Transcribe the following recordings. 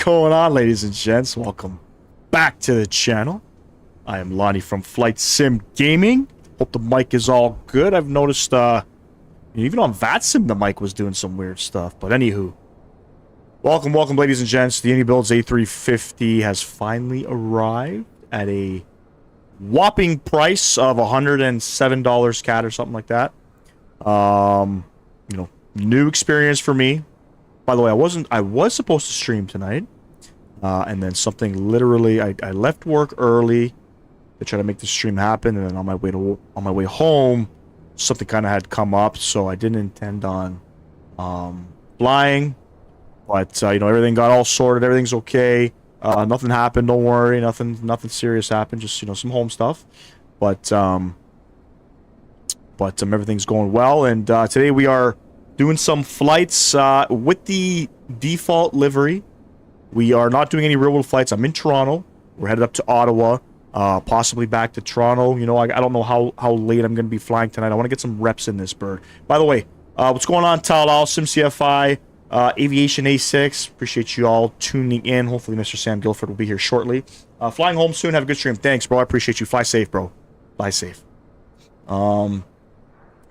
going on, ladies and gents? Welcome back to the channel. I am Lonnie from Flight Sim Gaming. Hope the mic is all good. I've noticed, even on VATSIM, the mic was doing some weird stuff. But anywho, welcome, ladies and gents. The iniBuilds A350 has finally arrived at a whopping price of $107 CAD or something like that. New experience for me. By the way, I was supposed to stream tonight, and then something literally, I left work early to try to make the stream happen, and then on my way home, something kind of had come up, so I didn't intend on flying, but everything got all sorted, everything's okay. Nothing happened, don't worry, nothing serious happened, just some home stuff, but everything's going well, and today we are doing some flights with the default livery. We are not doing any real-world flights. I'm in Toronto. We're headed up to Ottawa, possibly back to Toronto. I don't know how late I'm going to be flying tonight. I want to get some reps in this bird. By the way, what's going on, Talal, SimCFI, Aviation A6? Appreciate you all tuning in. Hopefully Mr. Sam Guilford will be here shortly. Flying home soon. Have a good stream. Thanks, bro. I appreciate you. Fly safe, bro. Fly safe.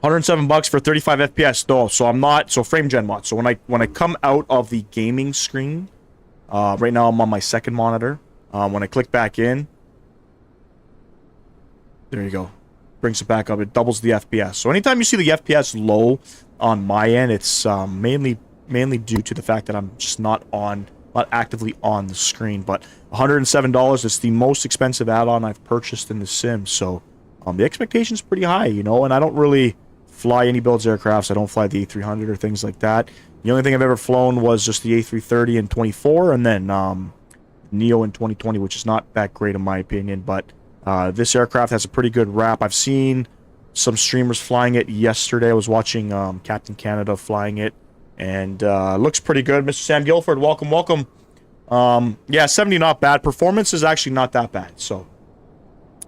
107 bucks for 35 FPS though, so I'm not frame gen mod. So when I come out of the gaming screen, right now I'm on my second monitor. When I click back in, there you go, brings it back up. It doubles the FPS. So anytime you see the FPS low on my end, it's mainly due to the fact that I'm just not actively on the screen. But $107 is the most expensive add-on I've purchased in the sim. So the expectation is pretty high, and I don't really fly iniBuilds aircrafts. I don't fly the A300 or things like that. The only thing I've ever flown was just the A330 in 24, and then Neo in 2020, which is not that great in my opinion. But this aircraft has a pretty good rap. I've seen some streamers flying it yesterday. I was watching Captain Canada flying it, and looks pretty good. Mr. Sam Guilford, welcome. Yeah, 70 not bad. Performance is actually not that bad. So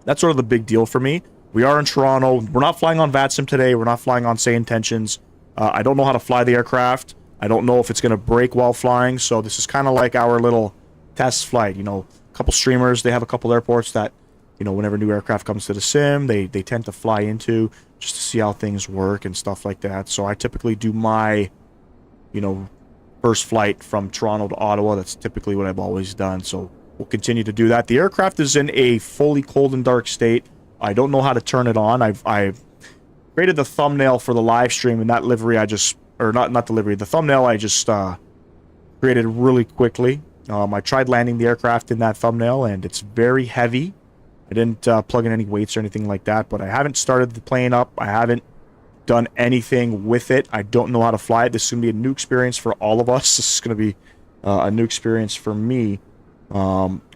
that's sort of the big deal for me. We are in Toronto. We're not flying on VATSIM today. We're not flying on Say Intentions. I don't know how to fly the aircraft. I don't know if it's going to break while flying. So this is kind of like our little test flight. A couple streamers, they have a couple airports that, whenever a new aircraft comes to the sim, they tend to fly into just to see how things work and stuff like that. So I typically do my, first flight from Toronto to Ottawa. That's typically what I've always done. So we'll continue to do that. The aircraft is in a fully cold and dark state. I don't know how to turn it on. I've created the thumbnail for the live stream, and that livery the thumbnail I just created really quickly. I tried landing the aircraft in that thumbnail, and it's very heavy. I didn't plug in any weights or anything like that, but I haven't started the plane up. I haven't done anything with it. I don't know how to fly it. This is going to be a new experience for all of us. This is going to be a new experience for me.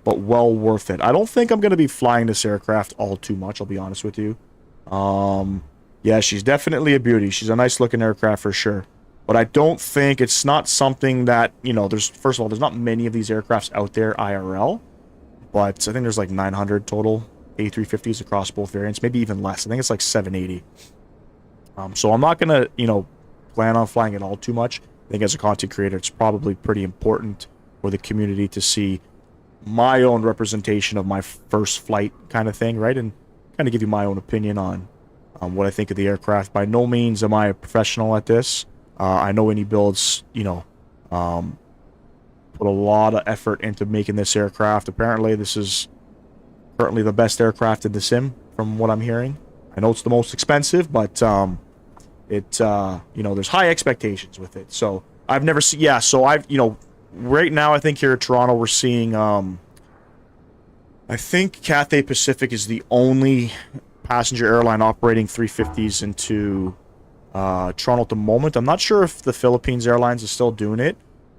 But well worth it. I don't think I'm going to be flying this aircraft all too much, I'll be honest with you. Yeah, she's definitely a beauty. She's a nice looking aircraft for sure. But I don't think it's not something that, first of all, there's not many of these aircrafts out there IRL. But I think there's like 900 total A350s across both variants, maybe even less. I think it's like 780. So I'm not going to, plan on flying it all too much. I think as a content creator, it's probably pretty important for the community to see my own representation of my first flight kind of thing, right? And kind of give you my own opinion on what I think of the aircraft. By no means am I a professional at this. I know iniBuilds, put a lot of effort into making this aircraft. Apparently, this is currently the best aircraft in the sim, from what I'm hearing. I know it's the most expensive, but there's high expectations with it. So I've never seen, yeah. So right now, I think here at Toronto, we're seeing, I think Cathay Pacific is the only passenger airline operating 350s into Toronto at the moment. I'm not sure if the Philippines Airlines is still doing it.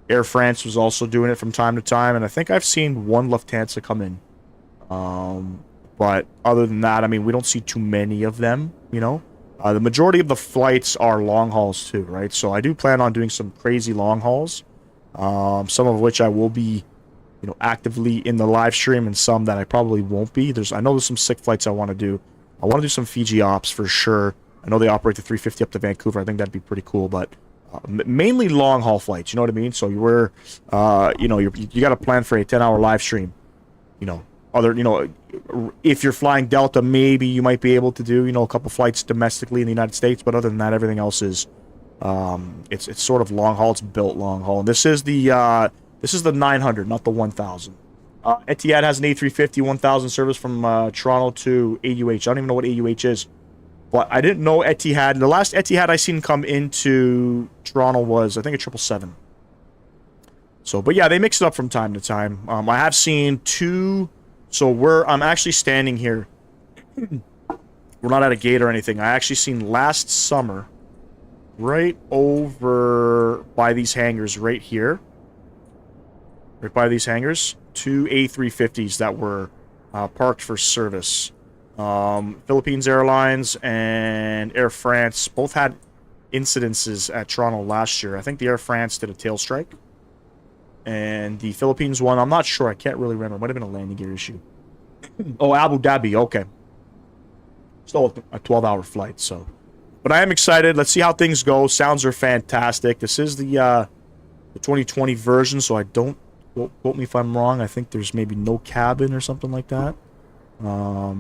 Air France was also doing it from time to time, and I think I've seen one Lufthansa come in. But other than that, we don't see too many of them, The majority of the flights are long hauls too, right? So I do plan on doing some crazy long hauls. Some of which I will be, actively in the live stream, and some that I probably won't be. I know there's some sick flights I want to do. I want to do some Fiji ops for sure. I know they operate the 350 up to Vancouver. I think that'd be pretty cool, but Mainly long haul flights, you know what I mean? So you were, you know, you got to plan for a 10-hour live stream. You know, if you're flying Delta, maybe you might be able to do, you know, a couple flights domestically in the United States, but other than that, everything else is, it's sort of long haul. It's built long haul, and this is the 900, not the 1000. Etihad has an A350 1000 service from Toronto to AUH. I don't even know what AUH is. But I didn't know Etihad. The last Etihad I seen come into Toronto was, I think, a 777. So, but yeah, they mix it up from time to time. I have seen two. So I'm actually standing here. We're not at a gate or anything. I actually seen last summer, right over by these hangars right here. Right by these hangars, two A350s that were parked for service. Philippines Airlines and Air France both had incidences at Toronto last year. I think the Air France did a tail strike. And the Philippines one, I'm not sure. I can't really remember. It might have been a landing gear issue. Oh, Abu Dhabi. Okay. Still a 12-hour flight, so. But I am excited. Let's see how things go. Sounds are fantastic. This is the 2020 version, so I don't... Quote me if I'm wrong. I think there's maybe no cabin or something like that. But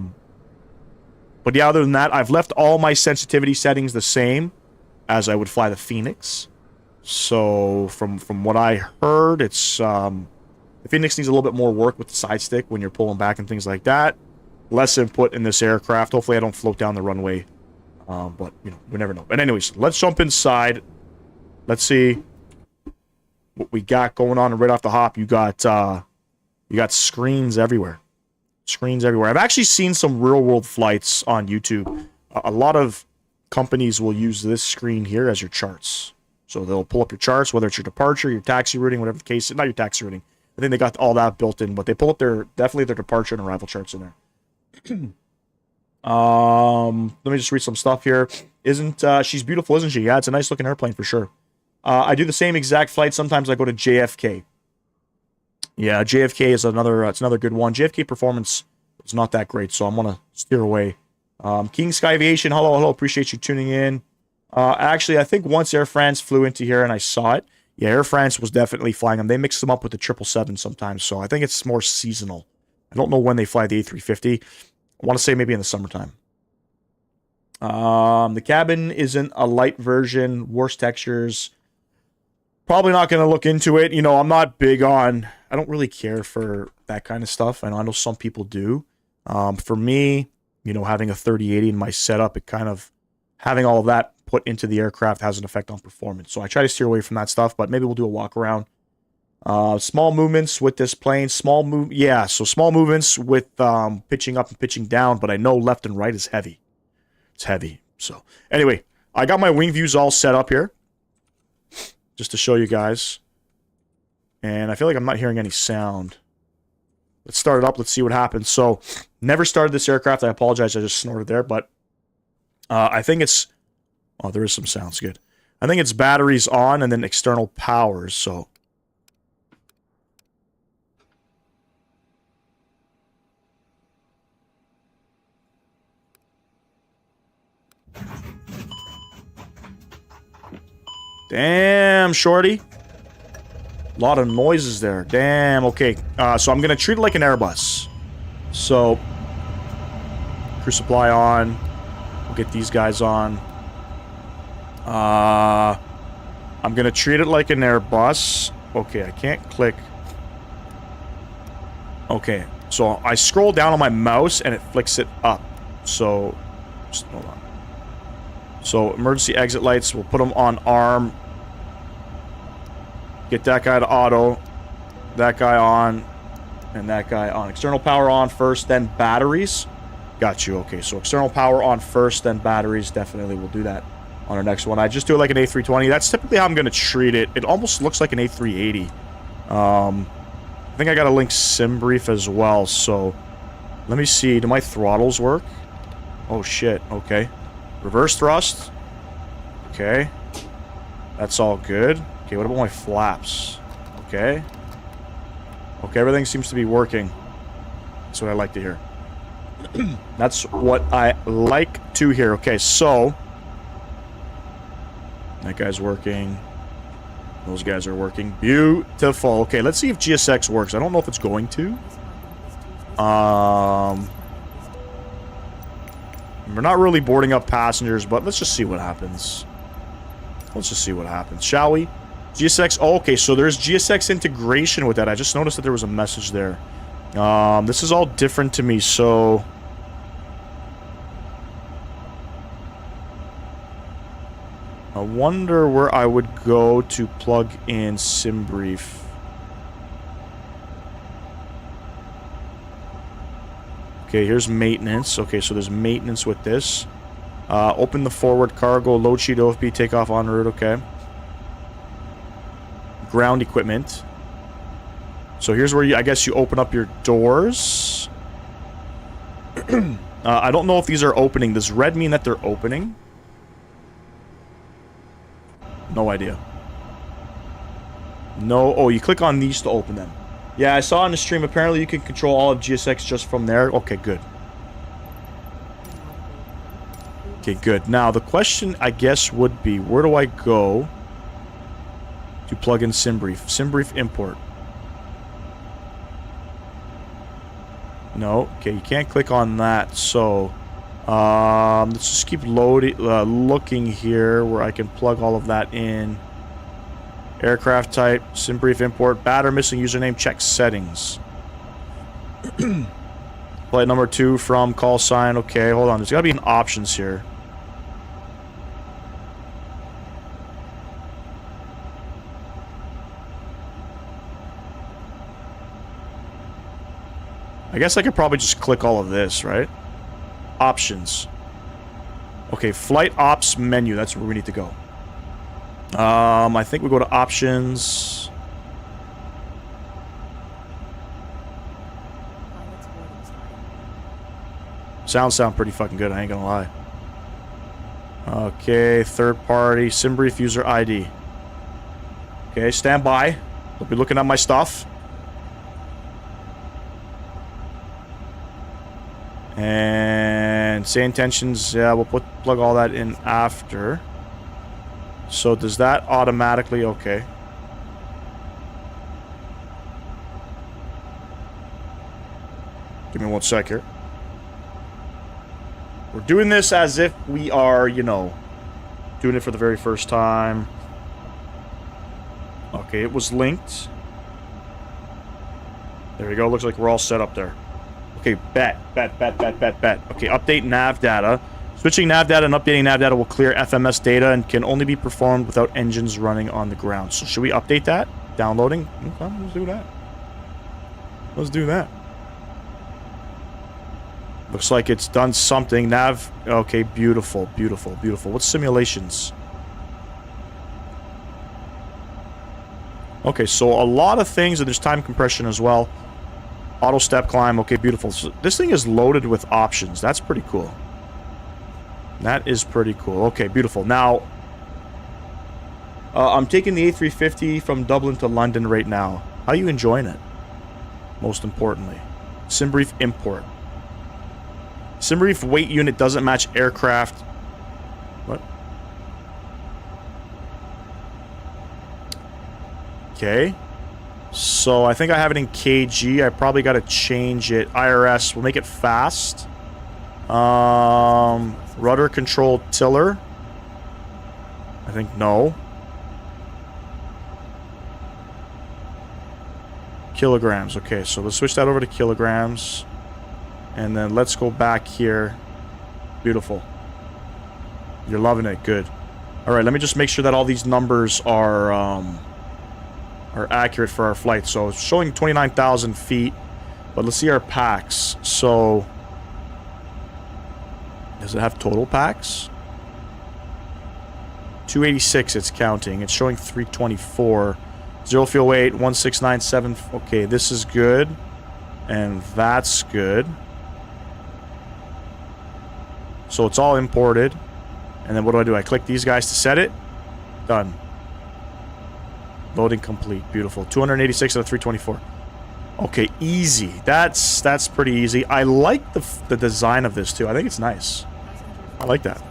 yeah, other than that, I've left all my sensitivity settings the same as I would fly the Phoenix. So from what I heard, it's the Phoenix needs a little bit more work with the side stick when you're pulling back and things like that. Less input in this aircraft. Hopefully I don't float down the runway. But you know, we never know. But anyways, let's jump inside. Let's see what we got going on. And right off the hop, you got screens everywhere. Screens everywhere. I've actually seen some real-world flights on YouTube. A lot of companies will use this screen here as your charts. So they'll pull up your charts, whether it's your departure, your taxi routing, whatever the case is. Not your taxi routing. I think they got all that built in, but they pull up definitely their departure and arrival charts in there. Let me just read some stuff here. She's beautiful, isn't she? Yeah, it's a nice looking airplane for sure. I do the same exact flight. Sometimes I go to JFK. Yeah, JFK is it's another good one. JFK performance is not that great, so I'm gonna steer away. King Sky Aviation, hello, appreciate you tuning in. Actually, I think once Air France flew into here and I saw it. Yeah, Air France was definitely flying them. They mix them up with the 777 sometimes, so I think it's more seasonal. I don't know when they fly the A350. I want to say maybe in the summertime. The cabin isn't a light version, worse textures. Probably not going to look into it. You know, I'm not big on... I don't really care for that kind of stuff. I know some people do. For me, you know, having a 3080 in my setup, it kind of... Having all of that put into the aircraft has an effect on performance. So I try to steer away from that stuff, but maybe we'll do a walk around. Small movements with this plane. Small movements with pitching up and pitching down, but I know left and right is heavy. It's heavy. So anyway, I got my wing views all set up here. Just to show you guys. And I feel like I'm not hearing any sound. Let's start it up. Let's see what happens. So, never started this aircraft. I apologize. I just snorted there. But I think it's... Oh, there is some sounds. Good. I think it's batteries on and then external powers. So... Damn, shorty. A lot of noises there. Damn, okay. So I'm going to treat it like an Airbus. So, crew supply on. We'll get these guys on. I'm going to treat it like an Airbus. Okay, I can't click. Okay, so I scroll down on my mouse and it flicks it up. So, just hold on. So, emergency exit lights, we'll put them on arm. Get that guy to auto. That guy on. And that guy on. External power on first, then batteries. Got you. Okay, so external power on first, then batteries. Definitely we'll do that on our next one. I just do it like an A320. That's typically how I'm going to treat it. It almost looks like an A380. I think I got a link sim brief as well, so... Let me see. Do my throttles work? Oh, shit. Okay. Reverse thrust. Okay. That's all good. Okay, what about my flaps? Okay. Okay, everything seems to be working. That's what I like to hear. That's what I like to hear. Okay, so... That guy's working. Those guys are working. Beautiful. Okay, let's see if GSX works. I don't know if it's going to. We're not really boarding up passengers, but let's just see what happens. Let's just see what happens, shall we? GSX. Oh, okay, so there's GSX integration with that. I just noticed that there was a message there. This is all different to me, so... I wonder where I would go to plug in SimBrief. Okay, here's maintenance. Okay, so there's maintenance with this. Open the forward cargo, load sheet OFB, takeoff en route. Okay. Ground equipment. So here's where I guess you open up your doors. I don't know if these are opening. Does red mean that they're opening? No idea. No. Oh, you click on these to open them. Yeah, I saw on the stream. Apparently, you can control all of GSX just from there. Okay, good. Okay, good. Now, the question, I guess, would be, where do I go to plug in SimBrief? SimBrief import. No. Okay, you can't click on that. So, let's just keep loading, looking here where I can plug all of that in. Aircraft type, SimBrief import, bad or missing username, check settings. Flight number 2 from call sign. Okay, hold on. There's got to be an options here. I guess I could probably just click all of this, right? Options. Okay, flight ops menu. That's where we need to go. I think we go to options. Sound pretty fucking good, I ain't gonna lie. Okay, third party, SimBrief user ID. Okay, stand by. I'll be looking at my stuff. And say intentions, yeah, we'll plug all that in after. So does that automatically, okay. Give me 1 sec here. We're doing this as if we are, you know, doing it for the very first time. Okay, it was linked. There we go, looks like we're all set up there. Okay, bet. Okay, update nav data. Switching nav data and updating nav data will clear FMS data and can only be performed without engines running on the ground. So should we update that? Downloading? Okay, let's do that. Let's do that. Looks like it's done something. Nav. Okay, beautiful. What simulations? Okay, so a lot of things, and there's time compression as well. Auto step climb. Okay, beautiful. So this thing is loaded with options. That's pretty cool. That is pretty cool. Okay, beautiful. Now, I'm taking the A350 from Dublin to London right now. How are you enjoying it? Most importantly. SimBrief import. SimBrief weight unit doesn't match aircraft. What? Okay. So, I think I have it in kg. I probably got to change it. IRS. We'll make it fast. Rudder control tiller. I think no. Kilograms. Okay, so let's switch that over to kilograms. And then let's go back here. Beautiful. You're loving it. Good. Alright, let me just make sure that all these numbers are accurate for our flight. So it's showing 29,000 feet. But let's see our packs. So... does it have total packs? 286 it's counting. It's showing 324. Zero fuel weight, 1697. Okay, this is good. And that's good. So it's all imported. And then what do? I click these guys to set it. Done. Loading complete. Beautiful. 286 out of 324. Okay, easy. That's pretty easy. I like the design of this too. I think it's nice. I like that.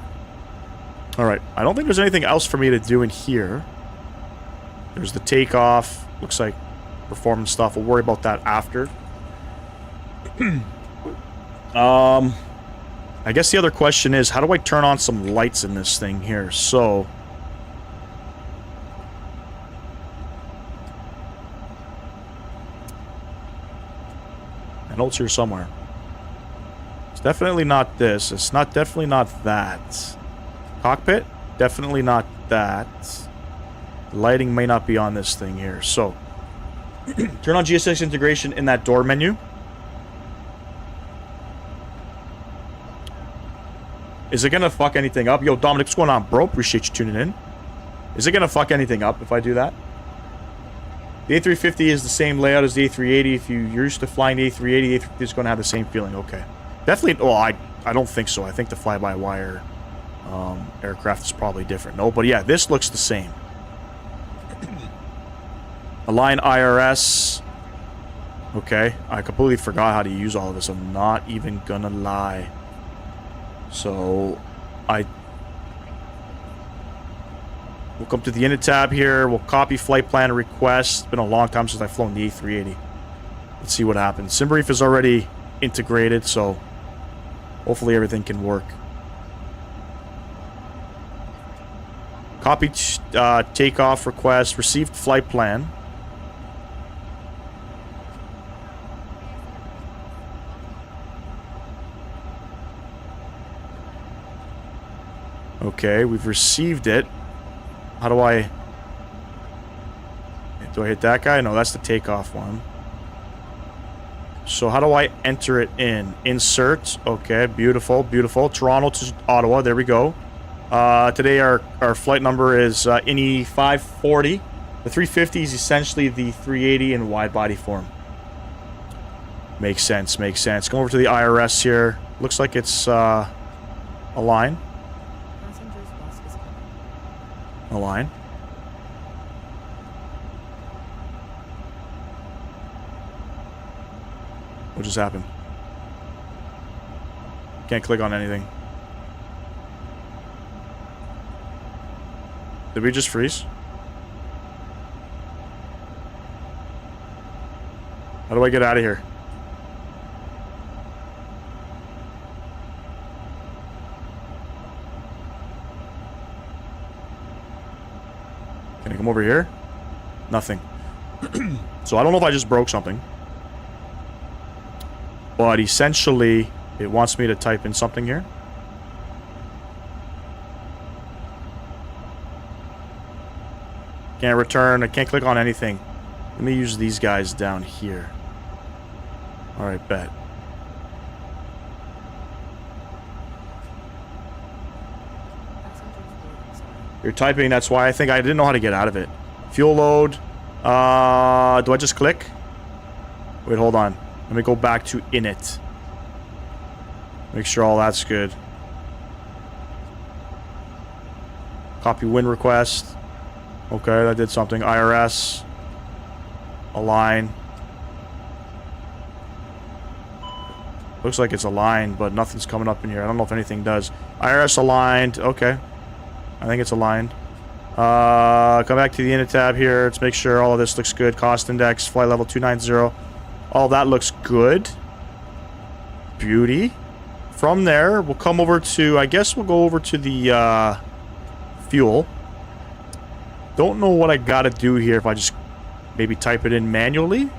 Alright, I don't think there's anything else for me to do in here. There's the takeoff. Looks like performance stuff. We'll worry about that after. I guess the other question is, how do I turn on some lights in this thing here? So... I know it's here somewhere. It's definitely not this. It's not definitely not that. Cockpit? Definitely not that. The lighting may not be on this thing here. So, turn on GSX integration in that door menu. Is it gonna fuck anything up? Yo, Dominic, what's going on, bro? Appreciate you tuning in. Is it gonna fuck anything up if I do that? The A350 is the same layout as the A380. If you're used to flying the A380, A350 is gonna have the same feeling. Okay. Definitely, well, I don't think so. I think the fly-by-wire aircraft is probably different. No, but yeah, this looks the same. Align IRS. Okay, I completely forgot how to use all of this. I'm not even gonna lie. So, we'll come to the init tab here. We'll copy flight plan request. It's been a long time since I've flown the A380. Let's see what happens. SimBrief is already integrated, so hopefully everything can work. Copy takeoff request. Received flight plan. Okay, we've received it. How do I hit that guy? No, that's the takeoff one. So how do I enter it in? Insert. Okay, beautiful, beautiful. Toronto to Ottawa. There we go. Today our flight number is INI 540. The 350 is essentially the 380 in wide body form. Makes sense, makes sense. Go over to the IRS here. Looks like it's a line. A line. What just happened? Can't click on anything. Did we just freeze? How do I get out of here? Can I come over here? Nothing. So I don't know if I just broke something. But essentially, it wants me to type in something here. Can't return. I can't click on anything. Let me use these guys down here. Alright, bet. You're typing, that's why I think I didn't know how to get out of it. Fuel load. Do I just click? Wait, hold on. Let me go back to init. Make sure all that's good. Copy win request. Okay, that did something. IRS. Align. Looks like it's aligned, but nothing's coming up in here. I don't know if anything does. IRS aligned. Okay. I think it's aligned. Come back to the init tab here. Let's make sure all of this looks good. Cost index, flight level 290. All that looks good. Beauty. From there, we'll come over to... I guess we'll go over to the fuel. Don't know what I gotta do here if I just maybe type it in manually.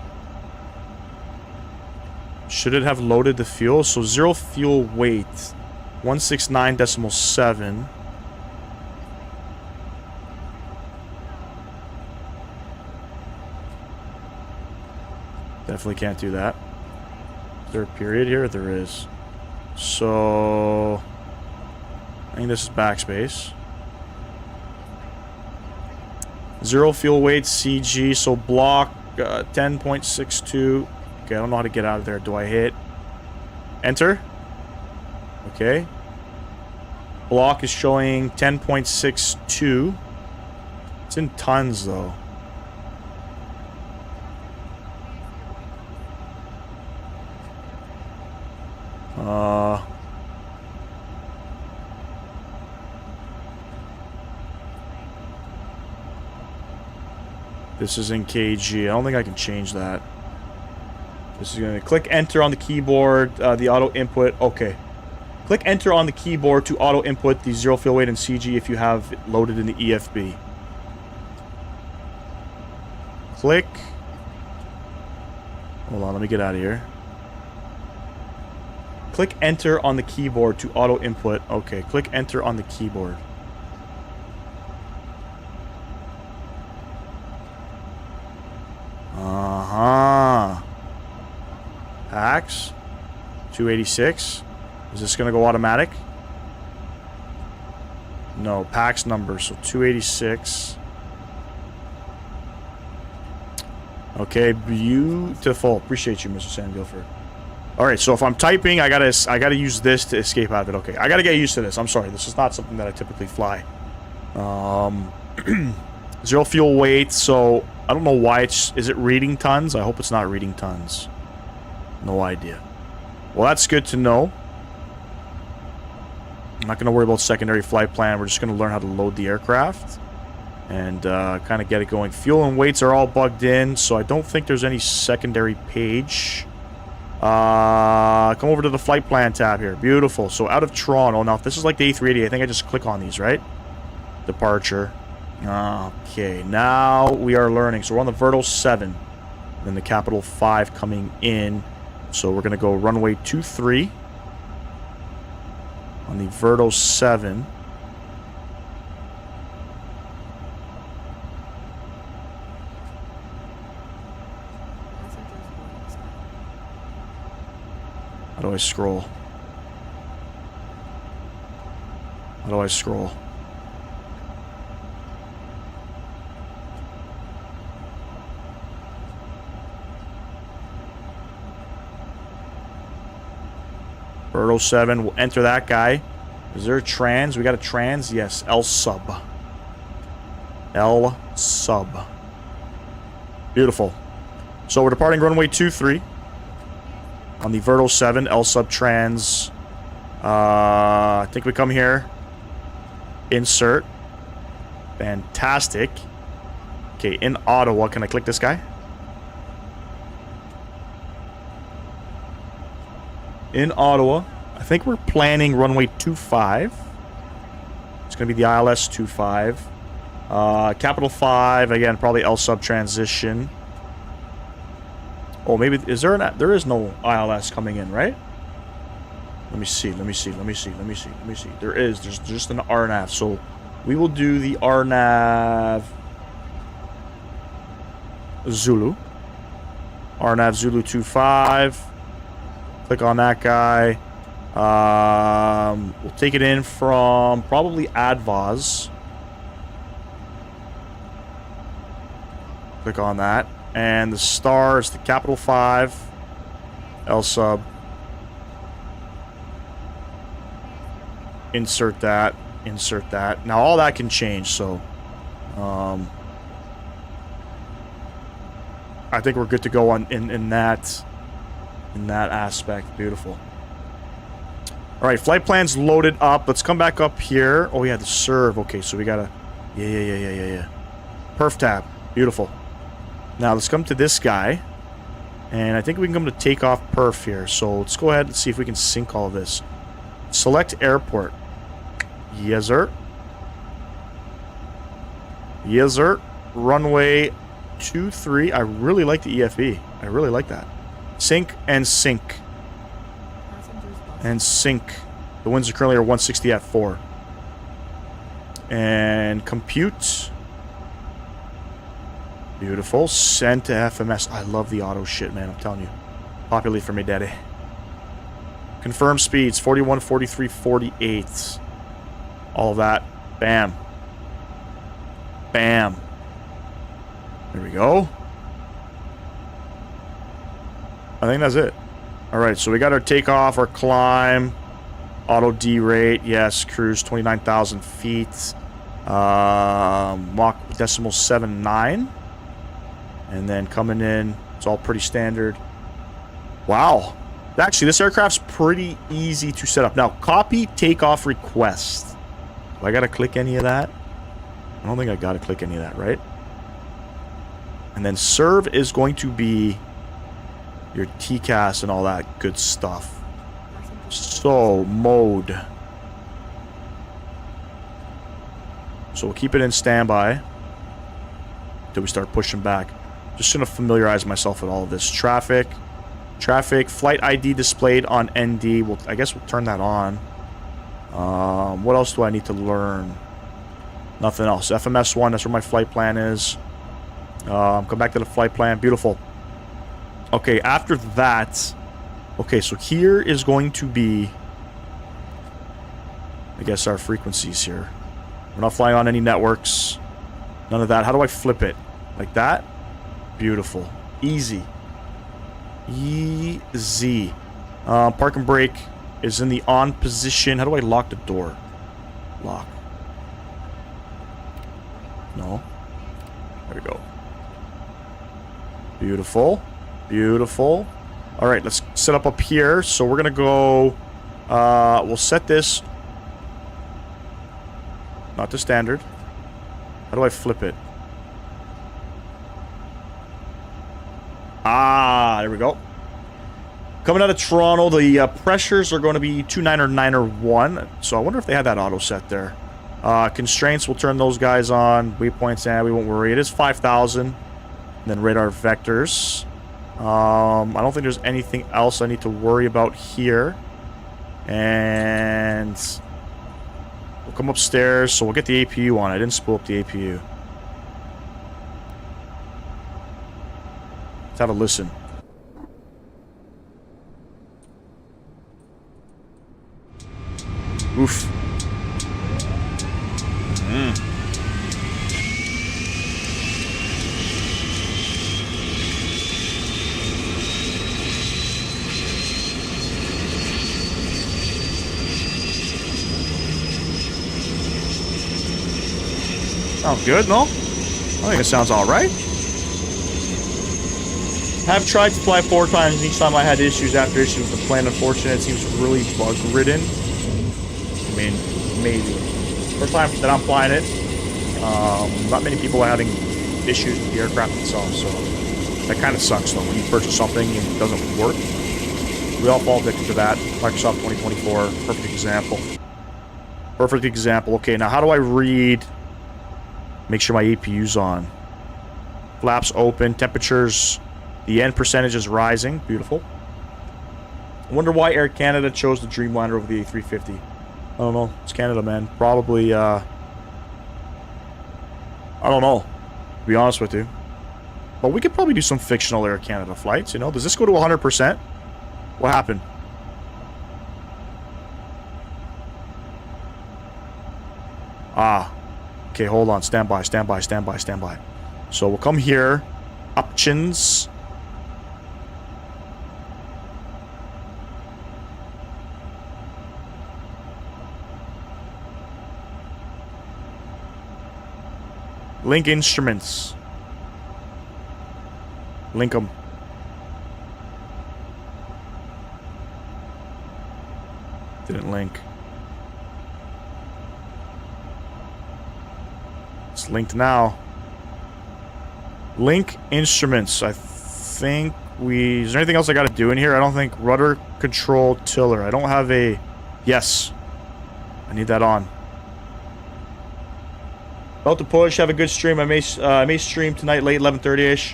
Should it have loaded the fuel? So 0 fuel weight. 169.7. Definitely can't do that. Is there a period here? There is. So... I think this is backspace. 0 fuel weight, CG, so block 10.62. Okay, I don't know how to get out of there. Do I hit enter? Okay. Block is showing 10.62. It's in tons, though. This is in kg. I don't think I can change that. This is going to click enter on the keyboard, the auto input. Okay. Click enter on the keyboard to auto input the zero fuel weight and CG if you have it loaded in the EFB. Click. Hold on, let me get out of here. Click enter on the keyboard to auto input. Okay, click enter on the keyboard. Uh-huh. Packs. 286. Is this going to go automatic? No, packs number. So 286. Okay, beautiful. Appreciate you, Mr. Sam Guilford. All right, so if I'm typing, I gotta use this to escape out of it. Okay, I gotta get used to this. I'm sorry, this is not something that I typically fly. Zero fuel weight. So I don't know why it's. Is it reading tons? I hope it's not reading tons. No idea. Well, that's good to know. I'm not gonna worry about secondary flight plan. We're just gonna learn how to load the aircraft. And kind of get it going. Fuel and weights are all bugged in, so I don't think there's any secondary page. Come over to the flight plan tab here. Beautiful. So out of Toronto. Now, if this is like the A380, I think I just click on these, right? Departure. Okay, now we are learning. So we're on the Verto 7. Then the Capital 5 coming in. So we're going to go runway 23 on the Verto 7. How do I scroll? How do I scroll? Verto 7, we'll enter that guy. Is there a trans? We got a trans? Yes, L sub. L sub. Beautiful. So we're departing runway 23. On the Verto 7, L sub trans. I think we come here. Insert. Fantastic. Okay, in Ottawa, can I click this guy? In Ottawa, I think we're planning runway 25. It's going to be the ILS 25. Capital 5, again, probably L sub transition. Oh, maybe, is there an, there is no ILS coming in, right? Let me see. There is, there's just an RNAV. So we will do the RNAV Zulu. RNAV Zulu 25. Click on that guy. We'll take it in from probably ADVAS. Click on that. And the star is the Capital 5. L sub. Insert that. Insert that. Now all that can change, so I think we're good to go on in that aspect. Beautiful. All right, flight plan's loaded up. Let's come back up here. Oh yeah, the serve. Okay, so we gotta yeah. Perf tab. Beautiful. Now let's come to this guy, and I think we can come to takeoff perf here. So let's go ahead and see if we can sync all of this. Select airport. Yes, sir. Yes, sir. Runway 23. I really like the EFB. I really like that. Sync and sync. And sync. The winds are currently are 160 at 4. And compute. Beautiful. Send to FMS. I love the auto shit, man. I'm telling you. Populate for me, daddy. Confirm speeds. 41, 43, 48. All of that. Bam. Bam. There we go. I think that's it. Alright, so we got our takeoff, our climb. Auto D-rate. Yes, cruise 29,000 feet. Mach decimal 79. And then coming in, it's all pretty standard. Wow. Actually, this aircraft's pretty easy to set up. Now, copy takeoff request. Do I gotta click any of that? I don't think I gotta click any of that, right? And then serve is going to be your TCAS and all that good stuff. So, mode. So we'll keep it in standby until we start pushing back. Just gonna familiarize myself with all of this. Traffic, flight ID displayed on ND. I guess we'll turn that on. What else do I need to learn? Nothing else. FMS1, that's where my flight plan is. Come back to the flight plan. Beautiful. Okay, after that... Okay, so here is going to be... I guess our frequencies here. We're not flying on any networks. None of that. How do I flip it? Like that? Beautiful. Easy. Easy. Park and brake is in the on position. How do I lock the door? Lock. No. There we go. Beautiful. Beautiful. Alright, let's set up here. So we're gonna go... we'll set this... Not to standard. How do I flip it? Ah, there we go. Coming out of Toronto, the pressures are going to be 29 or 9 or 1. So I wonder if they had that auto set there. Constraints, we'll turn those guys on. Waypoints, we won't worry. It is 5,000. And then radar vectors. I don't think there's anything else I need to worry about here. And we'll come upstairs. So we'll get the APU on. I didn't spool up the APU. Let's have a listen. Oof. Sounds good, no? I think it sounds alright. I've tried to fly 4 times, and each time I had issues after issues with the plane. Unfortunately, it seems really bug-ridden. I mean, maybe. First time that I'm flying it, not many people are having issues with the aircraft itself, so that kind of sucks, though, when you purchase something and it doesn't work. We all fall victim to that. Microsoft 2024, perfect example. Perfect example. Okay, now how do I read... Make sure my APU's on. Flaps open. Temperatures. The end percentage is rising. Beautiful. I wonder why Air Canada chose the Dreamliner over the A350. I don't know. It's Canada, man. Probably, I don't know. To be honest with you. But we could probably do some fictional Air Canada flights, you know? Does this go to 100%? What happened? Ah. Okay, hold on. Stand by, stand by, stand by, stand by. So we'll come here. Options. Link instruments. Link them. Didn't link. It's linked now. Link instruments. I think we... Is there anything else I got to do in here? I don't think... Rudder control tiller. I don't have a... Yes. I need that on. About to push. Have a good stream. I may stream tonight late 11:30ish.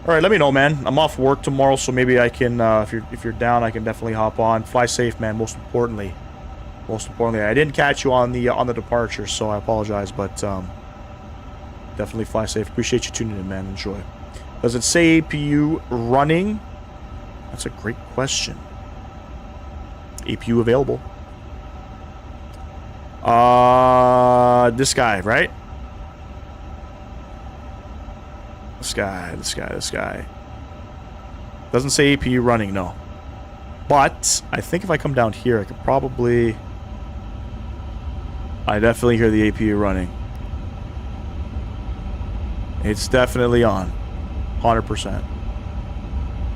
All right, let me know, man. I'm off work tomorrow, so maybe I can. If you're down, I can definitely hop on. Fly safe, man. Most importantly, I didn't catch you on the departure, so I apologize. But definitely fly safe. Appreciate you tuning in, man. Enjoy. Does it say APU running? That's a great question. APU available. This guy, right? This guy. Doesn't say APU running, no. But I think if I come down here, I could probably... I definitely hear the APU running. It's definitely on. 100%.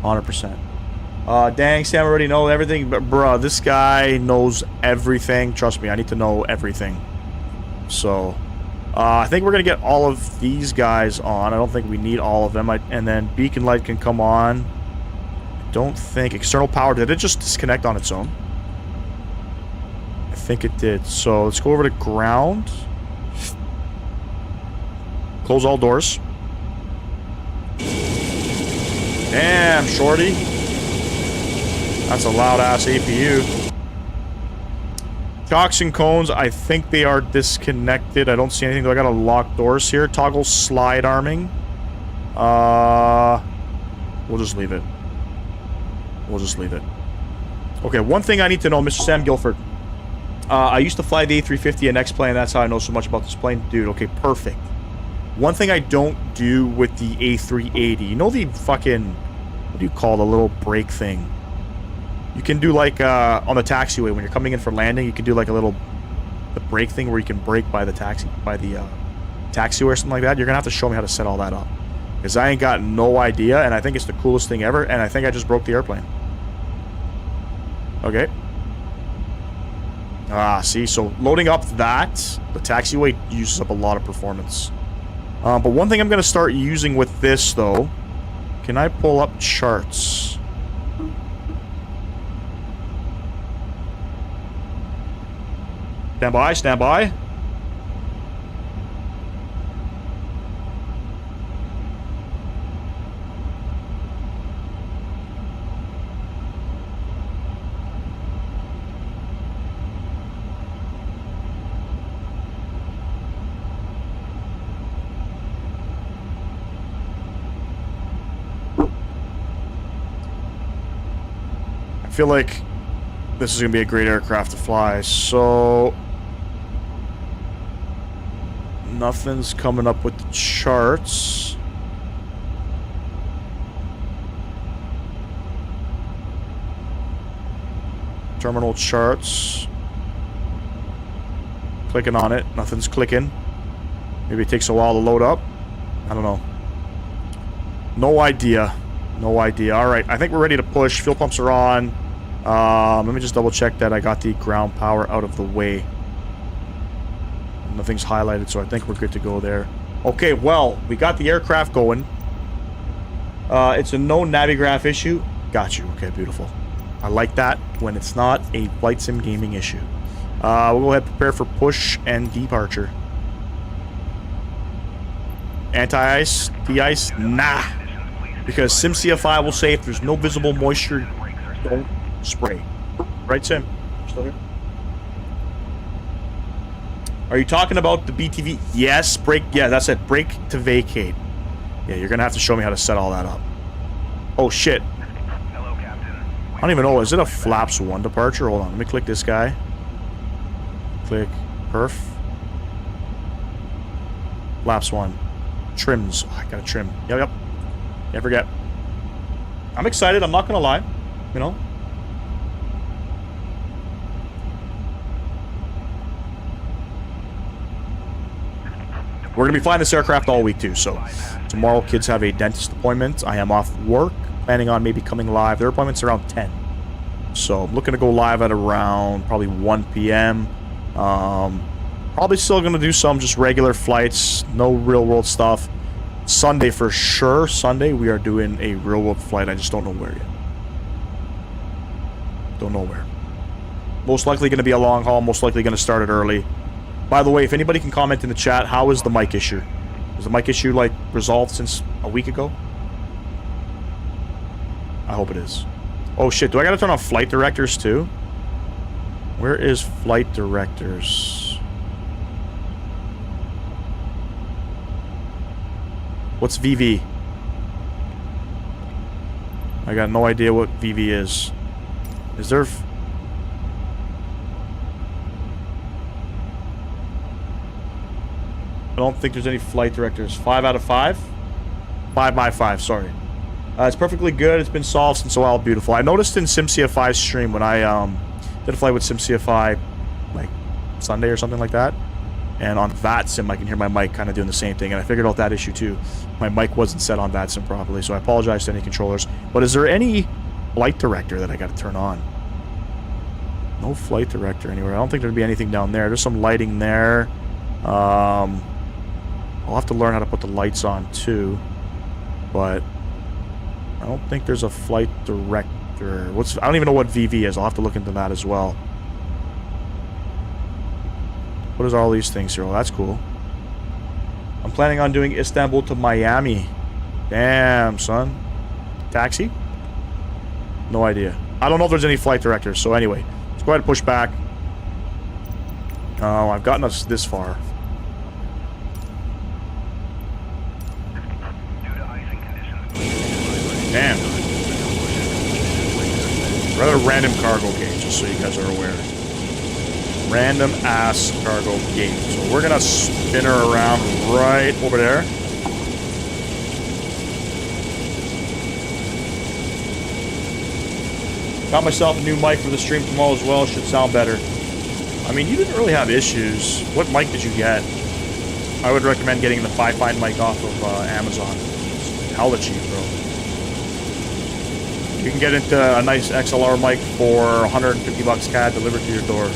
100%. Dang, Sam already know everything. But, bruh, this guy knows everything. Trust me, I need to know everything. So, I think we're going to get all of these guys on. I don't think we need all of them. And then beacon light can come on. I don't think... External power, did it just disconnect on its own? I think it did. So let's go over to ground. Close all doors. Damn, shorty. That's a loud-ass APU. Chocks and cones, I think they are disconnected. I don't see anything. I got to lock doors here. Toggle slide arming. We'll just leave it. We'll just leave it. Okay, one thing I need to know, Mr. Sam Guilford. I used to fly the A350 and X-plane. That's how I know so much about this plane. Dude, okay, perfect. One thing I don't do with the A380. You know the fucking... What do you call the little brake thing? You can do like on the taxiway when you're coming in for landing. You can do like a little the brake thing where you can brake by the taxiway or something like that. You're gonna have to show me how to set all that up because I ain't got no idea, and I think it's the coolest thing ever. And I think I just broke the airplane. Okay. See, so loading up that the taxiway uses up a lot of performance. But one thing I'm gonna start using with this though, can I pull up charts? Stand by, stand by. I feel like this is going to be a great aircraft to fly, so... Nothing's coming up with the charts. Terminal charts. Clicking on it. Nothing's clicking. Maybe it takes a while to load up. I don't know. No idea. No idea. Alright, I think we're ready to push. Fuel pumps are on. Let me just double check that I got the ground power out of the way. Nothing's highlighted, so I think we're good to go there. Okay, well, we got the aircraft going. It's a no Navigraph issue. Got you. Okay, beautiful. I like that when it's not a flight sim gaming issue. We'll go ahead and prepare for push and departure. Anti-ice? De-ice? Nah. Because SimCFI will say if there's no visible moisture, don't spray. Right, Sim? Still here? Are you talking about the BTV? Yes, brake. Yeah, that's it. Brake to vacate. Yeah, you're gonna have to show me how to set all that up. Oh shit. Hello, Captain. I don't even know. Is it a flaps 1 departure? Hold on. Let me click this guy. Click perf. Flaps 1. Trims. Oh, I gotta trim. Yep. Can't forget. I'm excited. I'm not gonna lie. You know. We're going to be flying this aircraft all week, too. So, tomorrow, kids have a dentist appointment. I am off work, planning on maybe coming live. Their appointment's around 10. So, I'm looking to go live at around probably 1 p.m. Probably still going to do some just regular flights. No real-world stuff. Sunday, for sure. Sunday, we are doing a real-world flight. I just don't know where yet. Don't know where. Most likely going to be a long haul. Most likely going to start it early. By the way, if anybody can comment in the chat, how is the mic issue? Is the mic issue, like, resolved since a week ago? I hope it is. Oh, shit. Do I gotta turn on flight directors, too? Where is flight directors? What's VV? I got no idea what VV is. Is there... I don't think there's any flight directors. 5 out of 5? 5 by 5, sorry. It's perfectly good. It's been solved since a while. Beautiful. I noticed in SimCFI's stream when I did a flight with SimCFI like Sunday or something like that. And on VATSIM, I can hear my mic kind of doing the same thing. And I figured out that issue too. My mic wasn't set on VATSIM properly, so I apologize to any controllers. But is there any flight director that I got to turn on? No flight director anywhere. I don't think there'd be anything down there. There's some lighting there. I'll have to learn how to put the lights on too. But I don't think there's a flight director. I don't even know what VV is. I'll have to look into that as well. What is all these things here? Oh, that's cool. I'm planning on doing Istanbul to Miami. Damn, son. Taxi? No idea. I don't know if there's any flight directors. So anyway, let's go ahead and push back. Oh, I've gotten us this far. Damn. Rather random cargo gauge, just so you guys are aware. Random ass cargo gauge. So we're gonna spin her around right over there. Got myself a new mic for the stream tomorrow as well. Should sound better. I mean, you didn't really have issues. What mic did you get? I would recommend getting the Fi-Fi mic off of Amazon. It's hella cheap, bro. You can get into a nice XLR mic for 150 bucks CAD delivered to your door.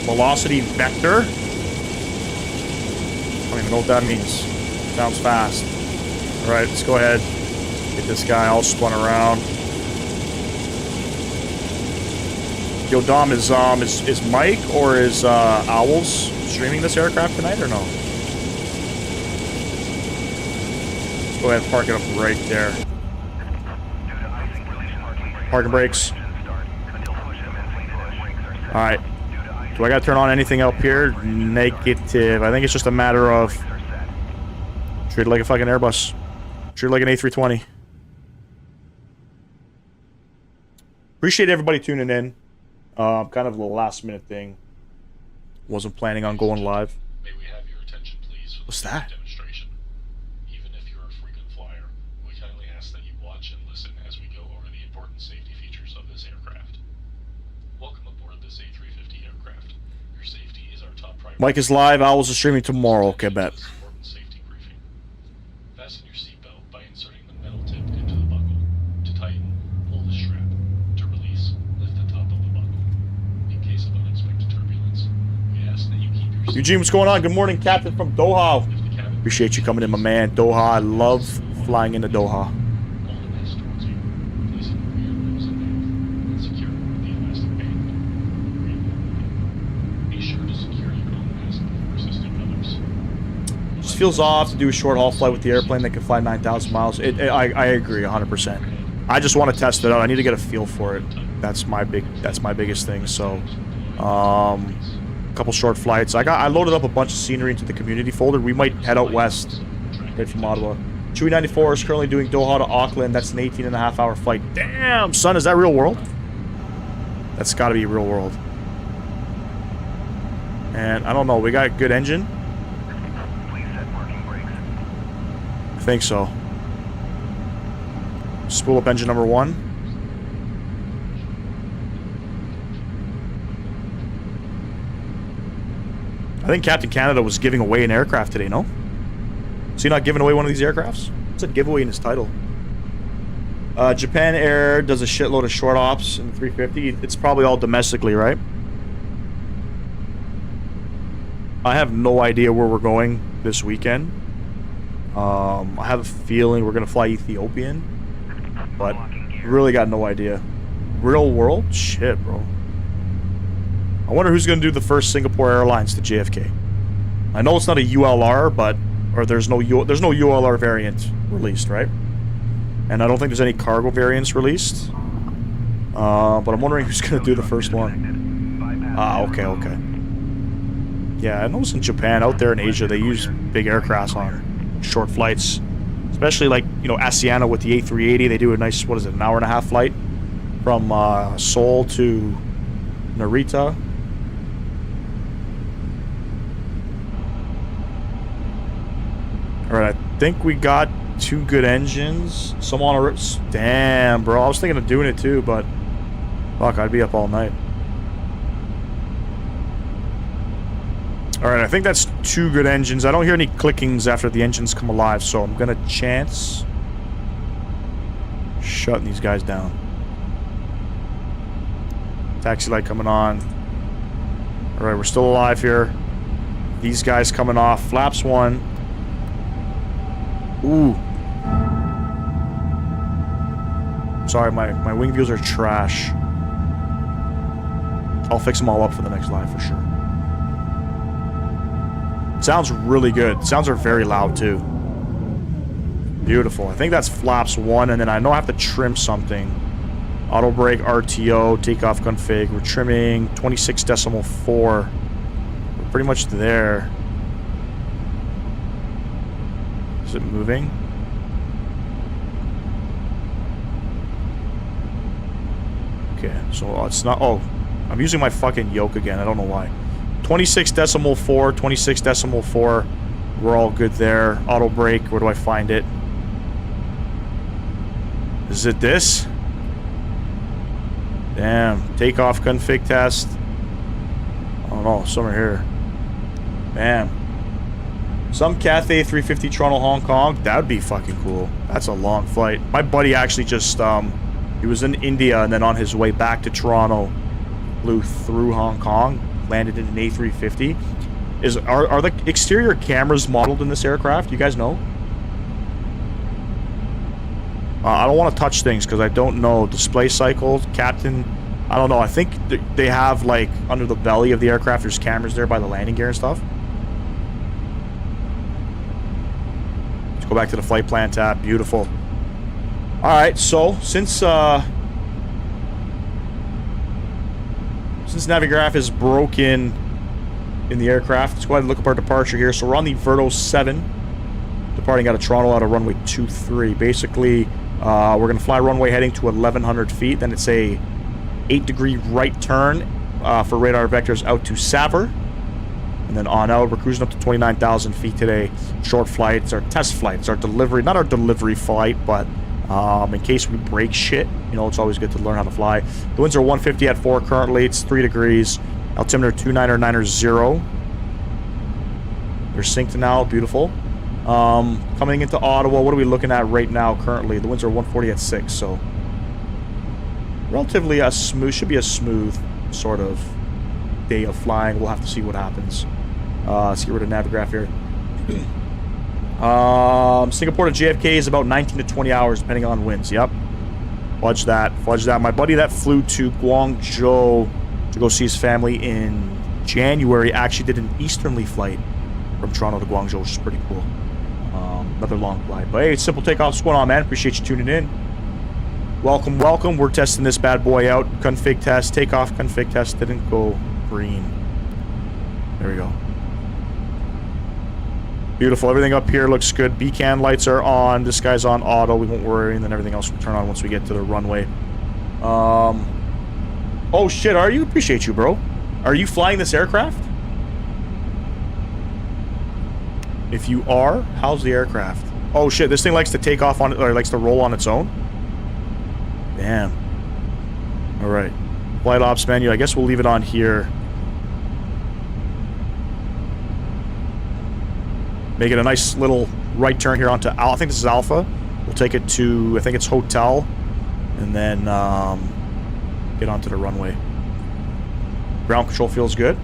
Velocity vector? I don't even know what that means. Sounds fast. Alright, let's go ahead. Get this guy all spun around. Yo, Dom, is Mike or is Owls streaming this aircraft tonight or no? Let's go ahead and park it up right there. Parking brakes. Alright. Do I gotta turn on anything up here? Negative. I think it's just a matter of treat it like a fucking Airbus. Treat it like an A320. Appreciate everybody tuning in. Kind of a last minute thing. Wasn't planning on going live. May we have your attention, please, for the What's that? Demonstration. Even if you're a frequent flyer, we kindly ask that you watch and listen as we go over the important safety features of this aircraft. Welcome aboard this A350 aircraft. Your safety is our top priority. Mike is live. Owls is streaming tomorrow. Okay, bet. Important safety briefing. Fasten your seatbelt by inserting the metal tip into the buckle. To tighten, pull the strap. To release, lift the top of the buckle. In case of unexpected turbulence, we ask that you keep your Eugene, what's going on? Good morning, Captain from Doha. Appreciate you coming in, my man. Doha, I love flying into Doha. All the mass towards you, placing the rear wheels in nav, and secure the elastic band. Be sure to secure your own mask before assisting others. Just feels off to do a short haul flight with the airplane that can fly 9,000 miles. I agree 100%. I just want to test it out. I need to get a feel for it. That's my biggest thing. So, couple short flights. I loaded up a bunch of scenery into the community folder. We might head out west, right from Ottawa. Chewy 94 is currently doing Doha to Auckland. That's an 18.5-hour flight. Damn, son, is that real world? That's got to be real world. And I don't know. We got a good engine. I think so. Spool up engine number 1. I think Captain Canada was giving away an aircraft today, no? Is he not giving away one of these aircrafts? It's a giveaway in his title. Japan Air does a shitload of short ops in the 350. It's probably all domestically, right? I have no idea where we're going this weekend. I have a feeling we're going to fly Ethiopian. But really got no idea. Real world? Shit, bro. I wonder who's going to do the first Singapore Airlines to JFK. I know it's not a ULR, but there's no ULR variant released, right? And I don't think there's any cargo variants released. But I'm wondering who's going to do the first one. Ah, okay. Yeah, I noticed in Japan, out there in Asia, they use big aircrafts on short flights. Especially like, Asiana with the A380, they do a nice, what is it, an hour and a half flight from Seoul to Narita. Alright, I think we got 2 good engines. Some on a... Damn, bro. I was thinking of doing it too, but... Fuck, I'd be up all night. Alright, I think that's 2 good engines. I don't hear any clickings after the engines come alive, so I'm gonna chance... shutting these guys down. Taxi light coming on. Alright, we're still alive here. These guys coming off. Flaps 1. Ooh. Sorry, my wing views are trash. I'll fix them all up for the next live for sure. Sounds really good. Sounds are very loud too. Beautiful. I think that's flaps 1, and then I know I have to trim something. Auto brake, RTO, takeoff config. We're trimming 26.4. We're pretty much there. Is it moving? Okay, so it's not... Oh, I'm using my fucking yoke again. I don't know why. 26.4, 26.4. We're all good there. Auto brake, where do I find it? Is it this? Damn. Takeoff config test. I don't know. Somewhere here. Bam. Some Cathay A350 Toronto, Hong Kong. That would be fucking cool. That's a long flight. My buddy actually just, he was in India, and then on his way back to Toronto, flew through Hong Kong, landed in an A350. Are the exterior cameras modeled in this aircraft? You guys know? I don't want to touch things because I don't know. Display cycles, captain, I don't know. I think they have, like, under the belly of the aircraft, there's cameras there by the landing gear and stuff. Let's go back to the flight plan tab. Beautiful. Alright, so, since Navigraph is broken in the aircraft, let's go ahead and look up our departure here. So we're on the Verto 7, departing out of Toronto out of runway 23. Basically, we're going to fly runway heading to 1,100 feet. Then it's a 8-degree right turn for radar vectors out to Savre. And then on out, we're cruising up to 29,000 feet today. Short flight. It's our test flight. It's our delivery, not our delivery flight, but in case we break shit, you know, it's always good to learn how to fly. The winds are 150 at 4 currently. It's 3 degrees. Altimeter 299er0. They're synced now. Beautiful. Coming into Ottawa, what are we looking at right now currently? The winds are 140 at 6, so relatively a smooth, should be a smooth sort of day of flying. We'll have to see what happens. Let's get rid of Navigraph here. Singapore to JFK is about 19 to 20 hours depending on winds. Yep. Fudge that. Fudge that. My buddy that flew to Guangzhou to go see his family in January actually did an easterly flight from Toronto to Guangzhou, which is pretty cool. Another long flight. But hey, Simple Takeoff, what's going on, man? Appreciate you tuning in. Welcome, welcome. We're testing this bad boy out. Config test. Takeoff config test. Didn't go green. There we go. Beautiful. Everything up here looks good. Beacon lights are on. This guy's on auto. We won't worry. And then everything else will turn on once we get to the runway. Oh, shit. Are you? Appreciate you, bro. Are you flying this aircraft? If you are, how's the aircraft? Oh, shit. This thing likes to take off on it, or likes to roll on its own? Damn. All right. Flight ops menu. I guess we'll leave it on here. Make it a nice little right turn here onto... I think this is Alpha. We'll take it to... I think it's Hotel. And then get onto the runway. Ground control feels good.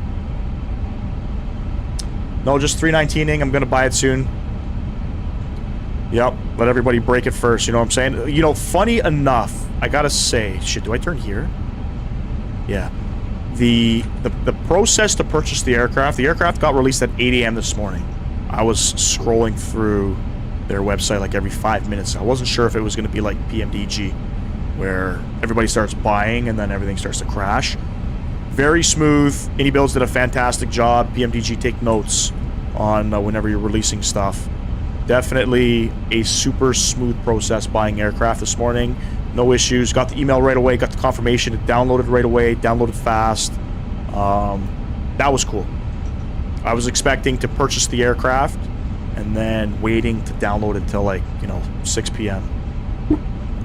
No, just 319ing. I'm going to buy it soon. Yep. Let everybody break it first. You know what I'm saying? You know, funny enough, I got to say... Shit, do I turn here? Yeah. The process to purchase the aircraft got released at 8 a.m. this morning. I was scrolling through their website like every 5 minutes. I wasn't sure if it was going to be like PMDG, where everybody starts buying and then everything starts to crash. Very smooth. iniBuilds did a fantastic job. PMDG, take notes on whenever you're releasing stuff. Definitely a super smooth process buying aircraft this morning. No issues. Got the email right away. Got the confirmation. It downloaded right away. Downloaded fast. That was cool. I was expecting to purchase the aircraft and then waiting to download it till, like, you know, 6 p.m.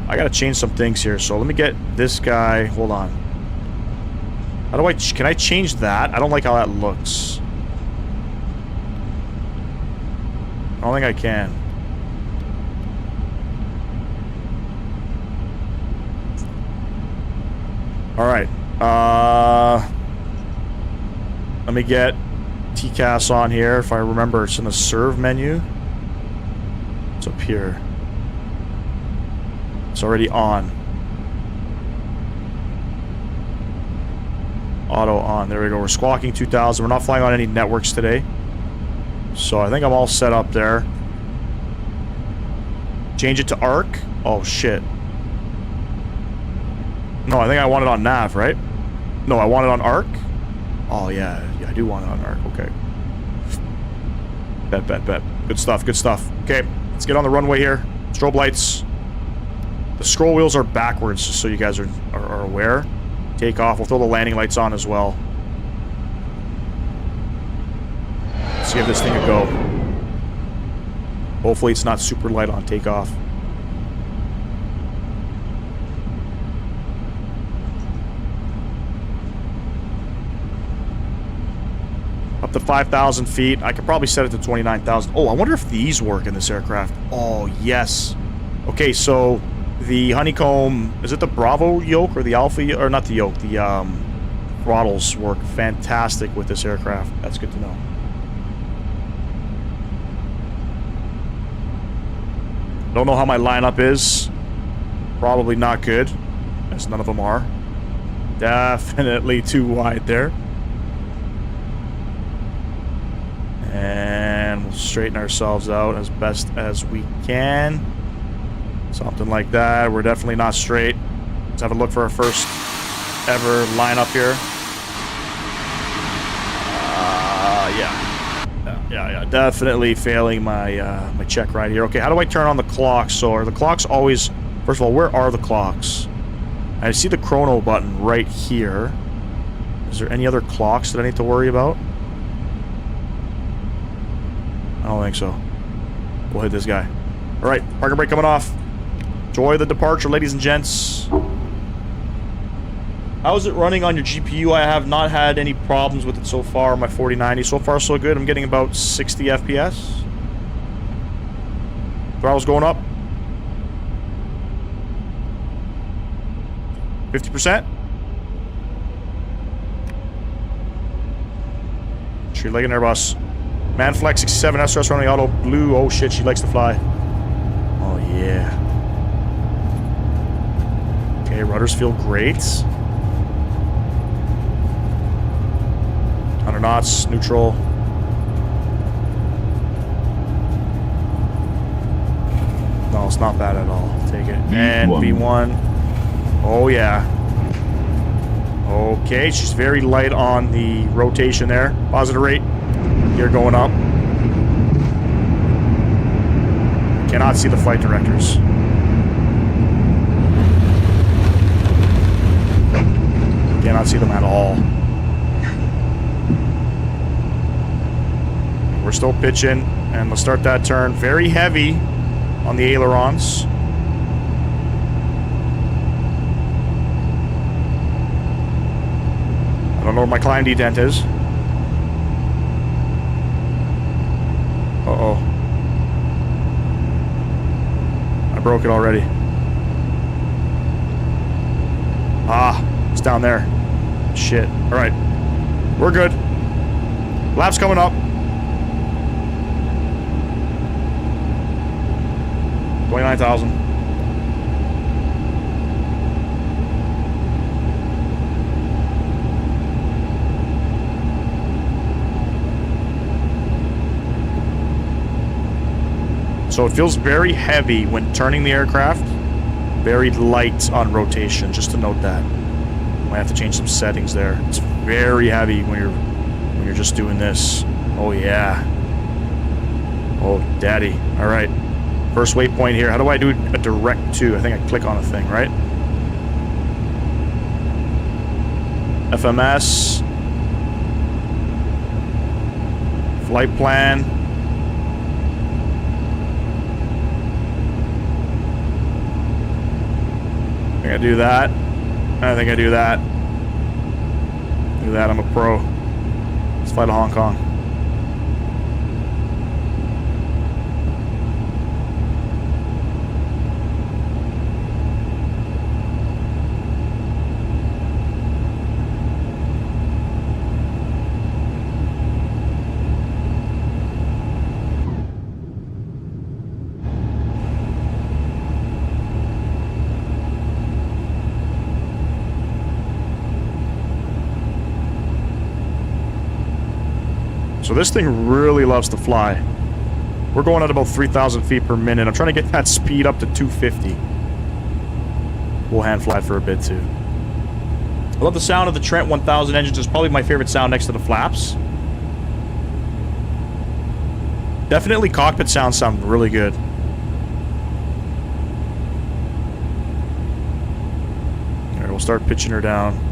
I gotta change some things here, so let me get this guy. Hold on. How do I... Can I change that? I don't like how that looks. I don't think I can. Alright. Let me get TCAS on here. If I remember, it's in the serve menu. It's up here. It's already on. Auto on. There we go. We're squawking 2000. We're not flying on any networks today. So I think I'm all set up there. Change it to ARC. Oh, shit. No, I think I want it on nav, right? No, I want it on ARC. Oh, yeah. Yeah, I do want it on ARC. Okay. Bet. Good stuff, good stuff. Okay, let's get on the runway here. Strobe lights. The scroll wheels are backwards, just so you guys are aware. Take off. We'll throw the landing lights on as well. Let's give this thing a go. Hopefully it's not super light on takeoff. Up to 5,000 feet. I could probably set it to 29,000. Oh, I wonder if these work in this aircraft. Oh, yes. Okay, so the Honeycomb, is it the Bravo yoke or the Alpha, or not the yoke, the throttles work fantastic with this aircraft. That's good to know. Don't know how my lineup is. Probably not good, as none of them are. Definitely too wide there. And we'll straighten ourselves out as best as we can. Something like that. We're definitely not straight. Let's have a look for our first ever lineup here. Yeah. Definitely failing my my check right here. Okay, how do I turn on the clocks? So are the clocks always... First of all, where are the clocks? I see the chrono button right here. Is there any other clocks that I need to worry about? I don't think so. We'll hit this guy. Alright, parking brake coming off. Enjoy the departure, ladies and gents. How's it running on your GPU? I have not had any problems with it so far. My 4090, so far so good. I'm getting about 60 FPS. Throttle's going up. 50%. She's legging Airbus. Manflex 67 SRS running auto blue. Oh shit, she likes to fly. Oh yeah. Okay, rudders feel great. 100 knots, neutral. No, it's not bad at all. Take it. And V1. Oh yeah. Okay, she's very light on the rotation there. Positive rate. Gear going up. Cannot see the flight directors. Cannot see them at all. We're still pitching, and let's start that turn. Very heavy on the ailerons. I don't know where my climb detent is. Uh-oh. I broke it already. Ah, it's down there. Shit. Alright. We're good. Lap's coming up. 29,000. So it feels very heavy when turning the aircraft. Very light on rotation, just to note that. Might have to change some settings there. It's very heavy when you're just doing this. Oh yeah. Oh daddy. Alright. First waypoint here. How do I do a direct to? I think I click on a thing, right? FMS. Flight plan. I think I do that. I think I do that. Do that. I'm a pro. Let's fly to Hong Kong. So this thing really loves to fly. We're going at about 3,000 feet per minute. I'm trying to get that speed up to 250. We'll hand fly for a bit too. I love the sound of the Trent 1000 engines. It's probably my favorite sound next to the flaps. Definitely cockpit sounds sound really good. Alright, we'll start pitching her down.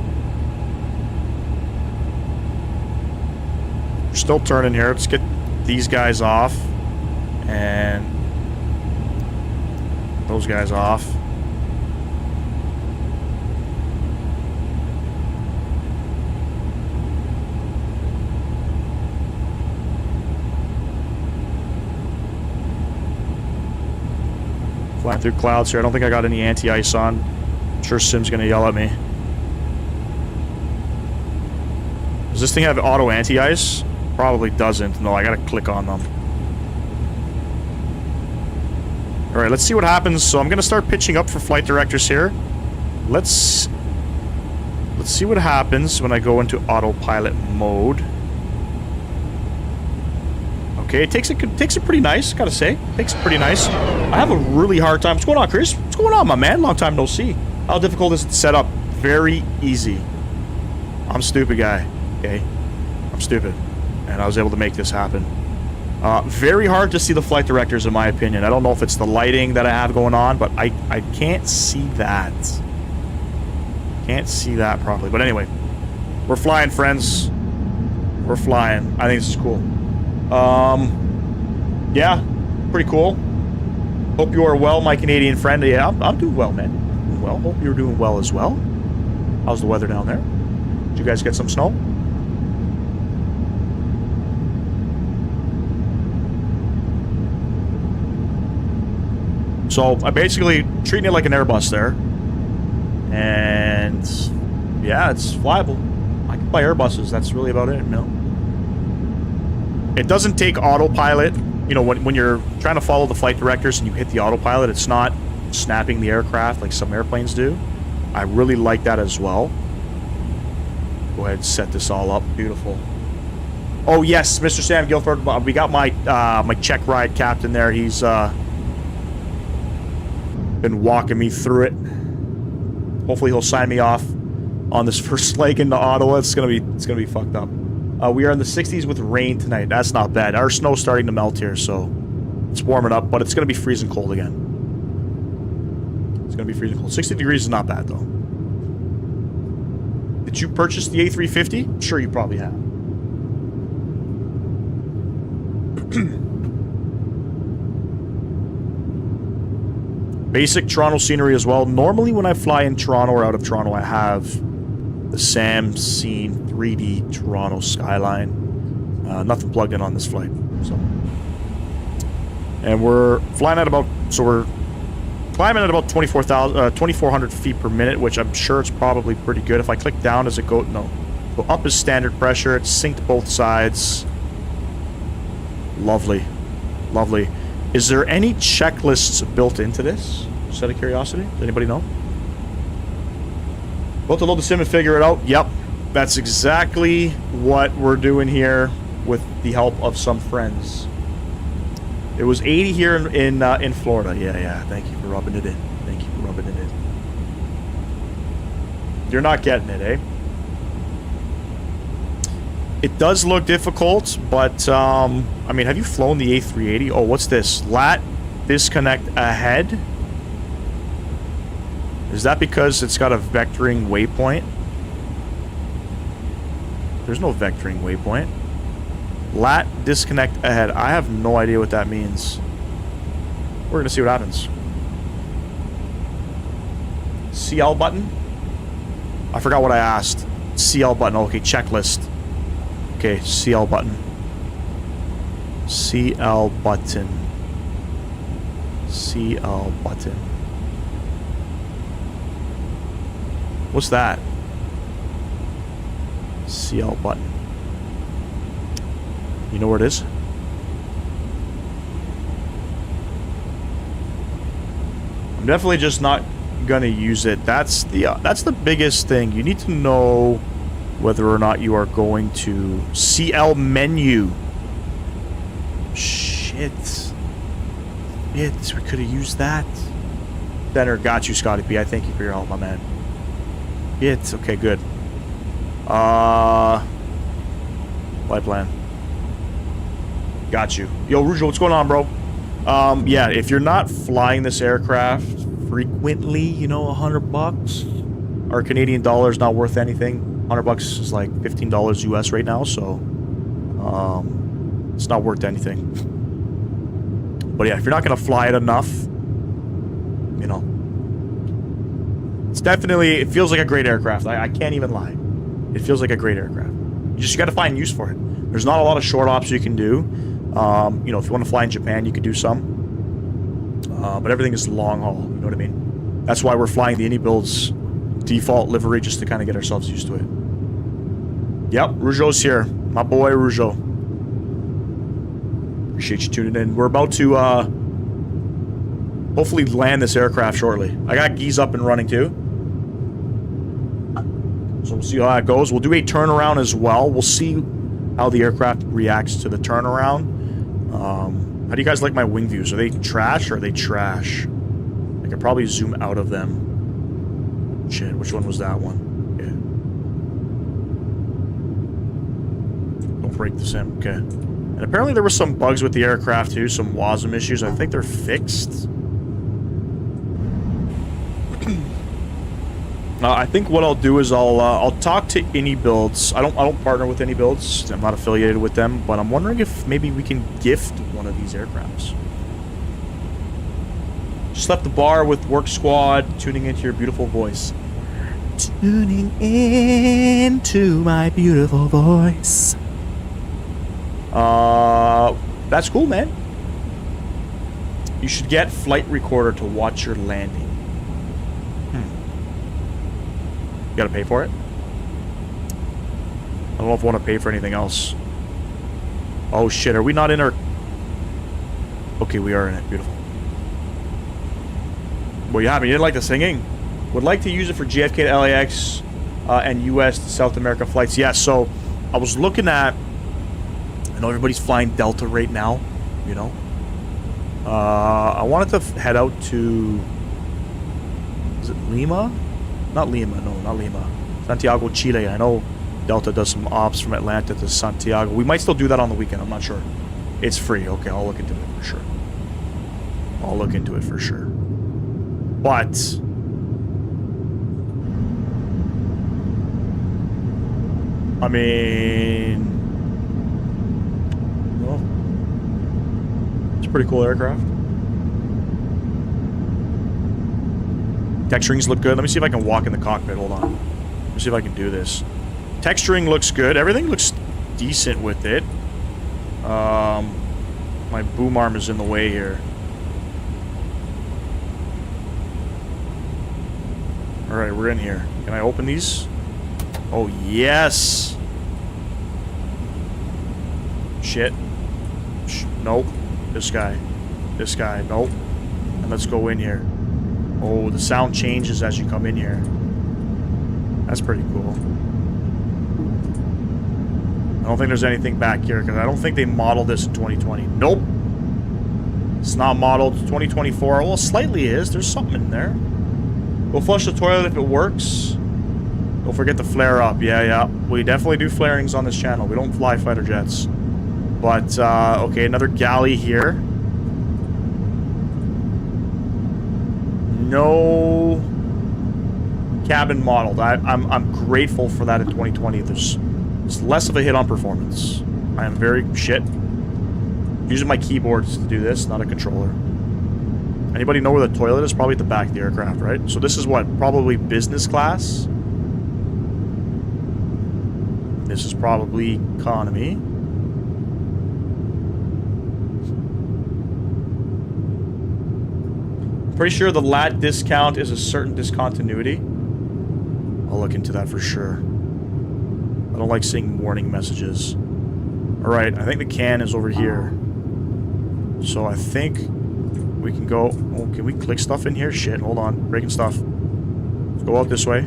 We're still turning here. Let's get these guys off. And those guys off. Flying through clouds here. I don't think I got any anti-ice on. I'm sure Sim's gonna yell at me. Does this thing have auto anti-ice? Probably doesn't. No, I gotta click on them. Alright, let's see what happens. So I'm gonna start pitching up for flight directors here. Let's see what happens when I go into autopilot mode. Okay, it takes it pretty nice, gotta say. Takes it pretty nice. I have a really hard time. What's going on, Chris? What's going on, my man? Long time no see. How difficult is it to set up? Very easy. I'm a stupid guy. Okay? I'm stupid. And I was able to make this happen. Very hard to see the flight directors, in my opinion. I don't know if it's the lighting that I have going on, but I can't see that. Can't see that properly. But anyway, we're flying, friends. We're flying. I think this is cool. Yeah, pretty cool. Hope you are well, my Canadian friend. Yeah, I'm doing well, man. Doing well. Hope you're doing well as well. How's the weather down there? Did you guys get some snow? So I basically treating it like an Airbus there. And yeah, it's flyable. I can fly Airbuses. That's really about it, you know. It doesn't take autopilot. You know, when you're trying to follow the flight directors and you hit the autopilot, it's not snapping the aircraft like some airplanes do. I really like that as well. Go ahead and set this all up. Beautiful. Oh yes, Mr. Sam Guilford. We got my my check ride captain there. He's been walking me through it. Hopefully he'll sign me off on this first leg into Ottawa. It's gonna be fucked up. We are in the 60s with rain tonight. That's not bad. Our snow's starting to melt here, so it's warming up, but it's gonna be freezing cold again. It's gonna be freezing cold. 60 degrees is not bad though. Did you purchase the A350? I'm sure you probably have. Basic Toronto scenery as well. Normally when I fly in Toronto or out of Toronto, I have the Sam Scene 3D Toronto skyline. Nothing plugged in on this flight. So, and we're flying at about, so we're climbing at about 2,400 feet per minute, which I'm sure it's probably pretty good. If I click down, does it go? No. Go up is standard pressure. It's synced both sides. Lovely. Lovely. Is there any checklists built into this? Just out of curiosity? Does anybody know? About to load the sim and figure it out. Yep. That's exactly what we're doing here with the help of some friends. It was 80 here in Florida. Yeah. Thank you for rubbing it in. Thank you for rubbing it in. You're not getting it, eh? It does look difficult, but, I mean, have you flown the A380? Oh, what's this? Lat disconnect ahead? Is that because it's got a vectoring waypoint? There's no vectoring waypoint. Lat disconnect ahead. I have no idea what that means. We're gonna see what happens. CL button? I forgot what I asked. CL button. Okay, checklist. Okay, CL button. CL button. CL button. What's that? CL button. You know where it is? I'm definitely just not gonna use it. That's the biggest thing. You need to know whether or not you are going to CL menu. Shit. Shit, we could have used that. Center, got you, Scotty P. I thank you for your help, my man. Shit, okay, good. Flight plan. Got you. Yo, Rougeau, what's going on, bro? Yeah, if you're not flying this aircraft frequently, you know, $100 our Canadian dollar is not worth anything. $100 is like $15 US right now, so it's not worth anything. But yeah, if you're not gonna fly it enough, you know, it's definitely, it feels like a great aircraft. I can't even lie. It feels like a great aircraft. You just gotta find use for it. There's not a lot of short ops you can do. You know, if you want to fly in Japan, you could do some. But everything is long haul, you know what I mean? That's why we're flying the iniBuilds default livery, just to kind of get ourselves used to it. Yep, Rougeau's here. My boy, Rougeau. Appreciate you tuning in. We're about to, hopefully land this aircraft shortly. I got geese up and running, too. So we'll see how that goes. We'll do a turnaround as well. We'll see how the aircraft reacts to the turnaround. How do you guys like my wing views? Are they trash or are they trash? I could probably zoom out of them. Shit, which one was that one? Yeah. Don't break the sim. Okay. And apparently there were some bugs with the aircraft too, some WASM issues. I think they're fixed. I think what I'll do is I'll talk to iniBuilds. I don't partner with iniBuilds. I'm not affiliated with them, but I'm wondering if maybe we can gift one of these aircrafts. Just left the bar with Work Squad, tuning into your beautiful voice. Tuning into my beautiful voice. That's cool, man. You should get flight recorder to watch your landing. You gotta pay for it? I don't know if I want to pay for anything else. Oh shit, are we not in our... Okay, we are in it. Beautiful. Well, you haven't. You didn't like the singing? Would like to use it for JFK to LAX and US to South America flights. Yeah, so I was looking at... I know everybody's flying Delta right now, you know. I wanted to head out to... Is it Lima? Not Lima, no, not Lima. Santiago, Chile. I know Delta does some ops from Atlanta to Santiago. We might still do that on the weekend, I'm not sure. It's free. Okay, I'll look into it for sure. I'll look into it for sure. But... I mean... Well... It's a pretty cool aircraft. Texturings look good. Let me see if I can walk in the cockpit. Hold on. Let me see if I can do this. Texturing looks good. Everything looks decent with it. My boom arm is in the way here. Alright, we're in here. Can I open these? Oh, yes! Shit. Nope. This guy. This guy. Nope. And let's go in here. Oh, the sound changes as you come in here. That's pretty cool. I don't think there's anything back here, because I don't think they modeled this in 2020. Nope. It's not modeled. 2024. Well, slightly is. There's something in there. Go flush the toilet if it works. Don't forget to flare up. Yeah. We definitely do flarings on this channel. We don't fly fighter jets. But, okay, another galley here. No cabin modeled. I'm grateful for that in 2020. There's less of a hit on performance. I am very shit. Using my keyboards to do this, not a controller. Anybody know where the toilet is? Probably at the back of the aircraft, right? So this is what? Probably business class. This is probably economy. Pretty sure the lat discount is a certain discontinuity. I'll look into that for sure. I don't like seeing warning messages. Alright, I think the can is over here. So I think we can go... Oh, can we click stuff in here? Shit, hold on. Breaking stuff. Let's go out this way.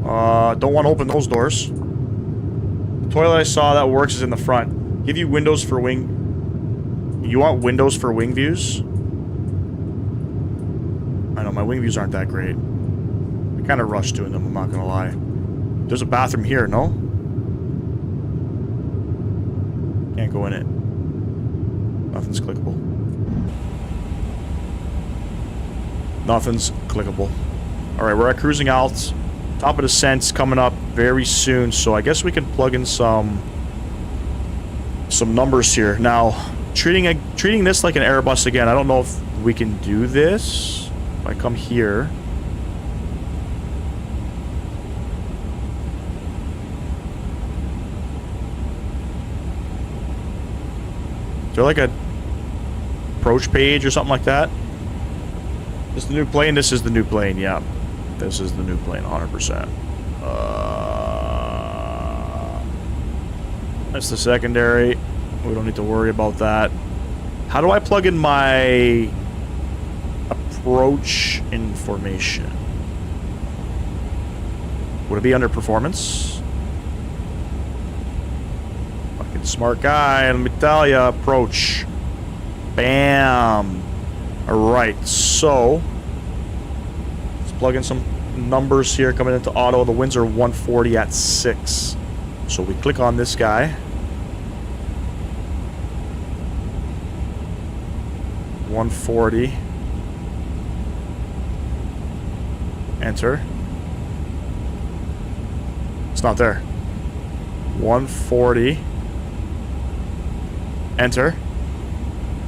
Don't want to open those doors. The toilet I saw that works is in the front. Give you windows for wing... You want windows for wing views? I know, my wing views aren't that great. I kind of rush doing them, I'm not gonna lie. There's a bathroom here, no? Can't go in it. Nothing's clickable. Nothing's clickable. Alright, we're at cruising alt. Top of descent's coming up very soon, so I guess we can plug in some numbers here. Now, treating this like an Airbus again, I don't know if we can do this. If I come here. Is there like a approach page or something like that? This is the new plane? This is the new plane, yeah. This is the new plane, 100%. That's the secondary. We don't need to worry about that. How do I plug in my approach information? Would it be under performance? Fucking smart guy, let me tell ya. Approach. Bam. Alright, so let's plug in some numbers here coming into auto. The winds are 140 at 6. So we click on this guy. 140. Enter. It's not there. 140. Enter.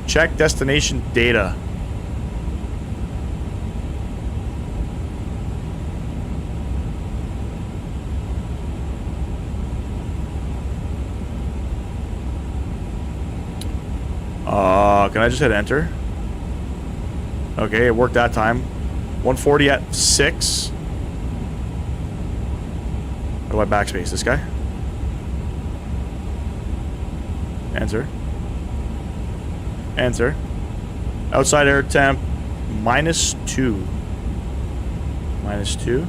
Check destination data. Can I just hit enter? Okay, it worked that time. 140 at 6. How do I backspace this guy? Enter. Enter. Outside air temp -2. -2.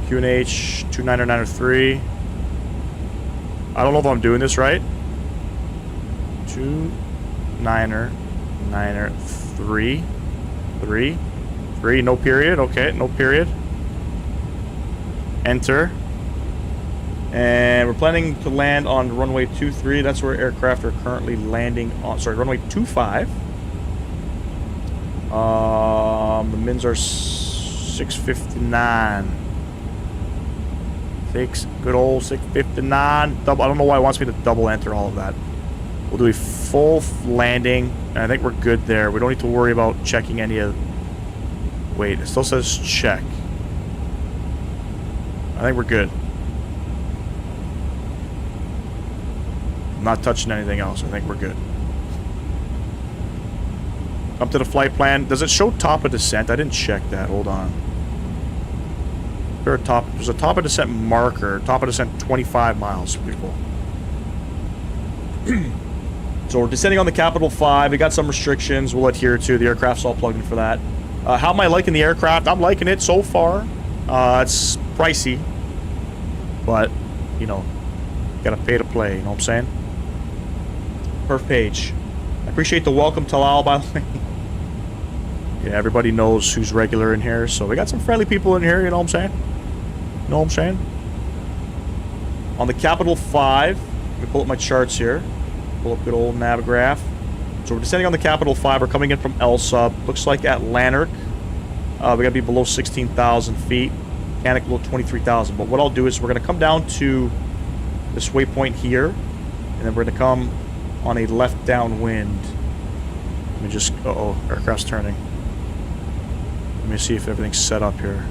QNH 29903. I don't know if I'm doing this right. 29903. 3. No period. Okay, no period. Enter. And we're planning to land on runway 23. That's where aircraft are currently landing on. Sorry, runway 25. The mins are 659. Good old 659. Double. I don't know why it wants me to double enter all of that. We'll do a full landing, and I think we're good there. We don't need to worry about checking any of... Wait, it still says check. I think we're good. I'm not touching anything else. I think we're good. Up to the flight plan. Does it show top of descent? I didn't check that. Hold on. There's a top of descent marker. Top of descent 25 miles. Beautiful. So we're descending on the Capital 5. We got some restrictions we'll adhere to. The aircraft's all plugged in for that. How am I liking the aircraft? I'm liking it so far. It's pricey. But, you know, gotta pay to play. You know what I'm saying? Perf page. I appreciate the welcome, Talal, by the way. Yeah, everybody knows who's regular in here. So we got some friendly people in here. You know what I'm saying? You know what I'm saying? On the Capital 5, let me pull up my charts here. Pull up good old Navigraph. So we're descending on the Capital 5. We're coming in from L-sub. Looks like at Lanark. We gotta be below 16,000 feet. Mechanic below 23,000. But what I'll do is we're gonna come down to this waypoint here, and then we're gonna come on a left downwind. Let me just... Uh-oh, aircraft's turning. Let me see if everything's set up here.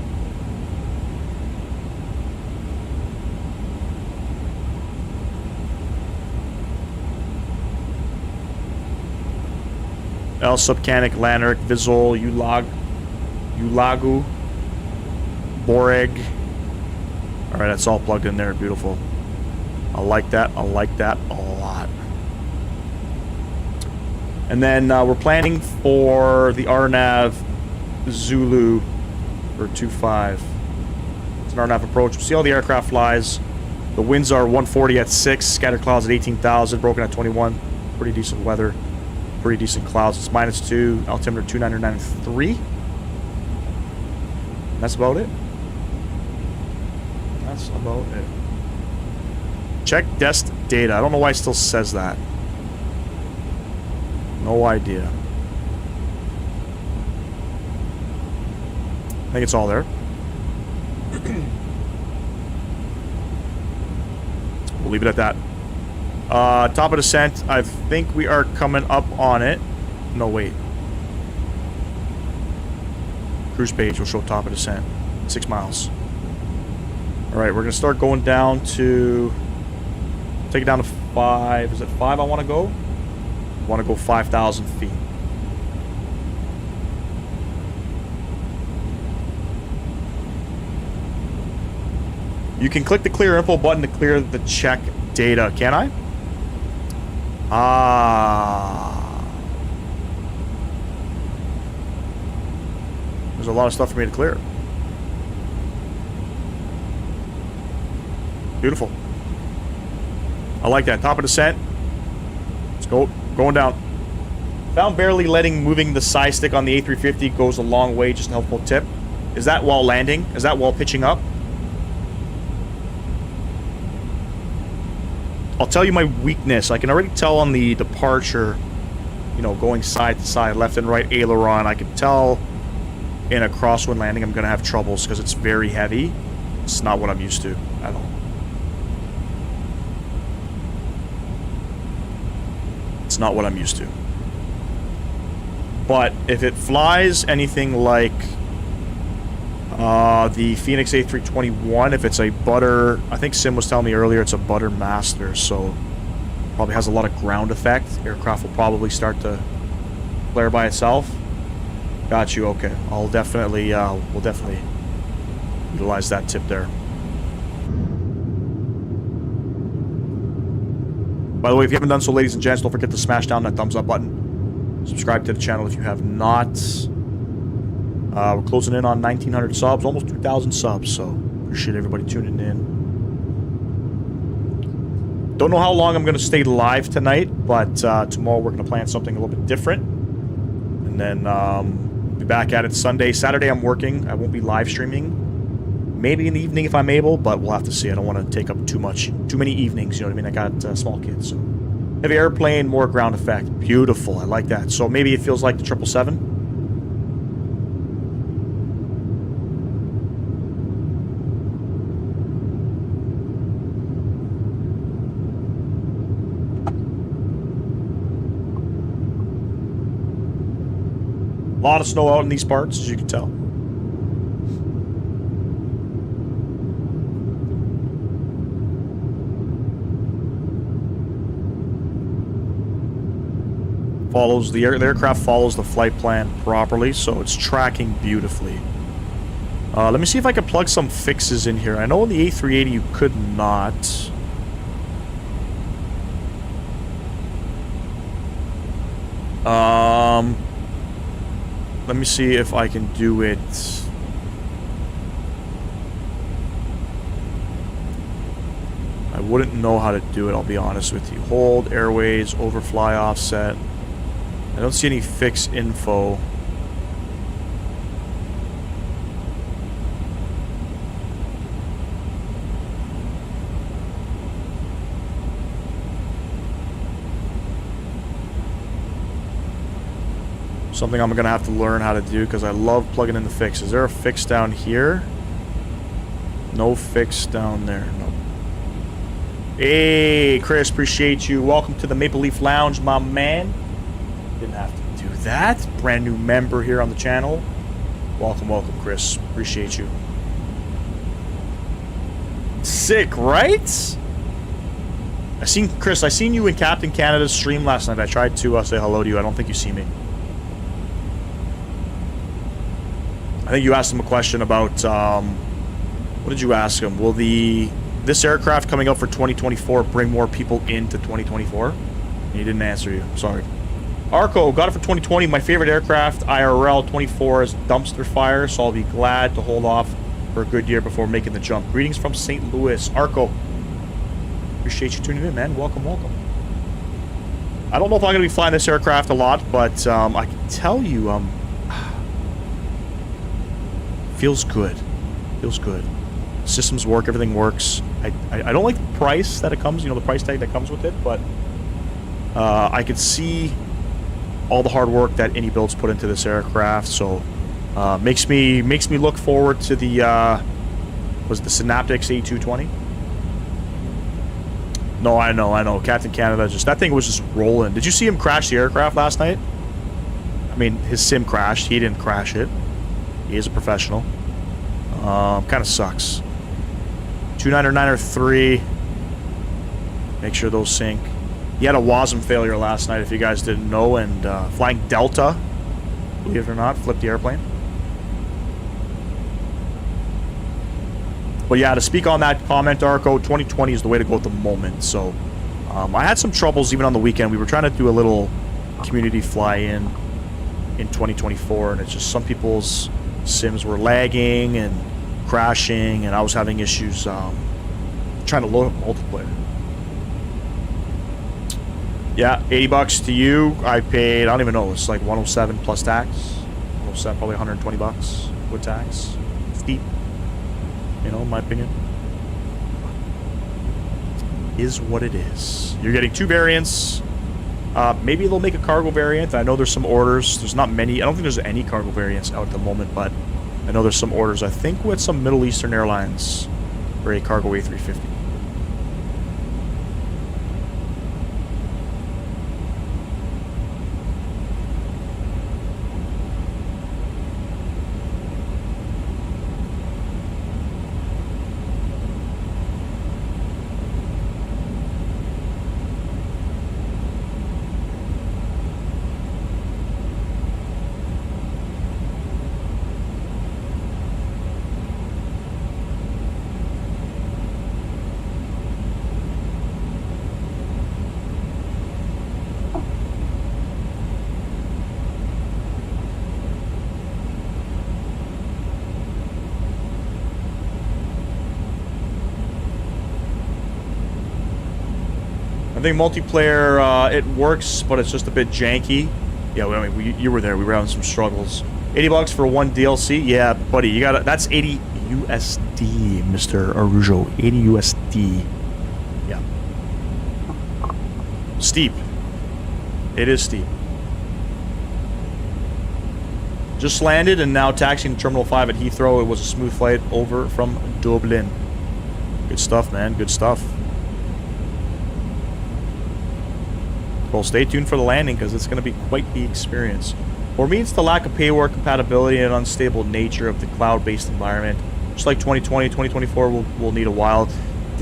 El Subcanic, Lanark, Vizol, Ulagu, Boreg. Alright, that's all plugged in there. Beautiful. I like that. I like that a lot. And then we're planning for the RNAV Zulu for 25. It's an RNAV approach. We'll see how the aircraft flies. The winds are 140 at 6, scattered clouds at 18,000, broken at 21. Pretty decent weather. Pretty decent clouds. It's -2, altimeter 2993. That's about it. That's about it. Check desk data. I don't know why it still says that. No idea. I think it's all there. We'll leave it at that. Top of descent. I think we are coming up on it. No, wait. Cruise page will show top of descent. 6 miles. Alright, we're going to start going down to... Take it down to 5. Is it 5 I want to go? I want to go 5,000 feet. You can click the clear info button to clear the check data, can I? Ah. There's a lot of stuff for me to clear. Beautiful. I like that. Top of descent. Let's go. Going down. Found barely moving the side stick on the A350 goes a long way. Just a helpful tip. Is that while landing? Is that while pitching up? I'll tell you my weakness. I can already tell on the departure, you know, going side to side, left and right aileron. I can tell in a crosswind landing I'm going to have troubles because it's very heavy. It's not what I'm used to at all. It's not what I'm used to. But if it flies anything like the Phoenix A321, if it's a butter, I think Sim was telling me earlier it's a butter master, so probably has a lot of ground effect. Aircraft will probably start to flare by itself. Got you. Okay, I'll definitely we'll definitely utilize that tip there. By the way, if you haven't done so, ladies and gents, don't forget to smash down that thumbs up button. Subscribe to the channel if you have not. We're closing in on 1,900 subs, almost 2,000 subs, so appreciate everybody tuning in. Don't know how long I'm going to stay live tonight, but tomorrow we're going to plan something a little bit different. And then be back at it Sunday. Saturday I'm working. I won't be live streaming. Maybe in the evening if I'm able, but we'll have to see. I don't want to take up too many evenings, you know what I mean? I got small kids, so... Heavy airplane, more ground effect. Beautiful, I like that. So maybe it feels like the 777? A lot of snow out in these parts, as you can tell. The aircraft follows the flight plan properly, so it's tracking beautifully. Let me see if I can plug some fixes in here. I know in the A380 you could not. Let me see if I can do it. I wouldn't know how to do it, I'll be honest with you. Hold, airways, overfly offset. I don't see any fix info. Something I'm gonna have to learn how to do because I love plugging in the fix. Is there a fix down here? No fix down there. No. Hey, Chris, appreciate you. Welcome to the Maple Leaf Lounge, my man. Didn't have to do that. Brand new member here on the channel. Welcome, welcome, Chris. Appreciate you. Sick, right? Chris, I seen you in Captain Canada's stream last night. I tried to say hello to you. I don't think you see me. I think you asked him a question about, what did you ask him? Will this aircraft coming out for 2024 bring more people into 2024? And he didn't answer you. Sorry. Arco, got it for 2020. My favorite aircraft, IRL 24, is dumpster fire, so I'll be glad to hold off for a good year before making the jump. Greetings from St. Louis. Arco, Appreciate you tuning in, man. Welcome, welcome. I don't know if I'm going to be flying this aircraft a lot, but I can tell you, feels good. Feels good. Systems work, everything works. I don't like the price that it comes, you know, the price tag that comes with it, but I could see all the hard work that iniBuilds put into this aircraft, so makes me look forward to the was it the Synaptics A220? No, I know. Captain Canada, just that thing was just rolling. Did you see him crash the aircraft last night? I mean, his sim crashed. He didn't crash it. He is a professional. Kind of sucks. 299er3. Make sure those sync. He had a WASM failure last night, if you guys didn't know, and flying Delta, believe it or not, flipped the airplane. But yeah, to speak on that comment, Arco, 2020 is the way to go at the moment. So I had some troubles even on the weekend. We were trying to do a little community fly-in in 2024, and it's just some people's sims were lagging and crashing, and I was having issues trying to load up multiplayer. Yeah, $80 to you. I paid, I don't even know, it's like 107 plus tax. 107, probably 120 bucks with tax. Steep, you know, in my opinion. Is what it is. You're getting two variants. Maybe they'll make a cargo variant. I know there's some orders. There's not many. I don't think there's any cargo variants out at the moment, but I know there's some orders. I think with some Middle Eastern airlines for a cargo A350. I think multiplayer, it works, but it's just a bit janky. Yeah, I mean, you were there. We were having some struggles. $80 for one DLC? Yeah, buddy, you got that's 80 USD, Mr. Arujo. 80 USD. Yeah. Steep. It is steep. Just landed and now taxiing to Terminal 5 at Heathrow. It was a smooth flight over from Dublin. Good stuff, man. Good stuff. Well, stay tuned for the landing because it's going to be quite the experience. For me, it's the lack of payware compatibility and unstable nature of the cloud-based environment. Just like 2020, 2024 will need a while.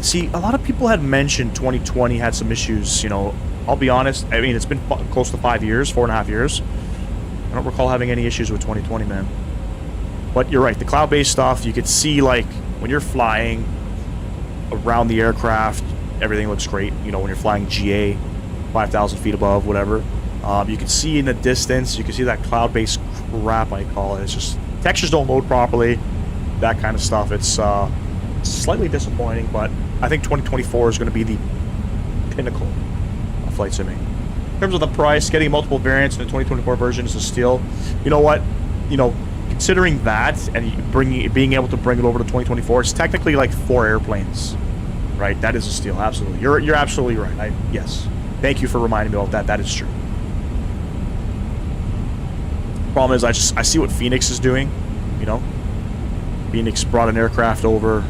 See, a lot of people had mentioned 2020 had some issues, you know. I'll be honest, I mean, it's been close to 5 years, 4.5 years. I don't recall having any issues with 2020, man. But you're right, the cloud-based stuff, you could see, like, when you're flying around the aircraft, everything looks great. You know, when you're flying GA, 5,000 feet above, whatever. You can see in the distance, you can see that cloud-based crap, I call it. It's just, textures don't load properly, that kind of stuff. It's slightly disappointing, but I think 2024 is going to be the pinnacle of flight simming. In terms of the price, getting multiple variants in the 2024 version is a steal. You know what? You know, considering that and being able to bring it over to 2024, it's technically like 4 airplanes, right? That is a steal, absolutely. You're absolutely right. Yes. Thank you for reminding me of that. That is true. Problem is, I see what Phoenix is doing. You know, Phoenix brought an aircraft over.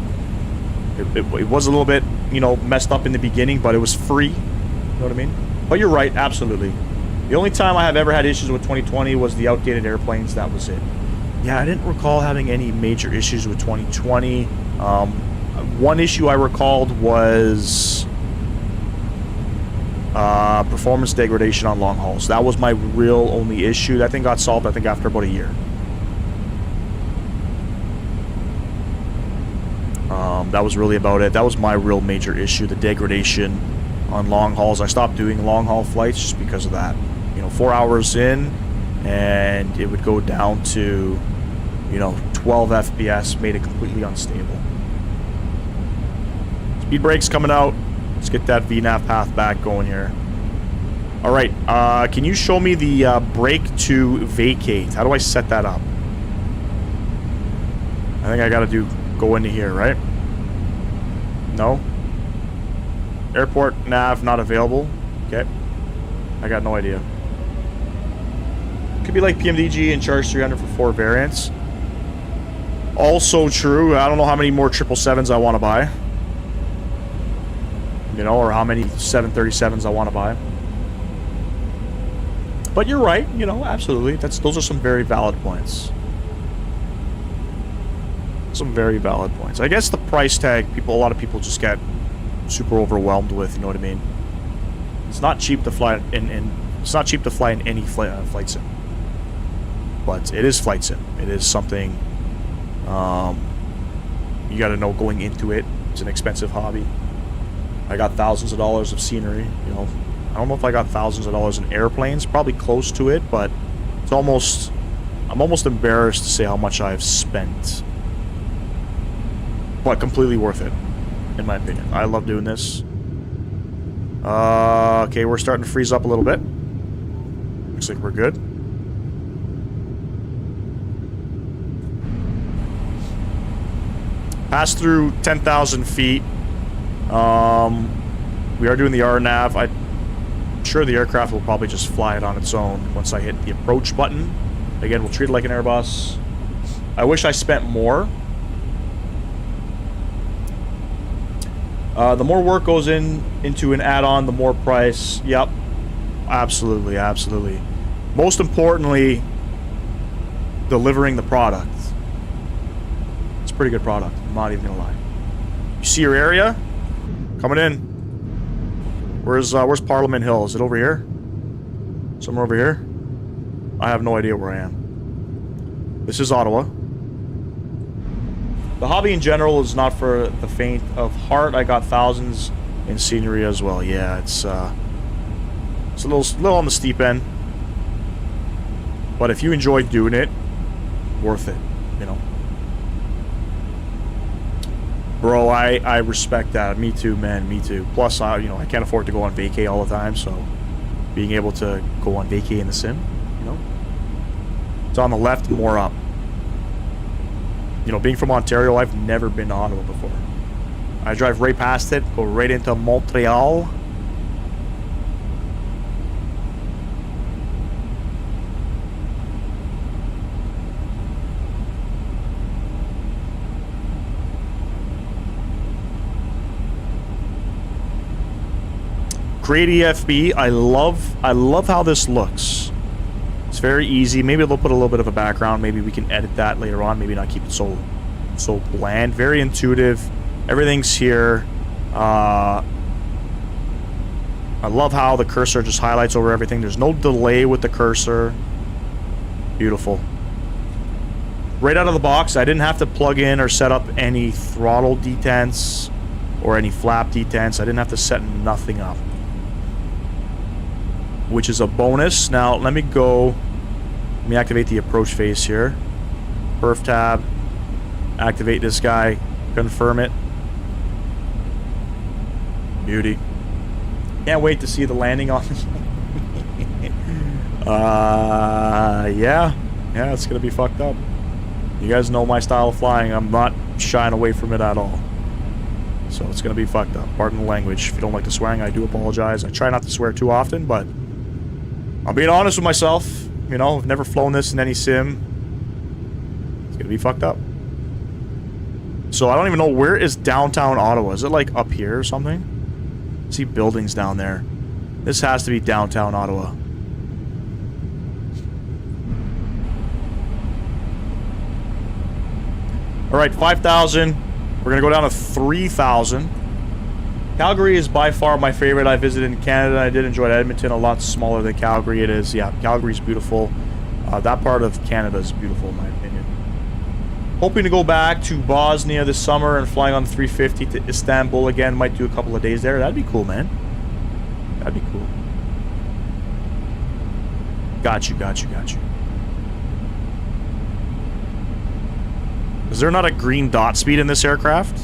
It was a little bit, you know, messed up in the beginning, but it was free. You know what I mean? But you're right, absolutely. The only time I have ever had issues with 2020 was the outdated airplanes. That was it. Yeah, I didn't recall having any major issues with 2020. One issue I recalled was performance degradation on long hauls. That was my real only issue. That thing got solved, I think, after about a year. That was really about it. That was my real major issue, the degradation on long hauls. I stopped doing long haul flights just because of that. You know, 4 hours in, and it would go down to, you know, 12 FPS, made it completely unstable. Speed brakes coming out. Let's get that VNAV path back going here. Alright, can you show me the brake to vacate? How do I set that up? I think I gotta go into here, right? No? Airport nav not available. Okay. I got no idea. Could be like PMDG and charge 300 for 4 variants. Also true. I don't know how many more 777s I want to buy. You know, or how many 737s I want to buy. But you're right, you know, absolutely. Those are some very valid points. Some very valid points. I guess the price tag, a lot of people just get super overwhelmed with, you know what I mean? It's not cheap to fly it's not cheap to fly in any flight sim. But it is flight sim. It is something you got to know going into it. It's an expensive hobby. I got thousands of dollars of scenery, you know. I don't know if I got thousands of dollars in airplanes, probably close to it, but it's almost, I'm almost embarrassed to say how much I've spent. But completely worth it, in my opinion. I love doing this. Okay, we're starting to freeze up a little bit. Looks like we're good. Pass through 10,000 feet. We are doing the RNAV. I'm sure the aircraft will probably just fly it on its own once I hit the approach button. Again, we'll treat it like an Airbus. I wish I spent more. The more work goes into an add-on, the more price. Yep. Absolutely, absolutely. Most importantly, delivering the product. It's a pretty good product. I'm not even gonna lie. You see your area? Coming in. Where's Parliament Hill? Is it over here? Somewhere over here? I have no idea where I am. This is Ottawa. The hobby in general is not for the faint of heart. I got thousands in scenery as well. Yeah, it's a little on the steep end. But if you enjoy doing it, worth it, you know. Bro, I respect that. Me too, man. Me too. Plus, you know, I can't afford to go on vacay all the time, so being able to go on vacay in the sim, you know. It's on the left, more up. You know, being from Ontario, I've never been to Ottawa before. I drive right past it, go right into Montreal. Great EFB. I love how this looks. It's very easy. Maybe they'll put a little bit of a background. Maybe we can edit that later on. Maybe not keep it so bland. Very intuitive. Everything's here. I love how the cursor just highlights over everything. There's no delay with the cursor. Beautiful. Right out of the box, I didn't have to plug in or set up any throttle detents or any flap detents. I didn't have to set nothing up, which is a bonus. Now, let me activate the approach phase here. Perf tab. Activate this guy. Confirm it. Beauty. Can't wait to see the landing on this. Yeah, it's gonna be fucked up. You guys know my style of flying. I'm not shying away from it at all. So it's gonna be fucked up. Pardon the language. If you don't like the swearing, I do apologize. I try not to swear too often, but I'm being honest with myself. You know, I've never flown this in any sim. It's gonna be fucked up. So I don't even know, where is downtown Ottawa? Is it like up here or something? I see buildings down there. This has to be downtown Ottawa. Alright, 5,000. We're gonna go down to 3,000. Calgary is by far my favorite. I visited in Canada. I did enjoy Edmonton. A lot smaller than Calgary. It is, yeah, Calgary's beautiful. That part of Canada is beautiful in my opinion. Hoping to go back to Bosnia this summer and flying on the 350 to Istanbul again. Might do a couple of days there. That'd be cool, man. That'd be cool. Got you. Is there not a green dot speed in this aircraft?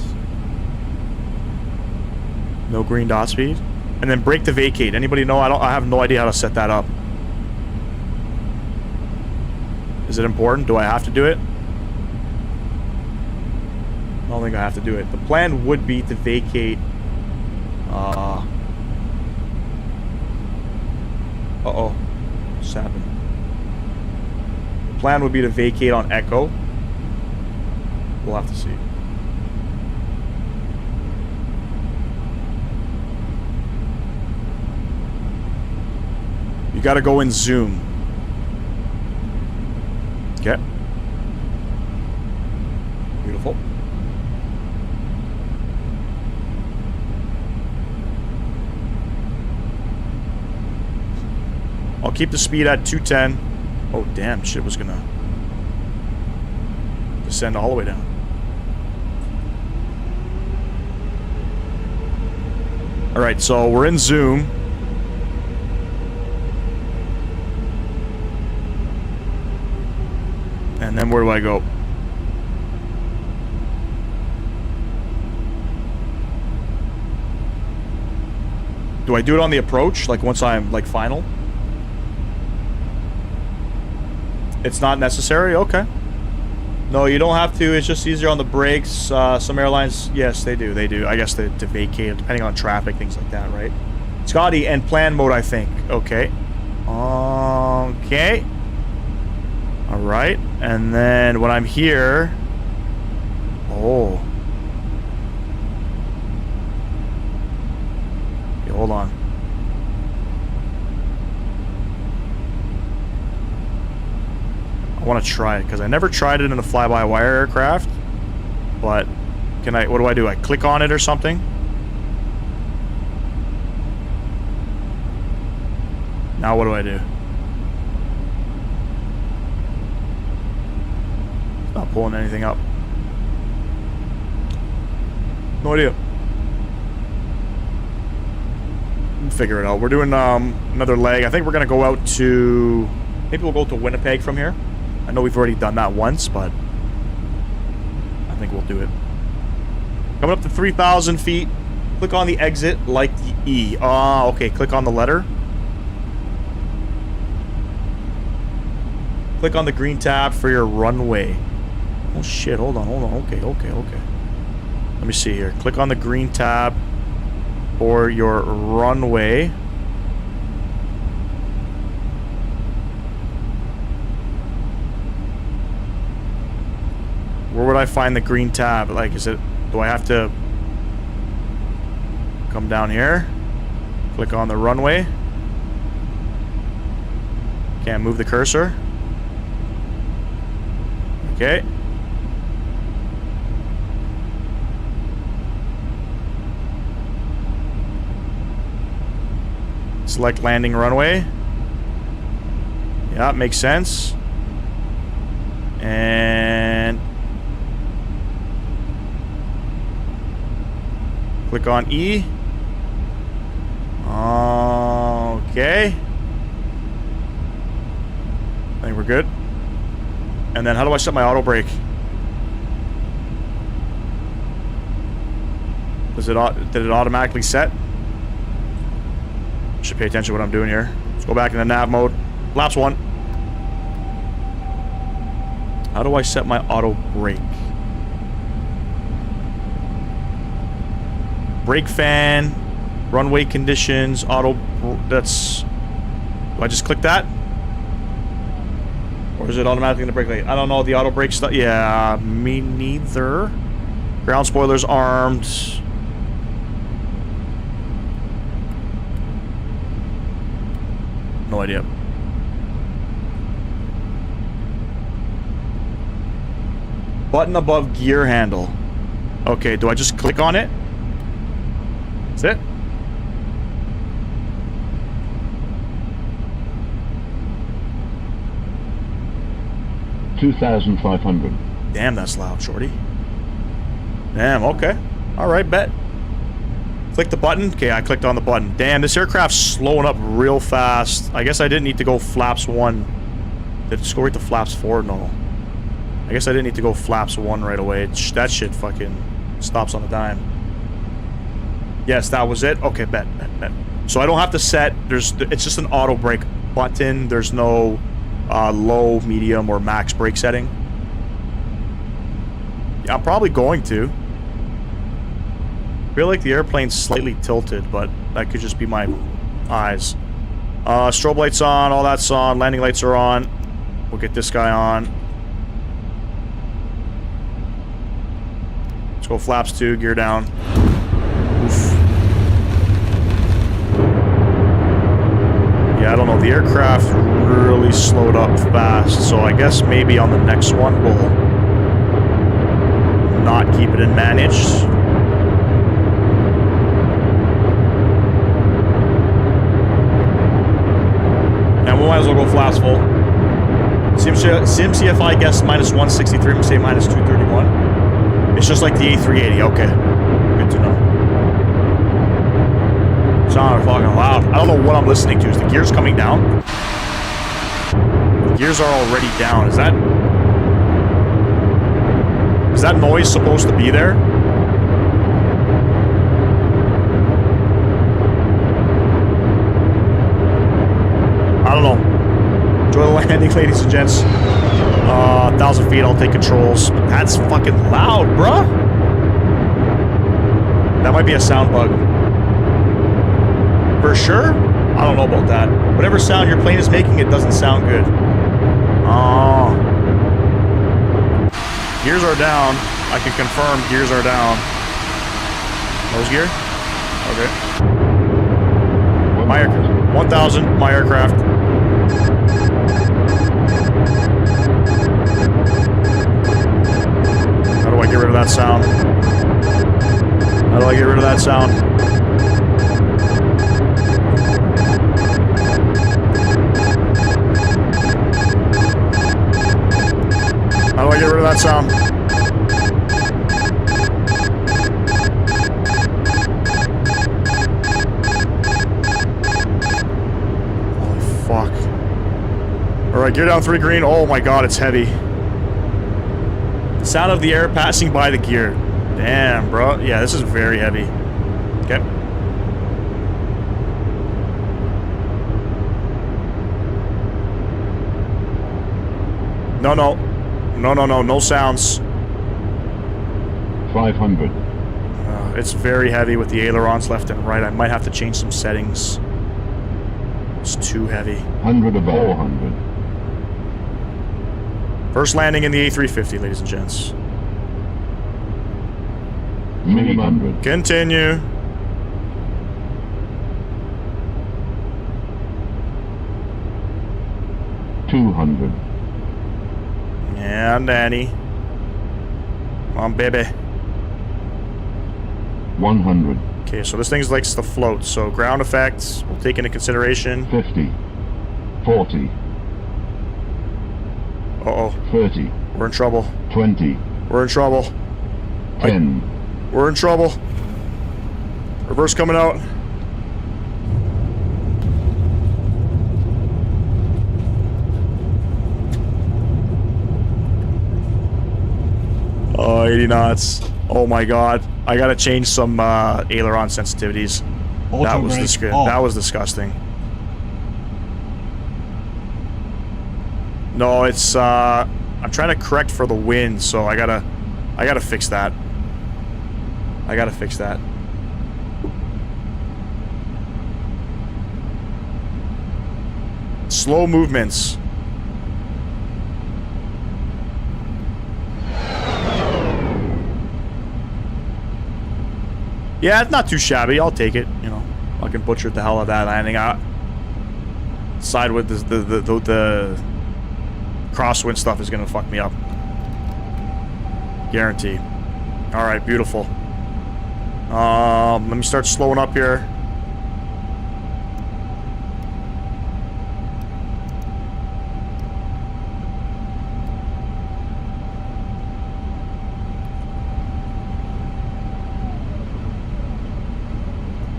No green dot speed. And then brake to vacate. Anybody know? I have no idea how to set that up. Is it important? Do I have to do it? I don't think I have to do it. The plan would be to vacate. Uh-oh. What's happening? The plan would be to vacate on Echo. We'll have to see. You gotta go in zoom. Okay. Beautiful. I'll keep the speed at 210. Oh, damn. Shit was gonna descend all the way down. Alright, so we're in zoom. And then where do I go? Do I do it on the approach? Like once I'm like final? It's not necessary? Okay. No, you don't have to. It's just easier on the brakes. Some airlines, yes, they do. They do. I guess to vacate, depending on traffic, things like that, right? Scotty, and plan mode, I think. Okay. Okay. Alright. And then when I'm here... Oh. Okay, hold on. I want to try it, because I never tried it in a fly-by-wire aircraft. But, can I... What do? I click on it or something? Now what do I do? It's not pulling anything up. No idea. We'll figure it out. We're doing another leg. I think we're going to go out to... Maybe we'll go to Winnipeg from here. I know we've already done that once, but I think we'll do it. Coming up to 3,000 feet. Click on the exit like the E. Okay. Click on the letter. Click on the green tab for your runway. Oh shit, hold on. Okay. Let me see here. Click on the green tab for your runway. Where would I find the green tab? Like, do I have to come down here? Click on the runway. Can't move the cursor. Okay. Select landing runway. Yeah, makes sense. And click on E. Okay. I think we're good. And then how do I set my auto brake? Did it automatically set? Should pay attention to what I'm doing here. Let's go back into nav mode. Flaps 1. How do I set my auto brake? Brake fan, runway conditions, auto. That's. Do I just click that? Or is it automatically in the brake light? I don't know the auto brake stuff. Yeah, me neither. Ground spoilers armed. No idea. Button above gear handle. Okay, do I just click on it? That's it? $2,500. Damn, that's loud, shorty. Damn, okay. Alright, bet. Click the button. Okay, I clicked on the button. Damn, this aircraft's slowing up real fast. I guess I didn't need to go flaps 1. Did it just go right to flaps 4? No. I guess I didn't need to go flaps 1 right away. That shit fucking stops on a dime. Yes, that was it. Okay, bet. So I don't have to set. It's just an auto brake button. There's no low, medium, or max brake setting. Yeah, I'm probably going to. I feel like the airplane's slightly tilted, but that could just be my eyes. Strobe lights on, all that's on, landing lights are on. We'll get this guy on. Let's go flaps 2, gear down. Oof. Yeah, I don't know, the aircraft really slowed up fast, so I guess maybe on the next one we'll not keep it in managed. And we might as well go flaps full. CMCFI guess minus 163, we say minus 231. It's just like the A380, okay. Good to know. Sound fucking loud. I don't know what I'm listening to. Is the gears coming down? The gears are already down. Is that noise supposed to be there? I don't know. Enjoy the landing, ladies and gents. 1,000 feet, I'll take controls. That's fucking loud, bruh. That might be a sound bug. For sure? I don't know about that. Whatever sound your plane is making, it doesn't sound good. Oh. Gears are down. I can confirm gears are down. Nose gear? Okay. My aircraft. 1,000, my aircraft. How do I get rid of that sound? How do I get rid of that sound? How do I get rid of that sound? Holy fuck. Alright, gear down 3 green. Oh my god, it's heavy. Sound of the air passing by the gear. Damn, bro. Yeah, this is very heavy. Okay. No, no. No sounds. 500. It's very heavy with the ailerons left and right. I might have to change some settings. It's too heavy. 100 above 400. First landing in the A350, ladies and gents. Minimum 100. Continue. $200. Yeah, Danny. Come on, baby. 100. Okay, so this thing likes to float, so ground effects we'll take into consideration. 50. 40. Uh-oh. 30. We're in trouble. 20. We're in trouble. 10. We're in trouble. Reverse coming out. Oh, 80 knots. Oh my god. I gotta change some aileron sensitivities. That was disgusting. No, it's I'm trying to correct for the wind, so I gotta fix that. I gotta fix that. Slow movements. Yeah, it's not too shabby. I'll take it. You know, I can butcher the hell out of that landing. Side with the crosswind stuff is gonna fuck me up. Guarantee. All right, beautiful. Let me start slowing up here.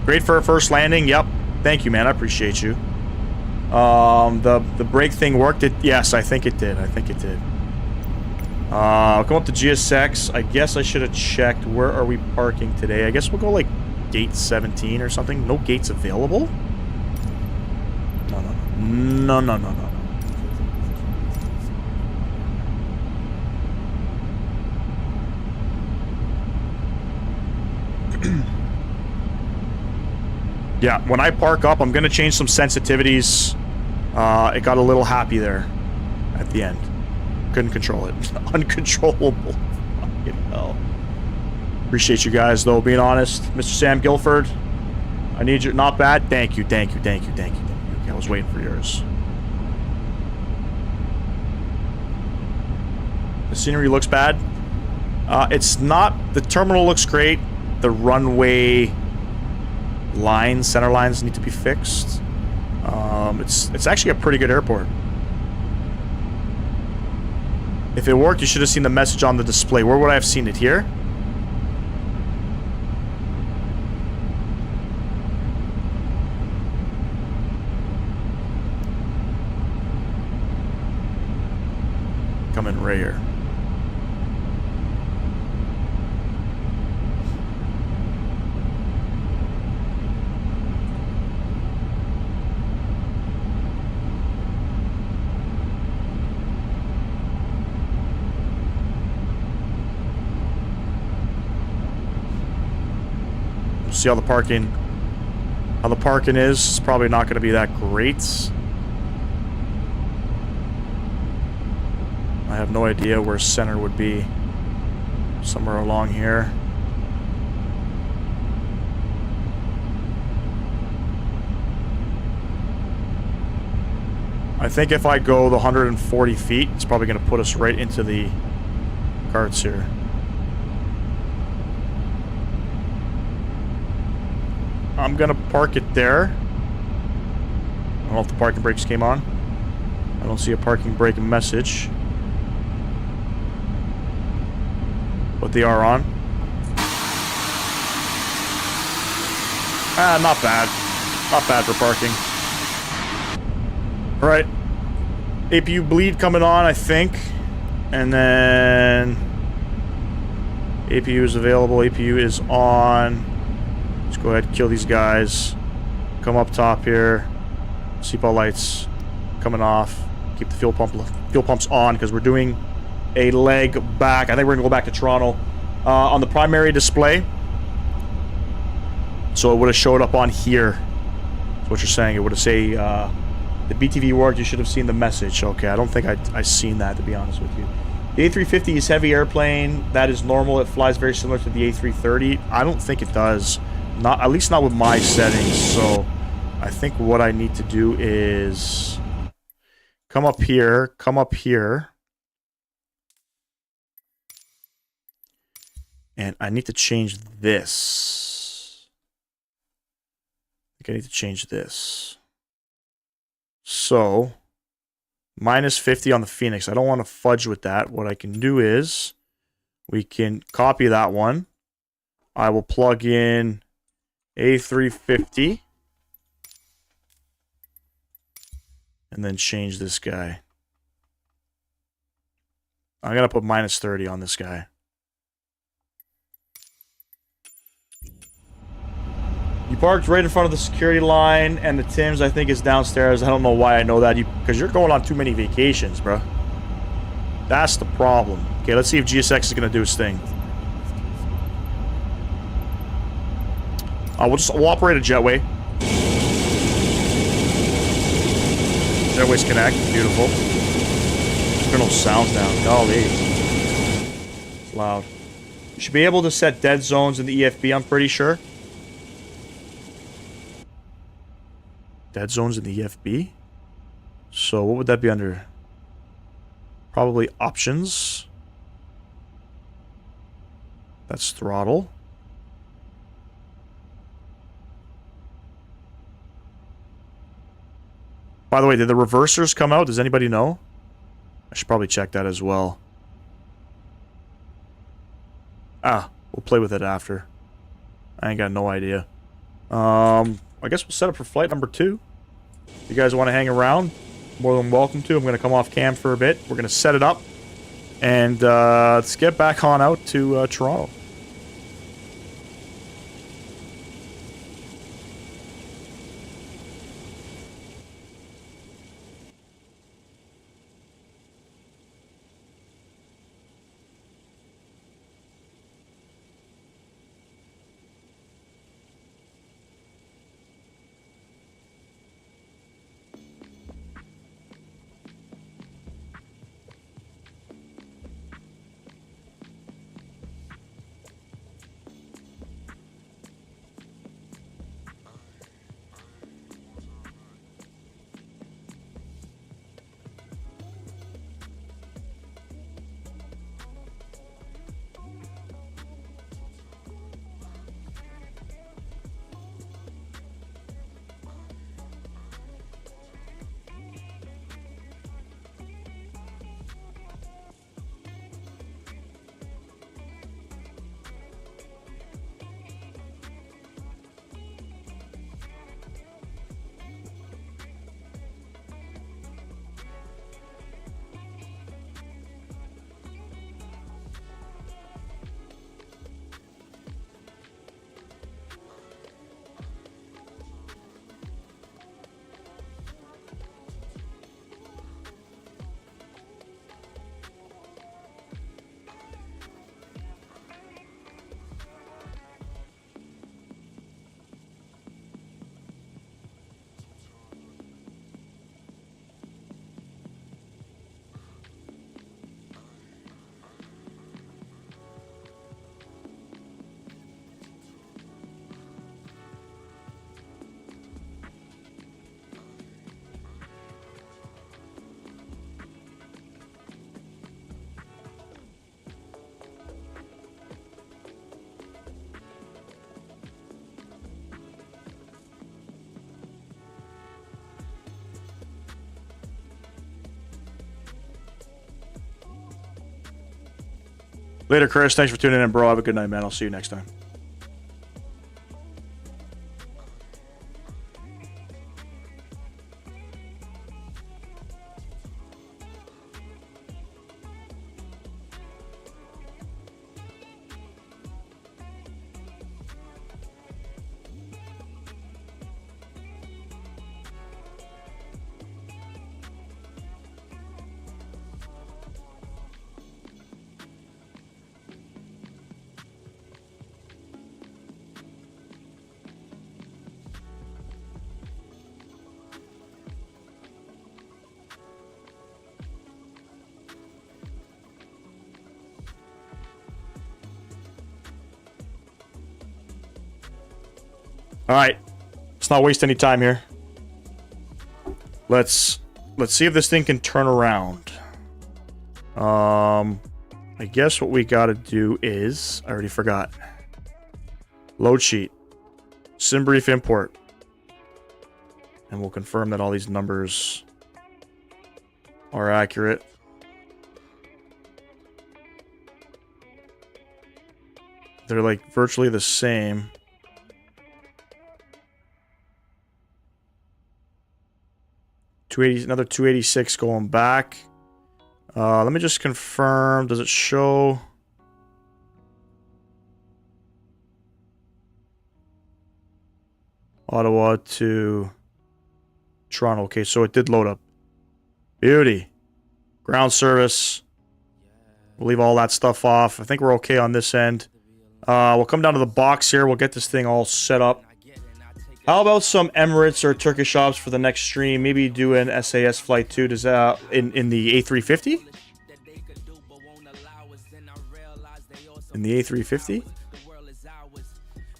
Great for a first landing. Yep. Thank you, man. I appreciate you. The brake thing worked. Yes, I think it did. I think it did. I'll come up to GSX. I guess I should have checked. Where are we parking today? I guess we'll go like gate 17 or something. No gates available? No. Yeah, when I park up, I'm going to change some sensitivities. It got a little happy there at the end. Couldn't control it. Uncontrollable. Fucking hell. Appreciate you guys, though, being honest. Mr. Sam Guilford, I need your... Not bad. Thank you. Okay, I was waiting for yours. The scenery looks bad. It's not... The terminal looks great. The runway lines, center lines need to be fixed. It's actually a pretty good airport. If it worked, you should have seen the message on the display. Where would I have seen it? Here? Coming right here. See how the parking is. It's probably not going to be that great. I have no idea where center would be. Somewhere along here. I think if I go the 140 feet, it's probably going to put us right into the carts here. I'm gonna park it there. I don't know if the parking brakes came on. I don't see a parking brake message. But they are on. Ah, not bad. Not bad for parking. Alright. APU bleed coming on, I think. And then... APU is available. APU is on. Let's go ahead and kill these guys. Come up top here. Seatbelt lights coming off. Keep the fuel pumps on because we're doing a leg back. I think we're gonna go back to Toronto on the primary display. So it would have showed up on here. That's what you're saying. It would have say the BTV worked. You should have seen the message. Okay, I don't think I seen that, to be honest with you. The A350 is heavy airplane. That is normal. It flies very similar to the A330. I don't think it does. Not, at least not with my settings. So I think what I need to do is come up here, and I need to change this. I think I need to change this. So minus 50 on the Phoenix. I don't want to fudge with that. What I can do is we can copy that one. I will plug in A350 and then change this guy. I'm going to put minus 30 on this guy. You parked right in front of the security line, and the Tim's, I think, is downstairs. I don't know why I know that. Because you're going on too many vacations, bro. That's the problem. Okay, let's see if GSX is going to do its thing. We'll operate a jetway. Jetways connect. Beautiful. Turn those sounds down. Golly. It's loud. You should be able to set dead zones in the EFB, I'm pretty sure. Dead zones in the EFB? So what would that be under? Probably options. That's throttle. By the way, did the reversers come out? Does anybody know? I should probably check that as well. Ah, we'll play with it after. I ain't got no idea. I guess we'll set up for flight number 2. If you guys want to hang around, more than welcome to. I'm going to come off cam for a bit. We're going to set it up. And let's get back on out to Toronto. Later, Chris. Thanks for tuning in, bro. Have a good night, man. I'll see you next time. All right, let's not waste any time here. Let's see if this thing can turn around. I guess what we got to do is, I already forgot. Load sheet, sim brief import, and we'll confirm that all these numbers are accurate. They're like virtually the same. Another 286 going back. Let me just confirm. Does it show? Ottawa to Toronto. Okay, so it did load up. Beauty. Ground service. We'll leave all that stuff off. I think we're okay on this end. We'll come down to the box here. We'll get this thing all set up. How about some Emirates or Turkish ops for the next stream? Maybe do an SAS flight too. Does that in the A350? In the A350?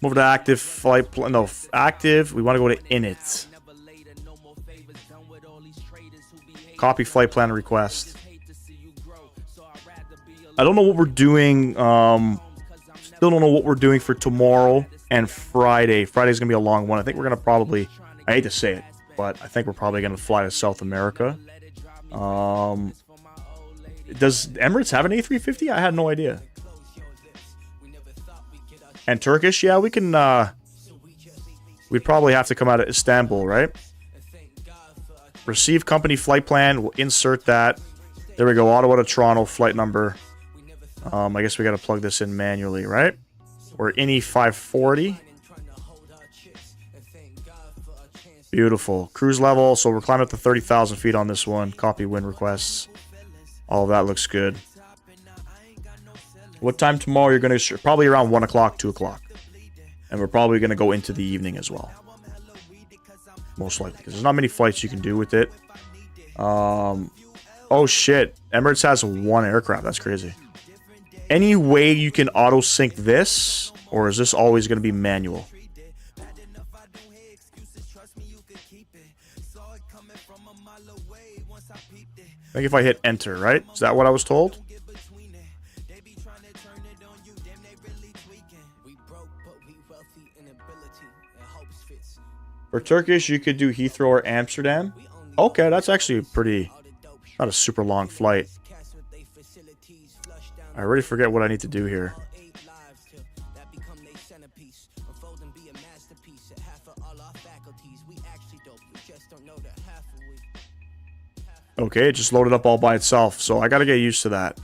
Move to active flight. No, active. We want to go to init. Copy flight plan request. I don't know what we're doing. Still don't know what we're doing for tomorrow and Friday. Friday's going to be a long one. I think we're going to probably... I hate to say it, but I think we're probably going to fly to South America. Does Emirates have an A350? I had no idea. And Turkish? Yeah, we can... we'd probably have to come out of Istanbul, right? Receive company flight plan. We'll insert that. There we go. Ottawa to Toronto flight number. I guess we got to plug this in manually, right? Or INI 540. Beautiful. Cruise level. So we're climbing up to 30,000 feet on this one. Copy wind requests. All of that looks good. What time tomorrow? You're going to... Probably around 1 o'clock, 2 o'clock. And we're probably going to go into the evening as well. Most likely. Because there's not many flights you can do with it. Oh, shit. Emirates has one aircraft. That's crazy. Any way you can auto-sync this? Or is this always going to be manual? I think if I hit enter, right? Is that what I was told? For Turkish, you could do Heathrow or Amsterdam. Okay, that's actually a pretty... Not a super long flight. I already forget what I need to do here. Okay, it just loaded up all by itself, so I gotta get used to that.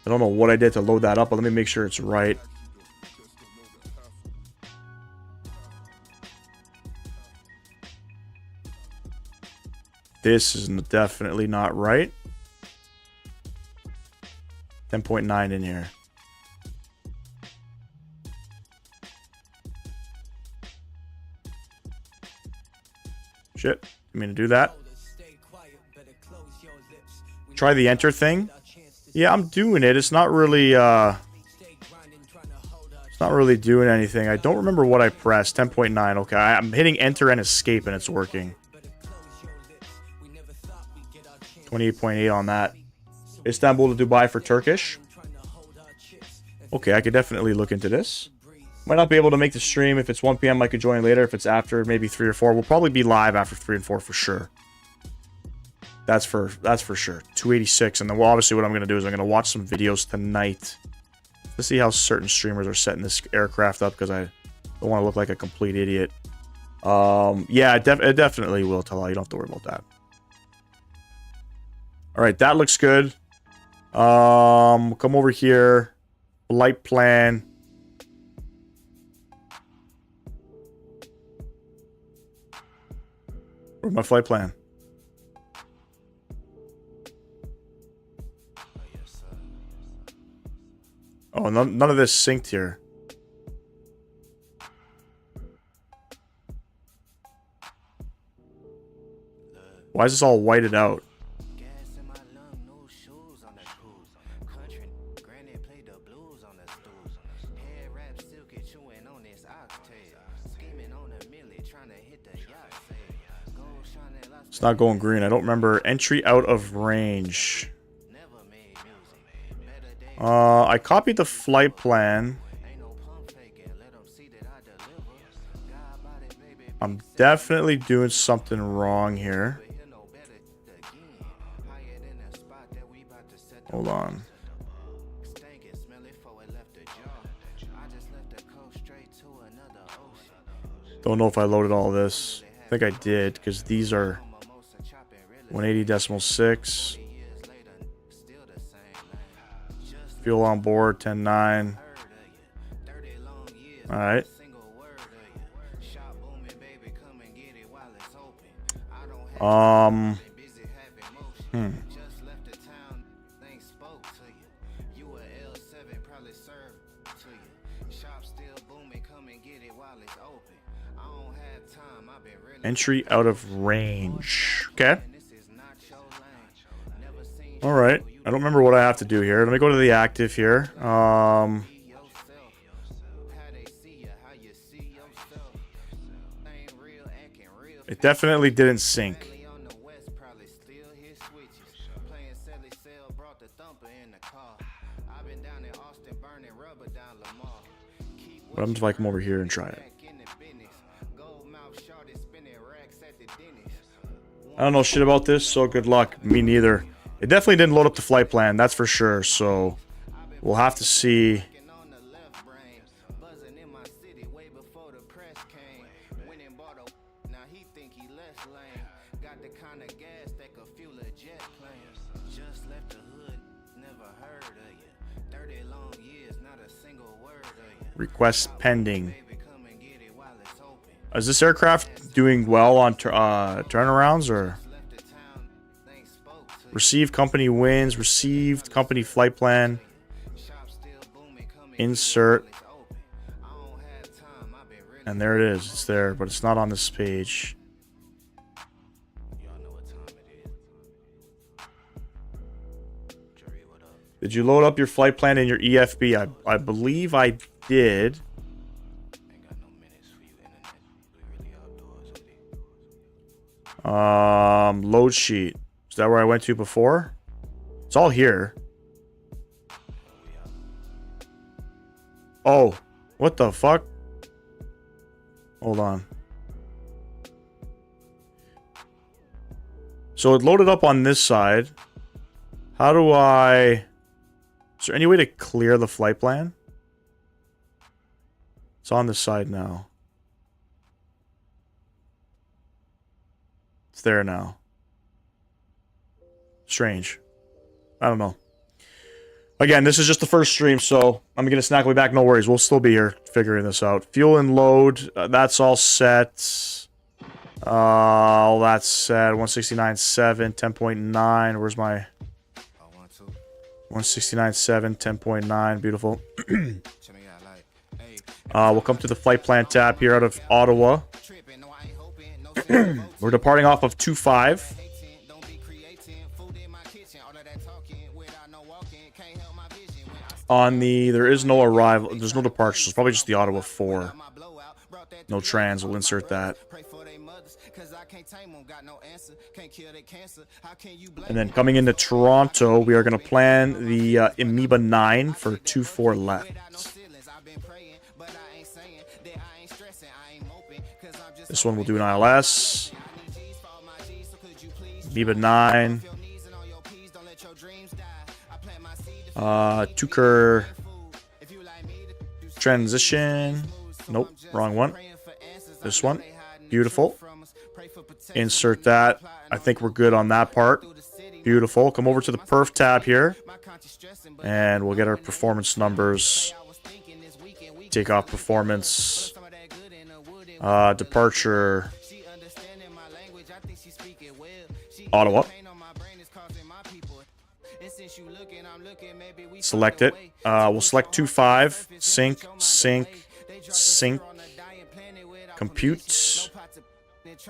I don't know what I did to load that up, but let me make sure it's right. This is definitely not right. 10.9 in here. Shit. I mean to do that. Try the enter thing. Yeah, I'm doing it. It's not really it's not really doing anything. I don't remember what I pressed. 10.9. Okay, I'm hitting enter and escape and it's working. 28.8 on that. Istanbul to Dubai for Turkish. Okay, I could definitely look into this. Might not be able to make the stream. If it's 1 p.m. I could join later. If it's after, maybe 3 or 4. We'll probably be live after 3 and 4 for sure. That's for sure. 286. And then, well, obviously what I'm going to do is I'm going to watch some videos tonight to see how certain streamers are setting this aircraft up because I don't want to look like a complete idiot. Yeah, it definitely will, Talal. You don't have to worry about that. All right, that looks good. Come over here. Flight plan. Where's my flight plan? Oh, none of this synced here. Why is this all whited out? It's not going green. I don't remember. Entry out of range. I copied the flight plan. I'm definitely doing something wrong here. Hold on. Don't know if I loaded all this. I think I did, because these are 180.6. Fuel on board, 10.9. Alright. Entry out of range. Okay. Alright. I don't remember what I have to do here. Let me go to the active here. It definitely didn't sync. What happens if I come over here and try it? I don't know shit about this, so good luck. Me neither. It definitely didn't load up the flight plan, that's for sure, so we'll have to see. Request pending. Is this aircraft doing well on turnarounds or? Received company wins. Received company flight plan. Insert. And there it is. It's there, but it's not on this page. Did you load up your flight plan in your EFB? I believe I did. Load sheet. Is that where I went to before? It's all here. Oh, what the fuck? Hold on. So it loaded up on this side. How do I... Is there any way to clear the flight plan? It's on this side now. It's there now. Strange. I don't know. Again, this is just the first stream, so I'm going to snack way back. No worries. We'll still be here figuring this out. Fuel and load. That's all set. All that's set. 169.7, 10.9. Where's my... 169.7, 10.9. Beautiful. We'll come to the flight plan tab here out of Ottawa. We're departing off of 25. On the, there is no arrival, there's no departure, so it's probably just the Ottawa 4. No trans, we'll insert that. And then coming into Toronto, we are going to plan the Amoeba 9 for 2-4 left. This one we'll do an ILS. Amoeba 9. Tuker Transition. Nope, wrong one. This one. Beautiful. Insert that. I think we're good on that part. Beautiful. Come over to the perf tab here. And we'll get our performance numbers. Take off performance. Departure. Auto up. Select it. We'll select 2.5. Sync, sync, sync. Compute.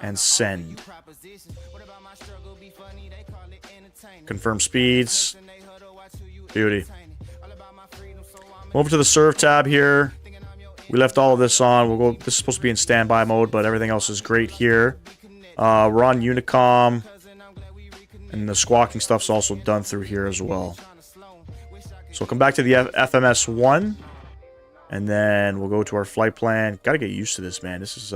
And send. Confirm speeds. Beauty. Over to the serve tab here. We left all of this on. We'll go. This is supposed to be in standby mode, but everything else is great here. We're on Unicom. And the squawking stuff's also done through here as well. So we'll come back to the FMS1. And then we'll go to our flight plan. Gotta get used to this, man. This is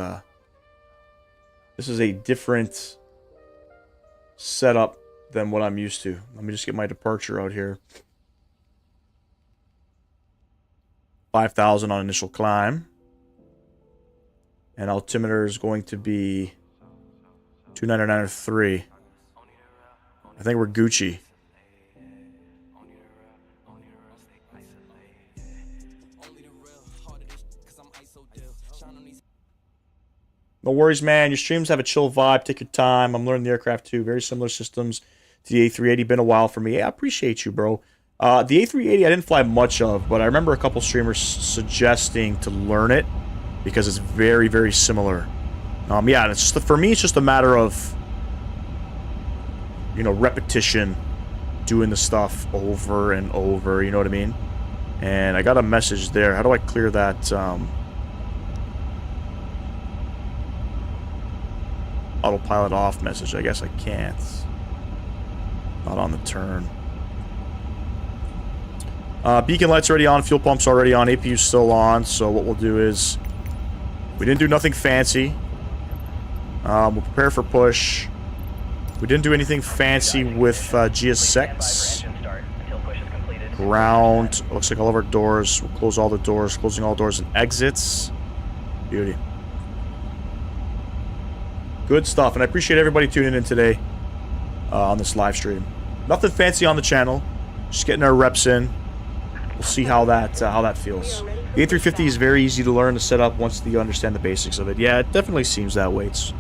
a different setup than what I'm used to. Let me just get my departure out here. 5,000 on initial climb. And altimeter is going to be 299.3. I think we're Gucci. No worries, man. Your streams have a chill vibe. Take your time. I'm learning the aircraft too. Very similar systems to the A380. Been a while for me. Yeah, I appreciate you, bro. The A380 I didn't fly much of, but I remember a couple streamers suggesting to learn it because it's very, very similar. Yeah, it's just for me, it's just a matter of, you know, repetition, doing the stuff over and over. You know what I mean? And I got a message there. How do I clear that? Autopilot off message. I guess I can't. Not on the turn. Beacon lights already on. Fuel pumps already on. APU's still on. So what we'll do is, we didn't do nothing fancy. We'll prepare for push. We didn't do anything fancy with GSX. Ground. Looks like all of our doors. We'll close all the doors. Closing all doors and exits. Beauty. Good stuff, and I appreciate everybody tuning in today on this live stream. Nothing fancy on the channel, just getting our reps in. We'll see how that feels. The A350 is very easy to learn to set up once you understand the basics of it. Yeah, it definitely seems that way. It's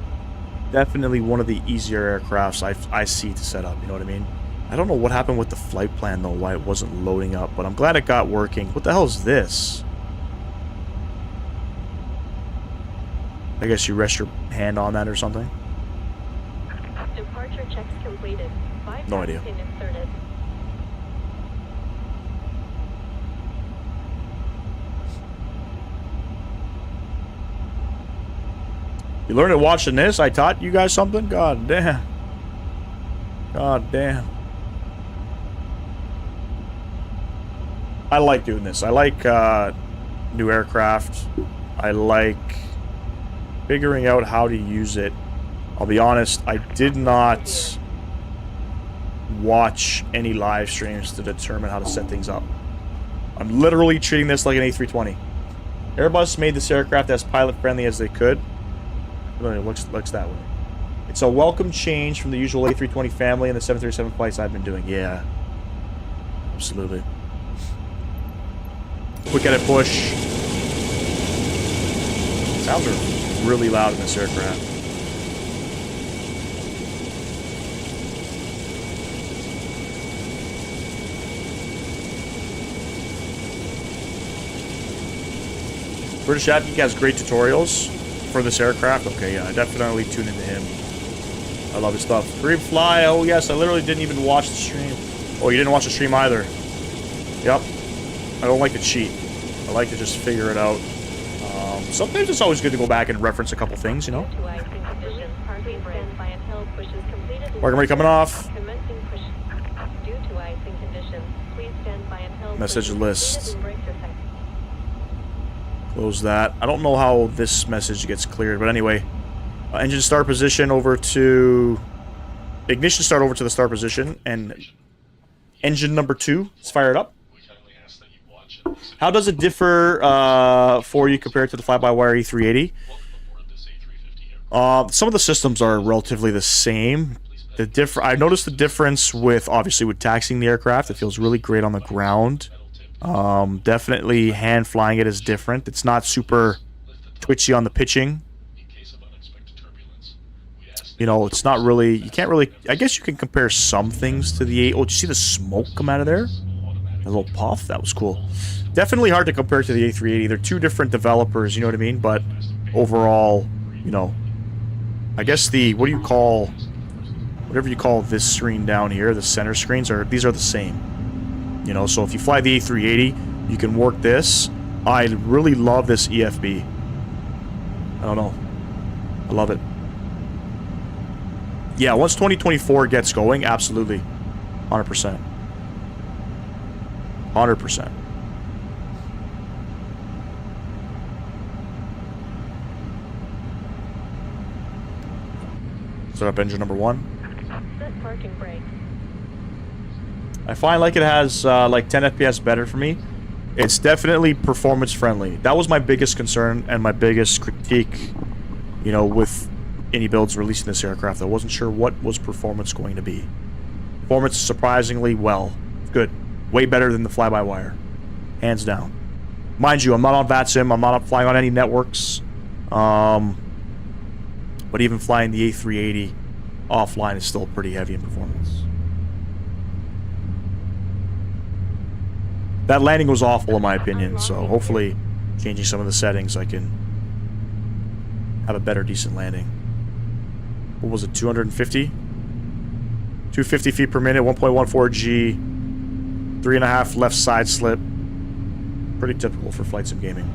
definitely one of the easier aircrafts I see to set up. You know what I mean? I don't know what happened with the flight plan though, why it wasn't loading up, but I'm glad it got working. What the hell is this? I guess you rest your hand on that or something. Departure checks completed. No idea. Inserted. You learned it watching this? I taught you guys something? God damn. God damn. I like doing this. I like new aircraft. I like figuring out how to use it. I'll be honest, I did not watch any live streams to determine how to set things up. I'm literally treating this like an A320. Airbus made this aircraft as pilot friendly as they could. It looks that way. It's a welcome change from the usual A320 family and the 737 flights I've been doing. Yeah. Absolutely. Quick edit push. Sounds are really loud in this aircraft. British Advocate has great tutorials for this aircraft. Okay, yeah, I definitely tune into him. I love his stuff. Dream Fly, oh yes, I literally didn't even watch the stream. Oh, you didn't watch the stream either. Yep. I don't like to cheat. I like to just figure it out. Sometimes it's always good to go back and reference a couple things, you know? Parking brake coming off. Message list. Close that. I don't know how this message gets cleared, but anyway. Engine start position over to... Ignition start over to the start position, and engine number 2 is fired up. We kindly ask that you watch How does it differ for you compared to the fly-by-wire E380? Some of the systems are relatively the same. I noticed the difference with, obviously, with taxiing the aircraft. It feels really great on the ground. Definitely hand flying it is different. It's not super twitchy on the pitching. You know, it's not really, you can't really, I guess you can compare some things to the 8. Oh, did you see the smoke come out of there? A little puff? That was cool. Definitely hard to compare to the A380. They're two different developers, you know what I mean? But overall, you know, I guess the, what do you call, whatever you call this screen down here, the center screens, these are the same. You know, so if you fly the A380, you can work this. I really love this EFB. I don't know. I love it. Yeah, once 2024 gets going, absolutely. 100%. 100%. Start up engine number 1. Set parking brake. I find like it has like 10 FPS better for me. It's definitely performance friendly. That was my biggest concern and my biggest critique, you know, with iniBuilds releasing this aircraft. I wasn't sure what was performance going to be. Performance surprisingly well. Good. Way better than the fly-by-wire. Hands down. Mind you, I'm not on VATSIM. I'm not flying on any networks. But even flying the A380 offline is still pretty heavy in performance. That landing was awful in my opinion, so hopefully changing some of the settings I can have a better, decent landing. What was it, 250? 250 feet per minute, 1.14 G, 3.5 left side slip. Pretty typical for flight sim gaming.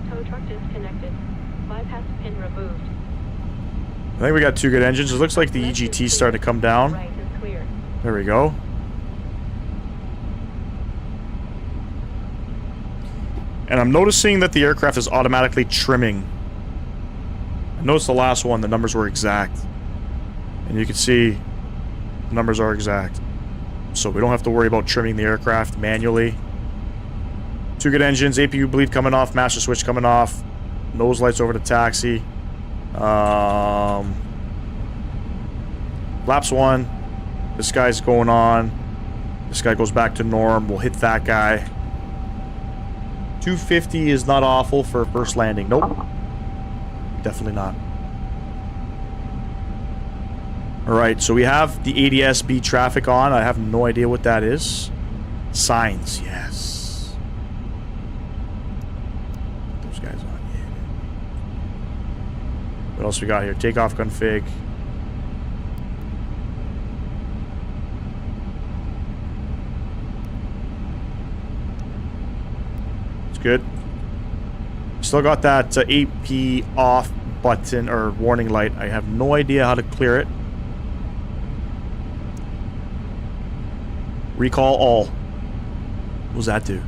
Tow truck disconnected. Bypass pin removed. I think we got 2 good engines. It looks like the EGT's starting to come down. Right is clear. There we go. And I'm noticing that the aircraft is automatically trimming. I noticed the last one, the numbers were exact. And you can see the numbers are exact. So we don't have to worry about trimming the aircraft manually. 2 good engines, APU bleed coming off, master switch coming off, nose lights over to taxi. Laps 1. This guy's going on. This guy goes back to norm. We'll hit that guy. 250 is not awful for a first landing. Nope. Definitely not. Alright, so we have the ADS-B traffic on. I have no idea what that is. Signs, yes. Put those guys on, yeah. What else we got here? Takeoff config. It's good. Still got that AP off button or warning light. I have no idea how to clear it. Recall all. What does that do?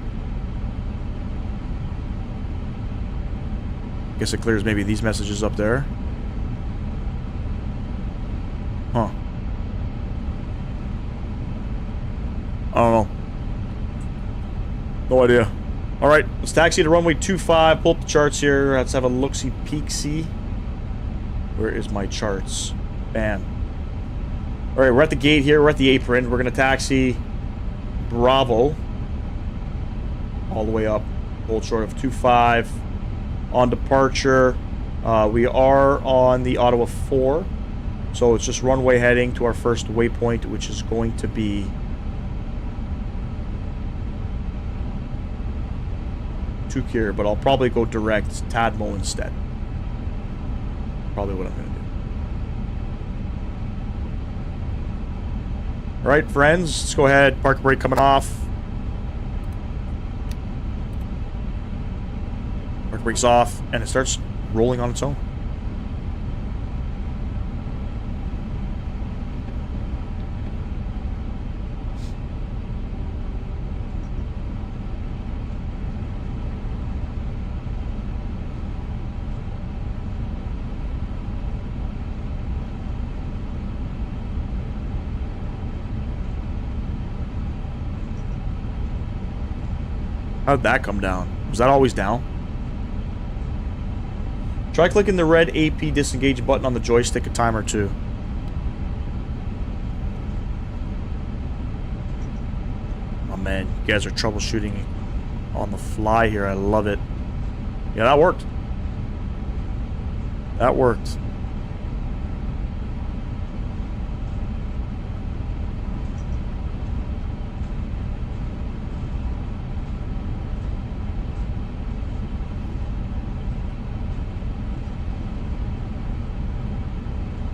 Guess it clears maybe these messages up there. Huh. I don't know. No idea. Alright, let's taxi to runway 25. Pull up the charts here. Let's have a look-see, peek-see. Where is my charts? Bam. Alright, we're at the gate here. We're at the apron. We're going to taxi Bravo. All the way up. Hold short of 25. On departure, we are on the Ottawa 4. So it's just runway heading to our first waypoint, which is going to be Tukir, but I'll probably go direct Tadmo instead. Probably what I'm going to do. Alright, friends, let's go ahead. Park brake coming off. Park brake's off, and it starts rolling on its own. How'd that come down? Was that always down? Try clicking the red AP disengage button on the joystick a time or two. Oh man, you guys are troubleshooting on the fly here. I love it. Yeah, that worked. That worked.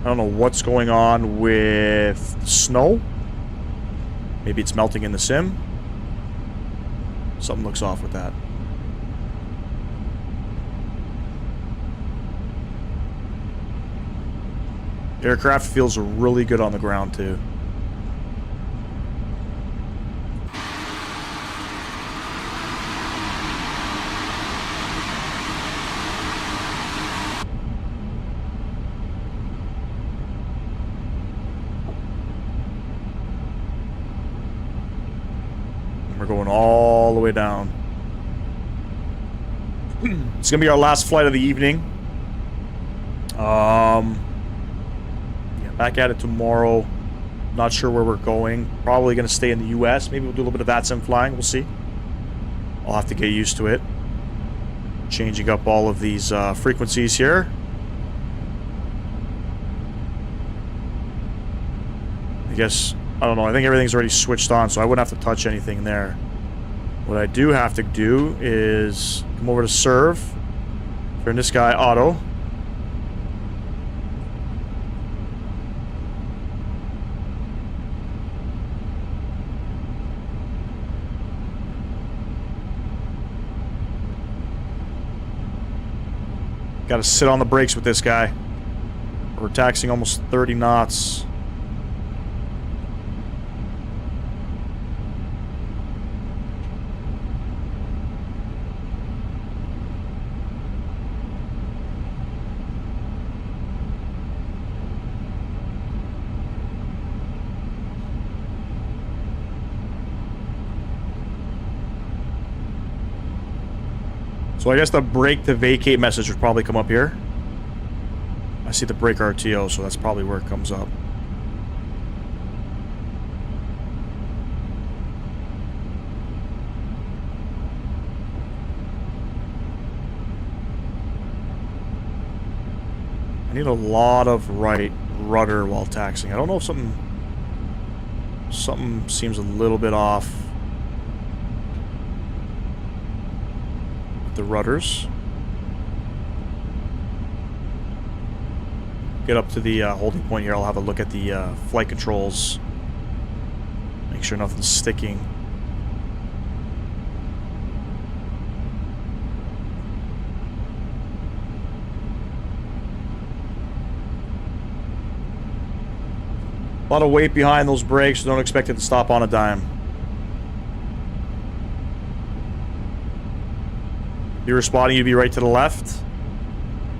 I don't know what's going on with snow. Maybe it's melting in the sim. Something looks off with that. Aircraft feels really good on the ground too. We're going all the way down. It's gonna be our last flight of the evening. Yeah, back at it tomorrow. Not sure where we're going. Probably gonna stay in the US. Maybe we'll do a little bit of VATSIM flying. We'll see. I'll have to get used to it. Changing up all of these frequencies here. I guess, I don't know, I think everything's already switched on, so I wouldn't have to touch anything there. What I do have to do is come over to serve, turn this guy auto. Got to sit on the brakes with this guy. We're taxiing almost 30 knots. So I guess the brake to vacate message would probably come up here. I see the brake RTO, so that's probably where it comes up. I need a lot of right rudder while taxiing. I don't know if something seems a little bit off. The rudders. Get up to the holding point here. I'll have a look at the flight controls. Make sure nothing's sticking. A lot of weight behind those brakes, so don't expect it to stop on a dime. You were spotting you to be right to the left.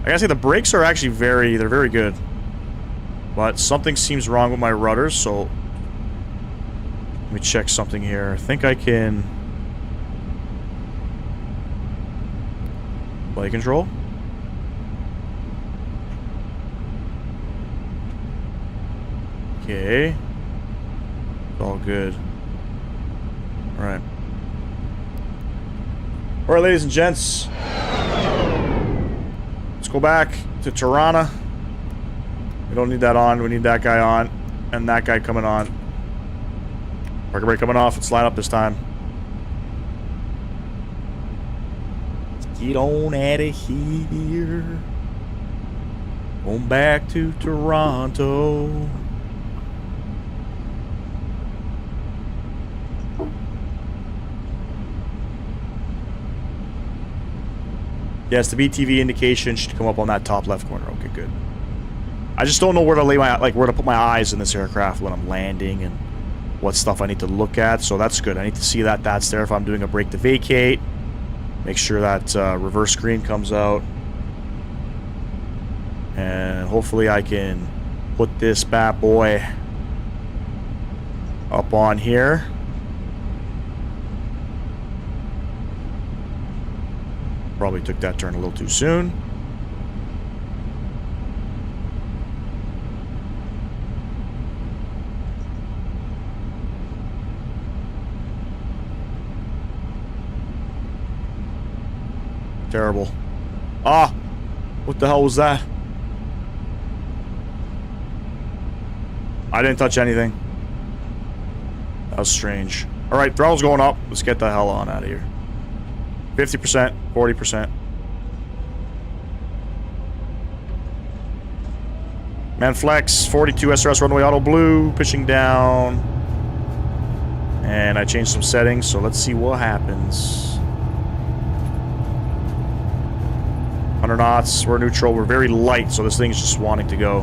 I gotta say the brakes are actually they're very good. But something seems wrong with my rudders, so let me check something here. I think I can flight control. Okay. It's all good. Alright. Alright, ladies and gents. Let's go back to Tirana. We don't need that on. We need that guy on. And that guy coming on. Parker brake coming off. Let's line up this time. Let's get on out of here. On back to Toronto. Yes, the BTV indication should come up on that top left corner. Okay, good. I just don't know where to lay my, where to put my eyes in this aircraft when I'm landing and what stuff I need to look at. So that's good. I need to see that that's there if I'm doing a brake to vacate. Make sure that reverse screen comes out. And hopefully I can put this bad boy up on here. Probably took that turn a little too soon. Terrible. Ah! What the hell was that? I didn't touch anything. That was strange. Alright, throttle's going up. Let's get the hell on out of here. 50%, 40%. Man flex, 42 SRS runway auto blue, pitching down. And I changed some settings, so let's see what happens. 100 knots, we're neutral, we're very light, so this thing's just wanting to go.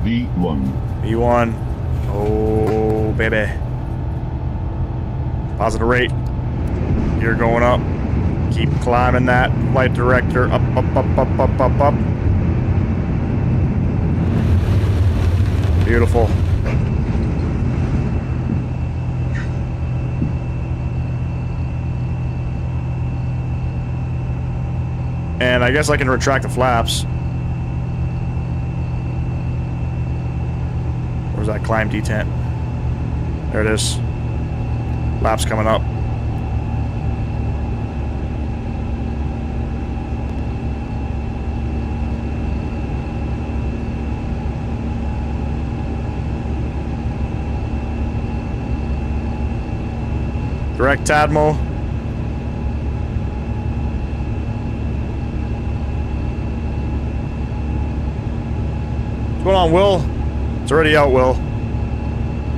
V1. V1. Oh, baby. Positive rate. You're going up. Keep climbing that flight director. Up, up, up, up, up, up, up. Beautiful. And I guess I can retract the flaps. Where's that climb detent? There it is. Flaps coming up. Direct Tadmo. What's going on, Will? It's already out, Will.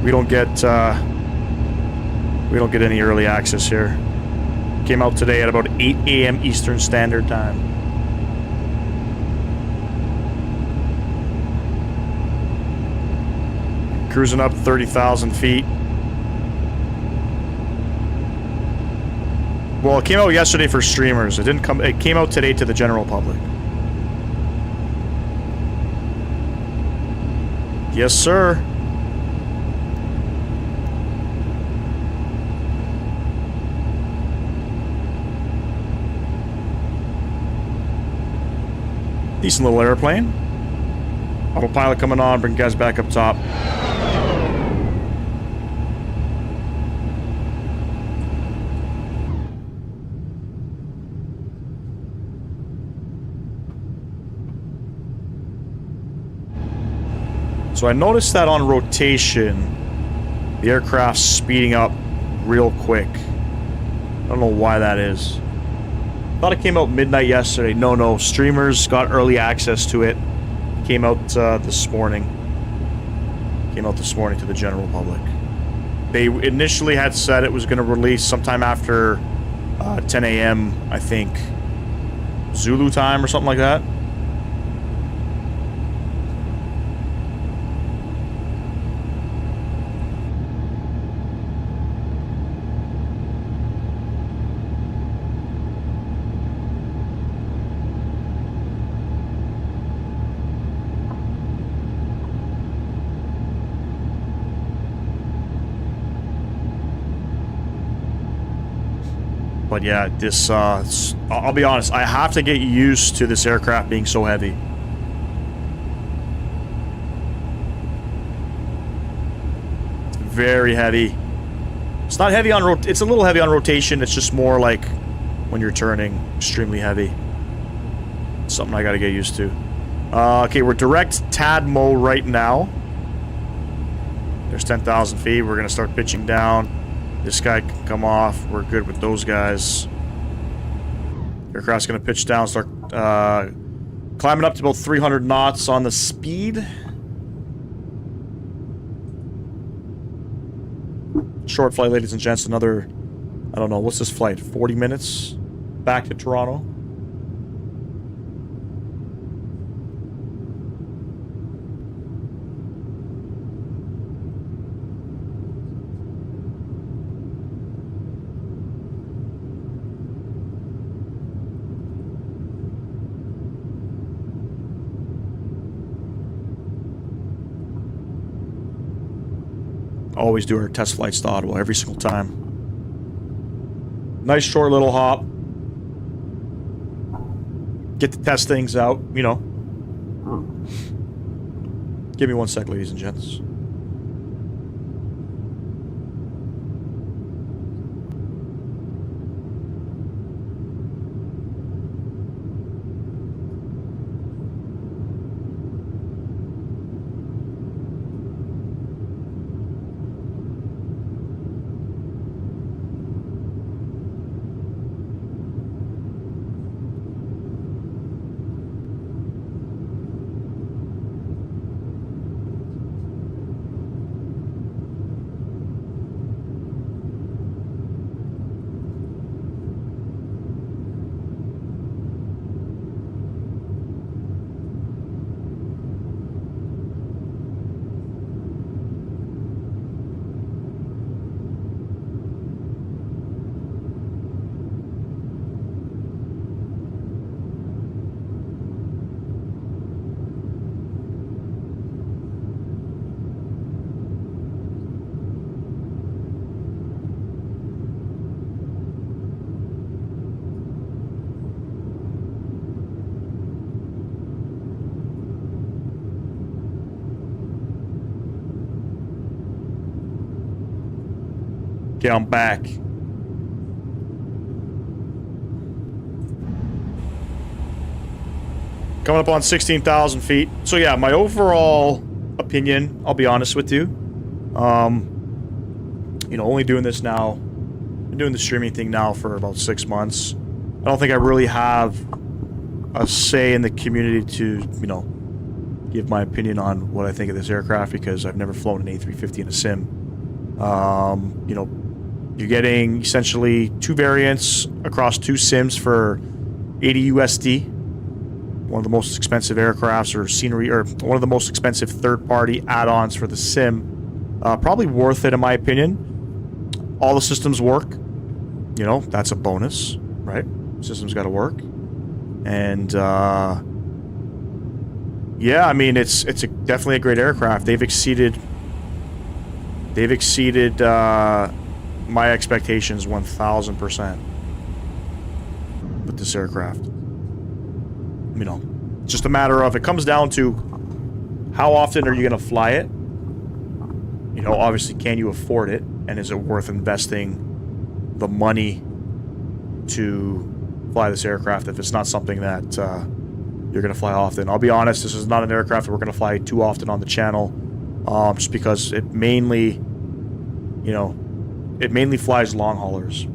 We don't get any early access here. Came out today at about 8 a.m. Eastern Standard Time. Cruising up 30,000 feet. Well, it came out yesterday for streamers. It didn't come. It came out today to the general public. Yes, sir. Decent little airplane. Autopilot coming on, bring guys back up top. So I noticed that on rotation, the aircraft's speeding up real quick. I don't know why that is. Thought it came out midnight yesterday. No, streamers got early access to it. Came out this morning. Came out this morning to the general public. They initially had said it was going to release sometime after 10 a.m., I think. Zulu time or something like that. But yeah, this, I'll be honest, I have to get used to this aircraft being so heavy. It's very heavy. It's not heavy on it's a little heavy on rotation, it's just more like when you're turning, extremely heavy. It's something I gotta get used to. Okay, we're direct Tadmo right now. There's 10,000 feet, we're gonna start pitching down. This guy can come off. We're good with those guys. Aircraft's gonna pitch down, start climbing up to about 300 knots on the speed. Short flight, ladies and gents. Another, I don't know, what's this flight? 40 minutes back to Toronto. Always do our test flights to Ottawa every single time. Nice short little hop. get to test things out, you know. Give me 1 sec, ladies and gents. Okay, I'm back. Coming up on 16,000 feet. So yeah, my overall opinion, I'll be honest with you. You know, only doing this now. Been doing the streaming thing now for about 6 months. I don't think I really have a say in the community to, you know, give my opinion on what I think of this aircraft because I've never flown an A350 in a sim. You know, you're getting essentially 2 variants across 2 sims for 80 USD. One of the most expensive aircrafts or scenery, or one of the most expensive third-party add-ons for the sim. Probably worth it in my opinion. All the systems work. You know, that's a bonus, right? Systems got to work. And yeah, I mean it's definitely a great aircraft. They've exceeded my expectations 1,000% with this aircraft. You know, it's just a matter of, it comes down to how often are you going to fly it? You know, obviously, can you afford it? And is it worth investing the money to fly this aircraft if it's not something that you're going to fly often? I'll be honest, this is not an aircraft that we're going to fly too often on the channel, just because it mainly, you know, it mainly flies long haulers.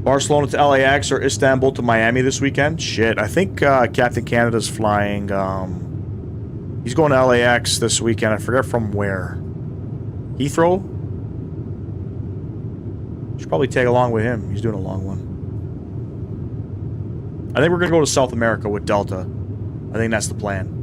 Barcelona to LAX or Istanbul to Miami this weekend? Shit, I think Captain Canada's flying, he's going to LAX this weekend. I forget from where. Heathrow? Should probably tag along with him. He's doing a long one. I think we're going to go to South America with Delta. I think that's the plan.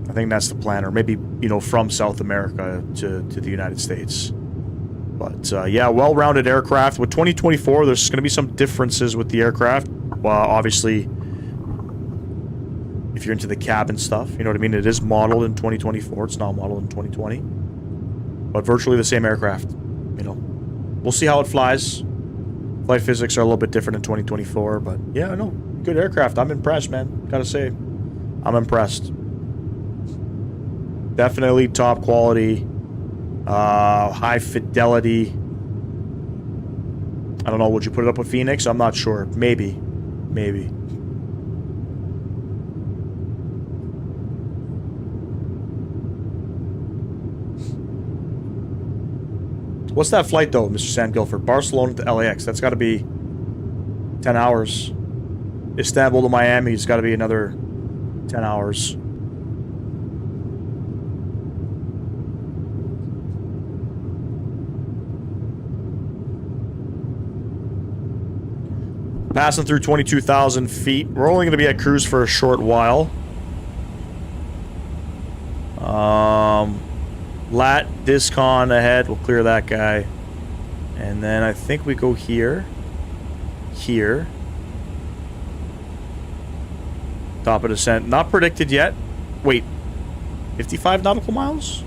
I think that's the plan. Or maybe, you know, from South America to the United States. But, yeah, well-rounded aircraft. With 2024, there's going to be some differences with the aircraft. Well, obviously, if you're into the cabin stuff, you know what I mean? It is modeled in 2024. It's not modeled in 2020. But virtually the same aircraft, you know. We'll see how it flies. Flight physics are a little bit different in 2024. But, yeah, no, good aircraft. I'm impressed, man. Gotta say, I'm impressed. Definitely top quality. High fidelity. I don't know, would you put it up with Phoenix? I'm not sure. Maybe. Maybe. What's that flight, though, Mr. Sam Guilford? Barcelona to LAX. That's got to be 10 hours. Istanbul to Miami has got to be another 10 hours. Passing through 22,000 feet. We're only going to be at cruise for a short while. Lat Discon ahead. We'll clear that guy. And then I think we go here. Here. Top of descent. Not predicted yet. Wait. 55 nautical miles?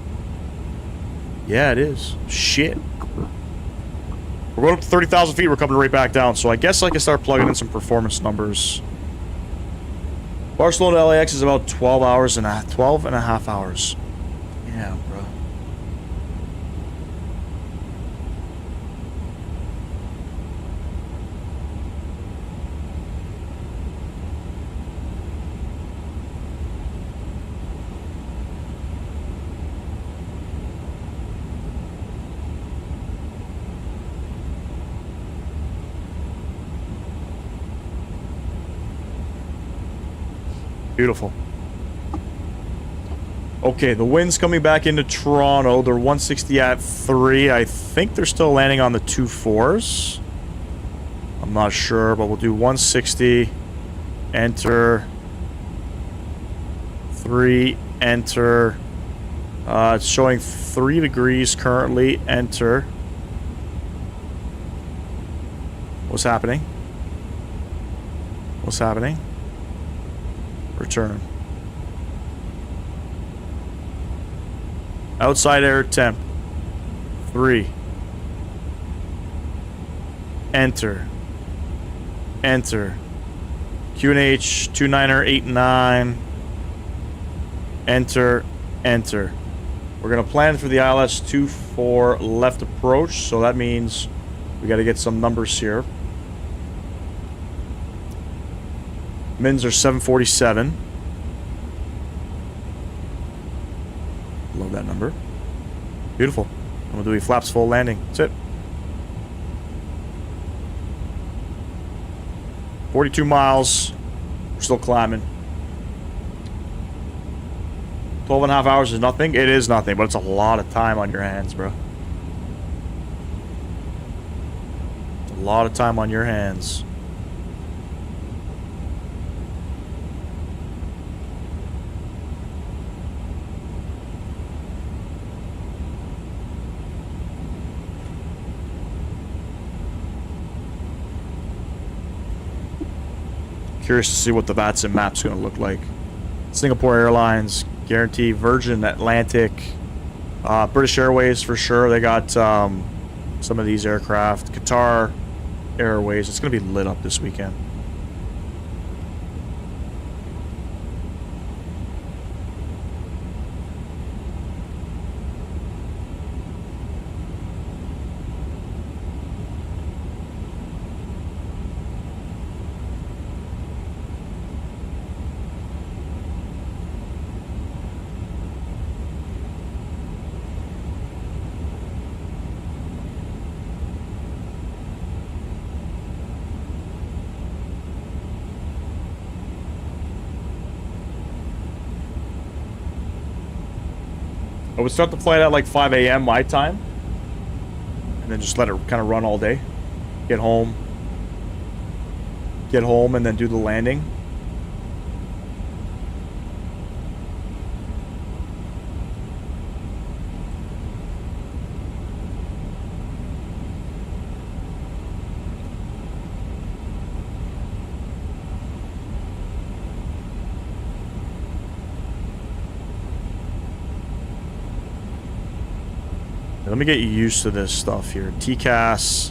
Yeah, it is. Shit. We're going up to 30,000 feet. We're coming right back down. So I guess I can start plugging in some performance numbers. Barcelona to LAX is about 12 and a half hours. Yeah, bro. Beautiful. Okay, the wind's coming back into Toronto. They're 160 at 3. I think they're still landing on the 2.4s. I'm not sure, but we'll do 160. Enter. 3. Enter. It's showing 3 degrees currently. Enter. What's happening? What's happening? Return. Outside air temp. 3. Enter. Enter. QNH 29er 89. Enter. Enter. We're going to plan for the ILS 24 left approach, so that means we got to get some numbers here. Mins are 747. Love that number. Beautiful. And we'll do a flaps full landing. That's it. 42 miles. We're still climbing. 12 and a half hours is nothing. It is nothing, but it's a lot of time on your hands, bro. It's a lot of time on your hands. Curious to see what the VATSIM map's going to look like. Singapore Airlines, Guarantee, Virgin Atlantic, British Airways for sure. They got some of these aircraft. Qatar Airways. It's going to be lit up this weekend. I would start the flight at like 5 a.m. my time, and then just let it kind of run all day. Get home, and then do the landing. Let me get you used to this stuff here. TCAS.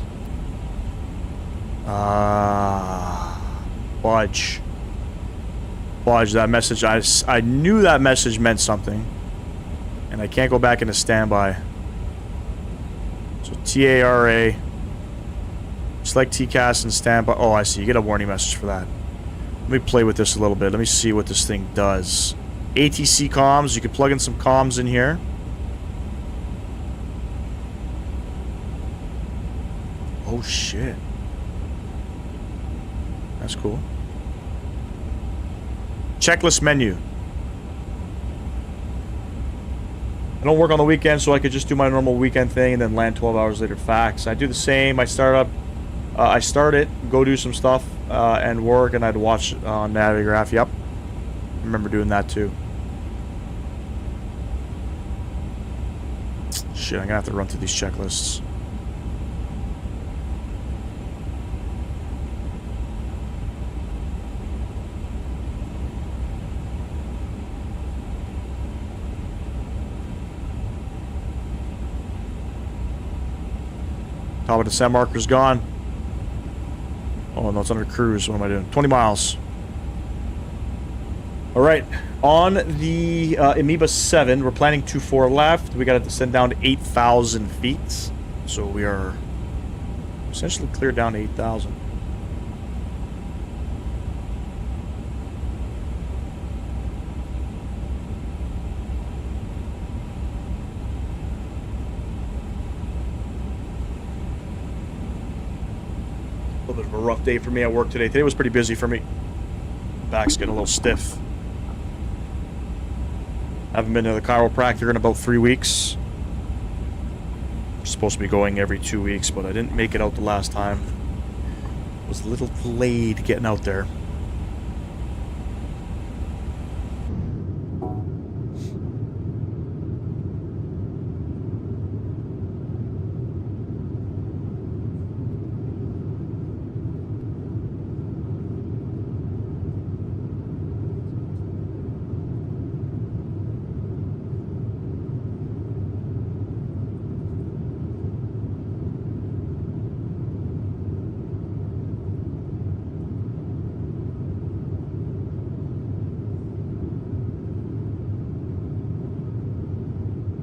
Budge. Budge, that message. I knew that message meant something. And I can't go back into standby. So TARA. Select TCAS and standby. Oh, I see. You get a warning message for that. Let me play with this a little bit. Let me see what this thing does. ATC comms. You can plug in some comms in here. Oh shit. That's cool. Checklist menu. I don't work on the weekend, so I could just do my normal weekend thing and then land 12 hours later. Facts. I do the same. I start it, go do some stuff, and work, and I'd watch on Navigraph. Yep. I remember doing that too. Shit, I'm gonna have to run through these checklists. Top of the descent marker's gone. Oh, no, it's under cruise. What am I doing? 20 miles. All right. On the Amoeba 7, we're planning 2-4 left. We got to descend down to 8,000 feet. So we are essentially cleared down to 8,000. A little bit of a rough day for me at work today. Today was pretty busy for me. Back's getting a little stiff. Haven't been to the chiropractor in about 3 weeks. I'm supposed to be going every 2 weeks, but I didn't make it out the last time. Was a little delayed getting out there.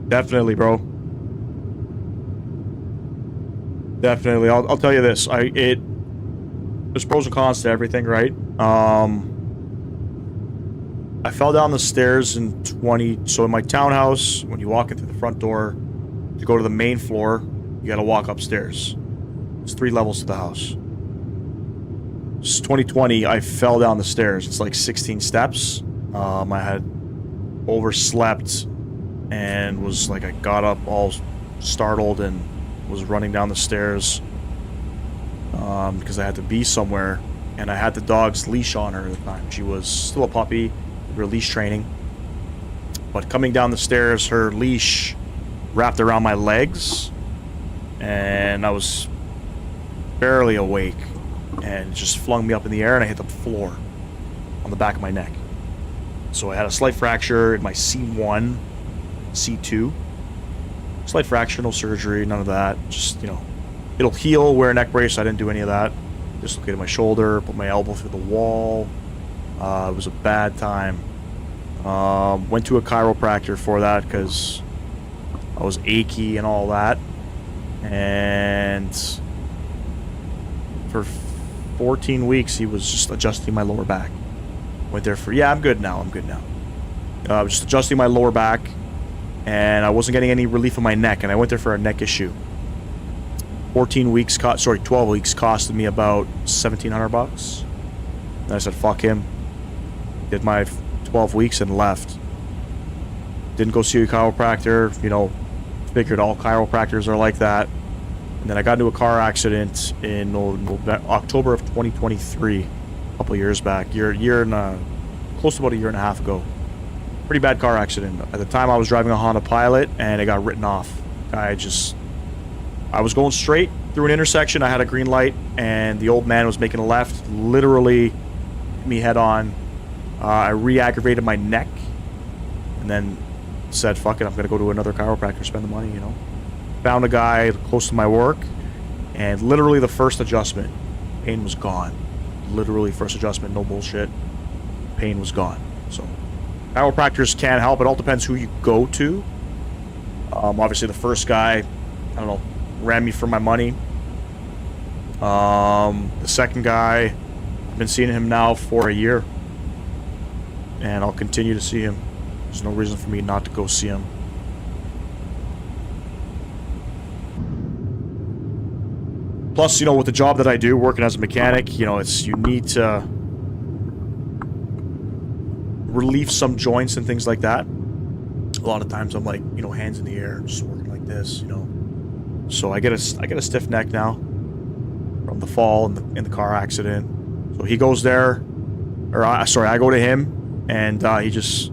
Definitely, bro. Definitely. I'll tell you this. There's pros and cons to everything, right? I fell down the stairs in my townhouse, when you walk into the front door, to go to the main floor, you gotta walk upstairs. There's 3 levels to the house. It's 2020, I fell down the stairs. It's like 16 steps. I had overslept and was like, I got up all startled and was running down the stairs because I had to be somewhere, and I had the dog's leash on her at the time. She was still a puppy. We were leash training, but coming down the stairs, her leash wrapped around my legs, and I was barely awake, and it just flung me up in the air, and I hit the floor on the back of my neck. So I had a slight fracture in my C1, C2. Slight fracture, no surgery, none of that. Just, it'll heal, wear a neck brace. I didn't do any of that. Dislocated my shoulder, put my elbow through the wall. It was a bad time. Went to a chiropractor for that because I was achy and all that. And for 14 weeks, he was just adjusting my lower back. Went there for, I'm good now. Just adjusting my lower back. And I wasn't getting any relief in my neck, and I went there for a neck issue. 12 weeks costed me about $1,700. And I said, fuck him. Did my 12 weeks and left. Didn't go see a chiropractor, figured all chiropractors are like that. And then I got into a car accident in October of 2023, a couple years back, close to about a year and a half ago. Pretty bad car accident. At the time, I was driving a Honda Pilot, and it got written off. I was going straight through an intersection. I had a green light, and the old man was making a left, literally hit me head on. I re-aggravated my neck, and then said, fuck it, I'm going to go to another chiropractor, spend the money, Found a guy close to my work, and literally the first adjustment, pain was gone. Literally first adjustment, no bullshit. Pain was gone. So chiropractors can help. It all depends who you go to. Obviously, the first guy, ran me for my money. The second guy, I've been seeing him now for a year. And I'll continue to see him. There's no reason for me not to go see him. Plus, with the job that I do, working as a mechanic, you need to relieve some joints and things like that. A lot of times I'm like, hands in the air, just working like this, So I get a stiff neck now from the fall in the car accident. So he goes there, I go to him, and he just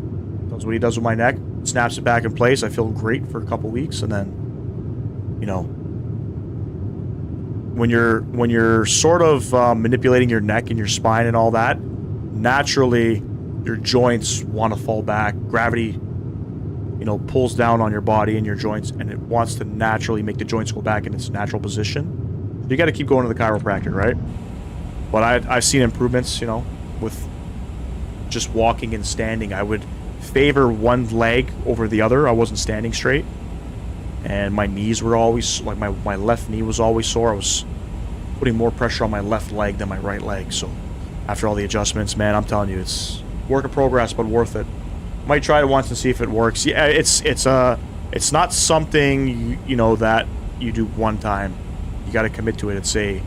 does what he does with my neck, snaps it back in place. I feel great for a couple weeks, and then, when you're sort of manipulating your neck and your spine and all that, naturally your joints want to fall back. Gravity, pulls down on your body and your joints, and it wants to naturally make the joints go back in its natural position. You got to keep going to the chiropractor, right? But I've seen improvements, you know, with just walking and standing. I would favor one leg over the other. I wasn't standing straight. And my knees were always, like my left knee was always sore. I was putting more pressure on my left leg than my right leg. So after all the adjustments, man, I'm telling you, it's work in progress, but worth it. Might try it once and see if it works. Yeah, it's not something, you know, that you do one time. You got to commit to it. It's a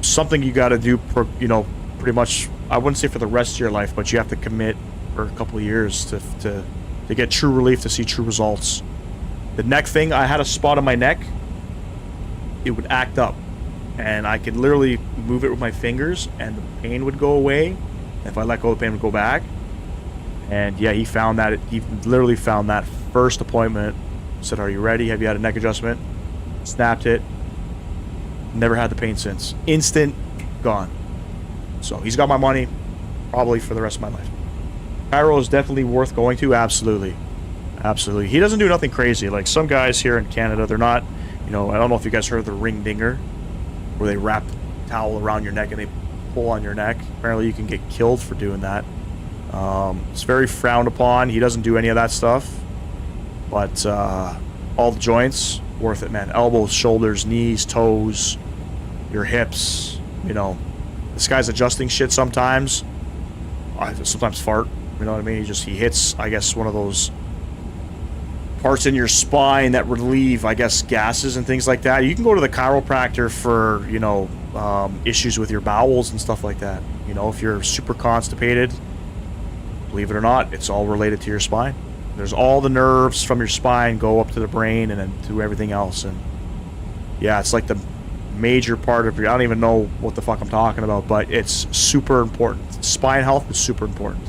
something you got to do, you know, pretty much, I wouldn't say for the rest of your life, but you have to commit for a couple of years to get true relief, to see true results. The neck thing, I had a spot on my neck. It would act up, and I could literally move it with my fingers, and the pain would go away. If I let go, the pain would go back. And yeah, he found that. He literally found that first appointment. Said, "Are you ready? Have you had a neck adjustment?" Snapped it. Never had the pain since. Instant, gone. So he's got my money, probably for the rest of my life. Cairo is definitely worth going to. Absolutely, absolutely. He doesn't do nothing crazy. Like some guys here in Canada, they're not. You know, I don't know if you guys heard of the ring dinger, where they wrap a towel around your neck and they pull on your neck. Apparently, you can get killed for doing that. It's very frowned upon. He doesn't do any of that stuff. But all the joints, worth it, man. Elbows, shoulders, knees, toes, your hips. You know, this guy's adjusting shit sometimes. I sometimes fart. You know what I mean? He hits, I guess, one of those parts in your spine that relieve, I guess, gases and things like that. You can go to the chiropractor for, you know, issues with your bowels and stuff like that. You know, if you're super constipated, believe it or not, it's all related to your spine. There's all the nerves from your spine go up to the brain and then to everything else. And yeah, it's like the major part of your, I don't even know what the fuck I'm talking about, but it's super important. Spine health is super important.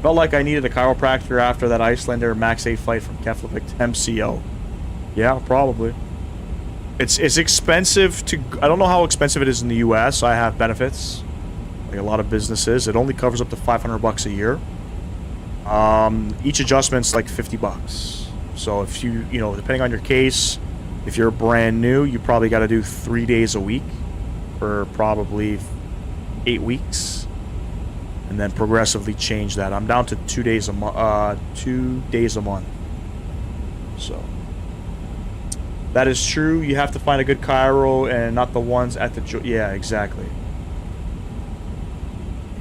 Felt like I needed a chiropractor after that Icelander Max 8 flight from Keflavik to MCO. Yeah, probably. It's expensive to, I don't know how expensive it is in the US. I have benefits, like a lot of businesses. It only covers up to $500 a year. Each adjustment's like $50. So if you know, depending on your case, if you're brand new, you probably got to do 3 days a week for probably 8 weeks, and then progressively change that. I'm down to 2 days a month. 2 days a month. So that is true. You have to find a good chiro and not the ones at the yeah, exactly.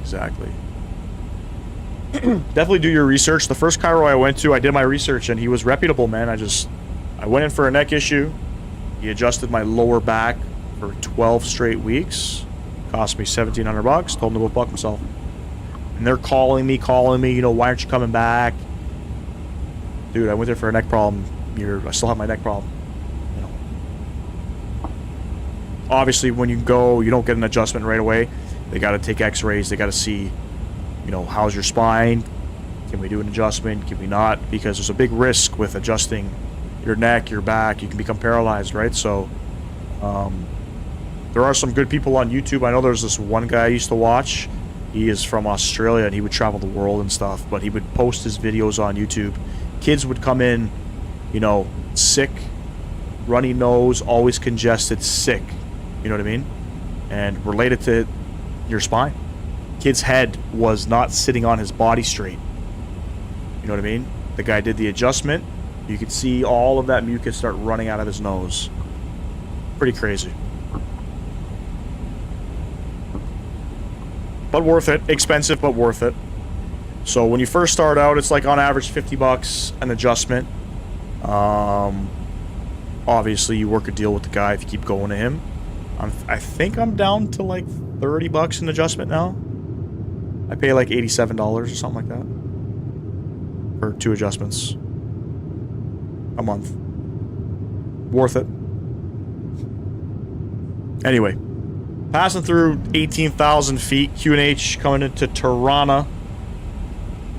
Exactly. Definitely do your research. The first chiro I went to, I did my research and he was reputable, man. I went in for a neck issue. He adjusted my lower back for 12 straight weeks. Cost me $1,700. Told him to go fuck himself. And they're calling me, you know, why aren't you coming back? Dude, I went there for a neck problem. I still have my neck problem. You know. Obviously, when you go, you don't get an adjustment right away. They got to take x-rays. They got to see, you know, how's your spine? Can we do an adjustment? Can we not? Because there's a big risk with adjusting your neck, your back. You can become paralyzed, right? So there are some good people on YouTube. I know there's this one guy I used to watch. He is from Australia and he would travel the world and stuff, but he would post his videos on YouTube. Kids would come in, you know, sick, runny nose, always congested, sick. You know what I mean? And related to your spine. Kid's head was not sitting on his body straight. You know what I mean? The guy did the adjustment. You could see all of that mucus start running out of his nose. Pretty crazy. But worth it. Expensive, but worth it. So when you first start out, it's like on average $50 an adjustment. Obviously, you work a deal with the guy if you keep going to him. I think I'm down to like $30 an adjustment now. I pay like $87 or something like that for 2 adjustments a month. Worth it. Anyway, passing through 18,000 feet, QNH coming into Tirana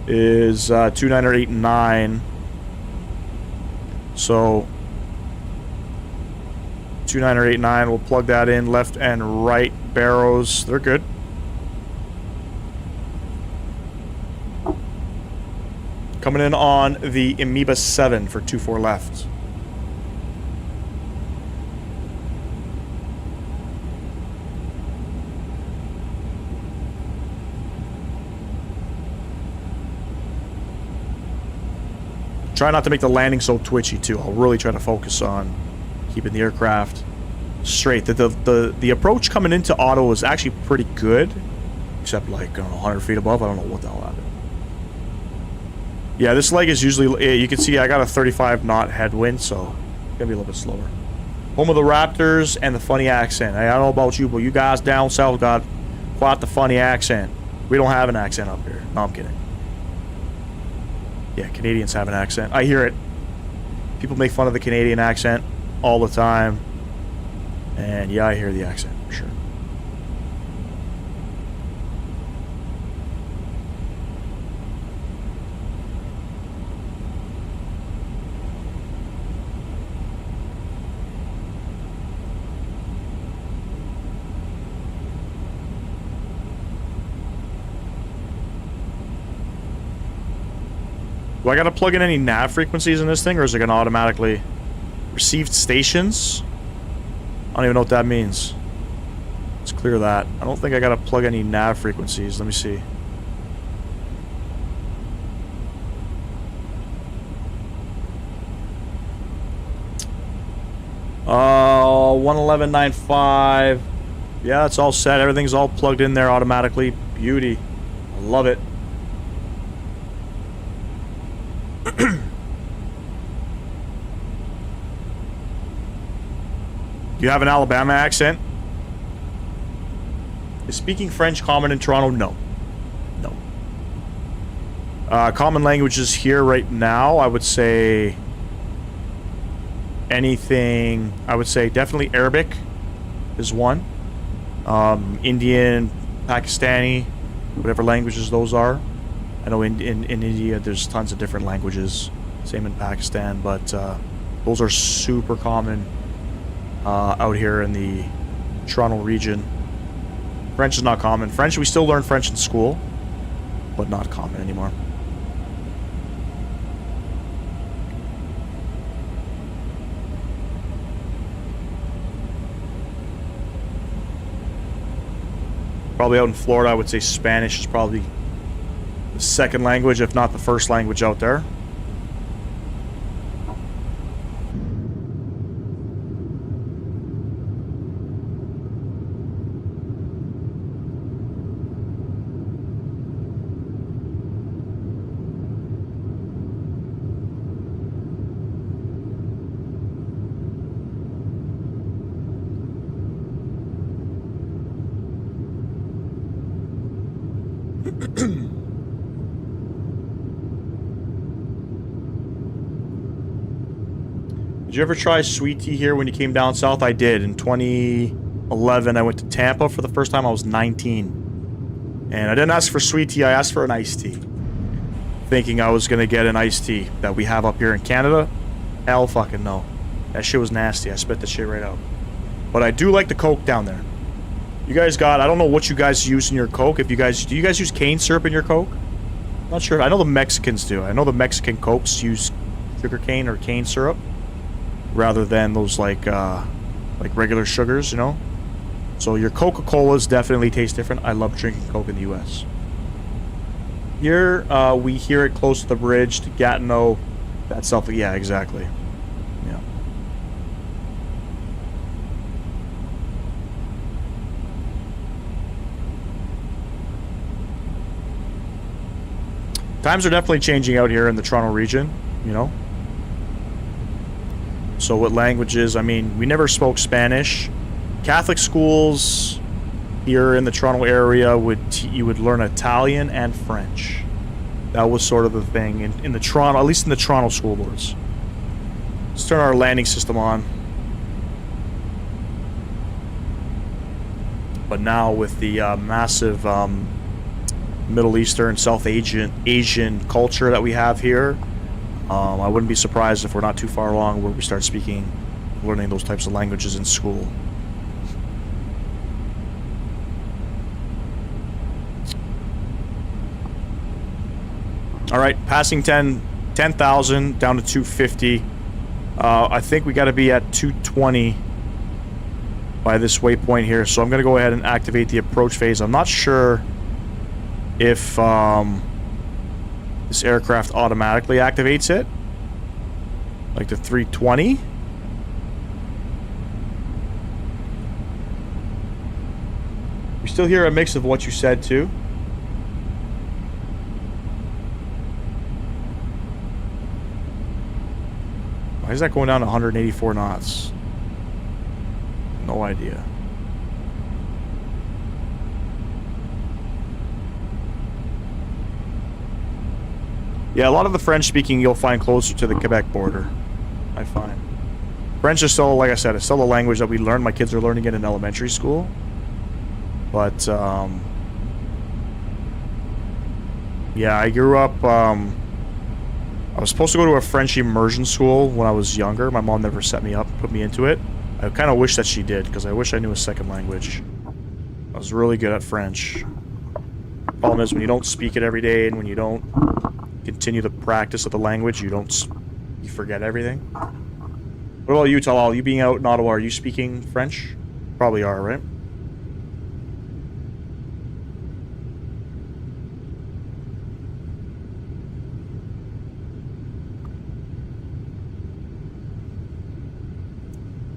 is 298.9. So 298.9, we'll plug that in. Left and right barrows, they're good. Coming in on the Amoeba 7 for 24 left. Try not to make the landing so twitchy too. I'll really try to focus on keeping the aircraft straight. The approach coming into auto is actually pretty good, except like, I don't know, 100 feet above. I don't know what the hell happened. Yeah, this leg is usually, you can see I got a 35 knot headwind, so it's gonna be a little bit slower. Home of the Raptors and the funny accent. I don't know about you, but you guys down south got quite the funny accent. We don't have an accent up here. No, I'm kidding. Yeah, Canadians have an accent. I hear it. People make fun of the Canadian accent all the time. And yeah, I hear the accent, for sure. Do I gotta plug in any nav frequencies in this thing, or is it gonna automatically receive stations? I don't even know what that means. Let's clear that. I don't think I gotta plug any nav frequencies. Let me see. Oh, 111.95. Yeah, it's all set. Everything's all plugged in there automatically. Beauty. I love it. You have an Alabama accent? Is speaking French common in Toronto? No. No. Common languages here right now, I would say anything. I would say definitely Arabic is one. Indian, Pakistani, whatever languages those are. I know in India there's tons of different languages. Same in Pakistan, but those are super common out here in the Toronto region. French is not common. French, we still learn French in school, but not common anymore. Probably out in Florida, I would say Spanish is probably the second language, if not the first language out there. Did you ever try sweet tea here when you came down south? I did. In 2011, I went to Tampa for the first time. I was 19. And I didn't ask for sweet tea. I asked for an iced tea. Thinking I was going to get an iced tea that we have up here in Canada. Hell fucking no. That shit was nasty. I spit that shit right out. But I do like the Coke down there. You guys got... I don't know what you guys use in your Coke. If you guys... Do you guys use cane syrup in your Coke? Not sure. I know the Mexicans do. I know the Mexican Cokes use sugar cane or cane syrup, rather than those like regular sugars, you know? So your Coca-Colas definitely taste different. I love drinking Coke in the US. Here, we hear it close to the bridge, to Gatineau. That's something, yeah, exactly. Yeah. Times are definitely changing out here in the Toronto region, you know? So what languages? I mean, we never spoke Spanish. Catholic schools here in the Toronto area you would learn Italian and French. That was sort of the thing in the Toronto, at least in the Toronto school boards. Let's turn our landing system on. But now with the massive Middle Eastern, South Asian culture that we have here, I wouldn't be surprised if we're not too far along where we start learning those types of languages in school. All right, passing 10,000 down to 250. I think we got to be at 220 by this waypoint here, so I'm going to go ahead and activate the approach phase. I'm not sure if this aircraft automatically activates it. Like the 320? We still hear a mix of what you said too. Why is that going down to 184 knots? No idea. Yeah, a lot of the French speaking you'll find closer to the Quebec border, I find. French is still, like I said, it's still a language that we learn. My kids are learning it in elementary school. But, yeah, I grew up, I was supposed to go to a French immersion school when I was younger. My mom never set me up, put me into it. I kind of wish that she did, because I wish I knew a second language. I was really good at French. Problem is, when you don't speak it every day, and when you don't continue the practice of the language, you forget everything. What about you, Talal? You being out in Ottawa, are you speaking French? Probably are, right?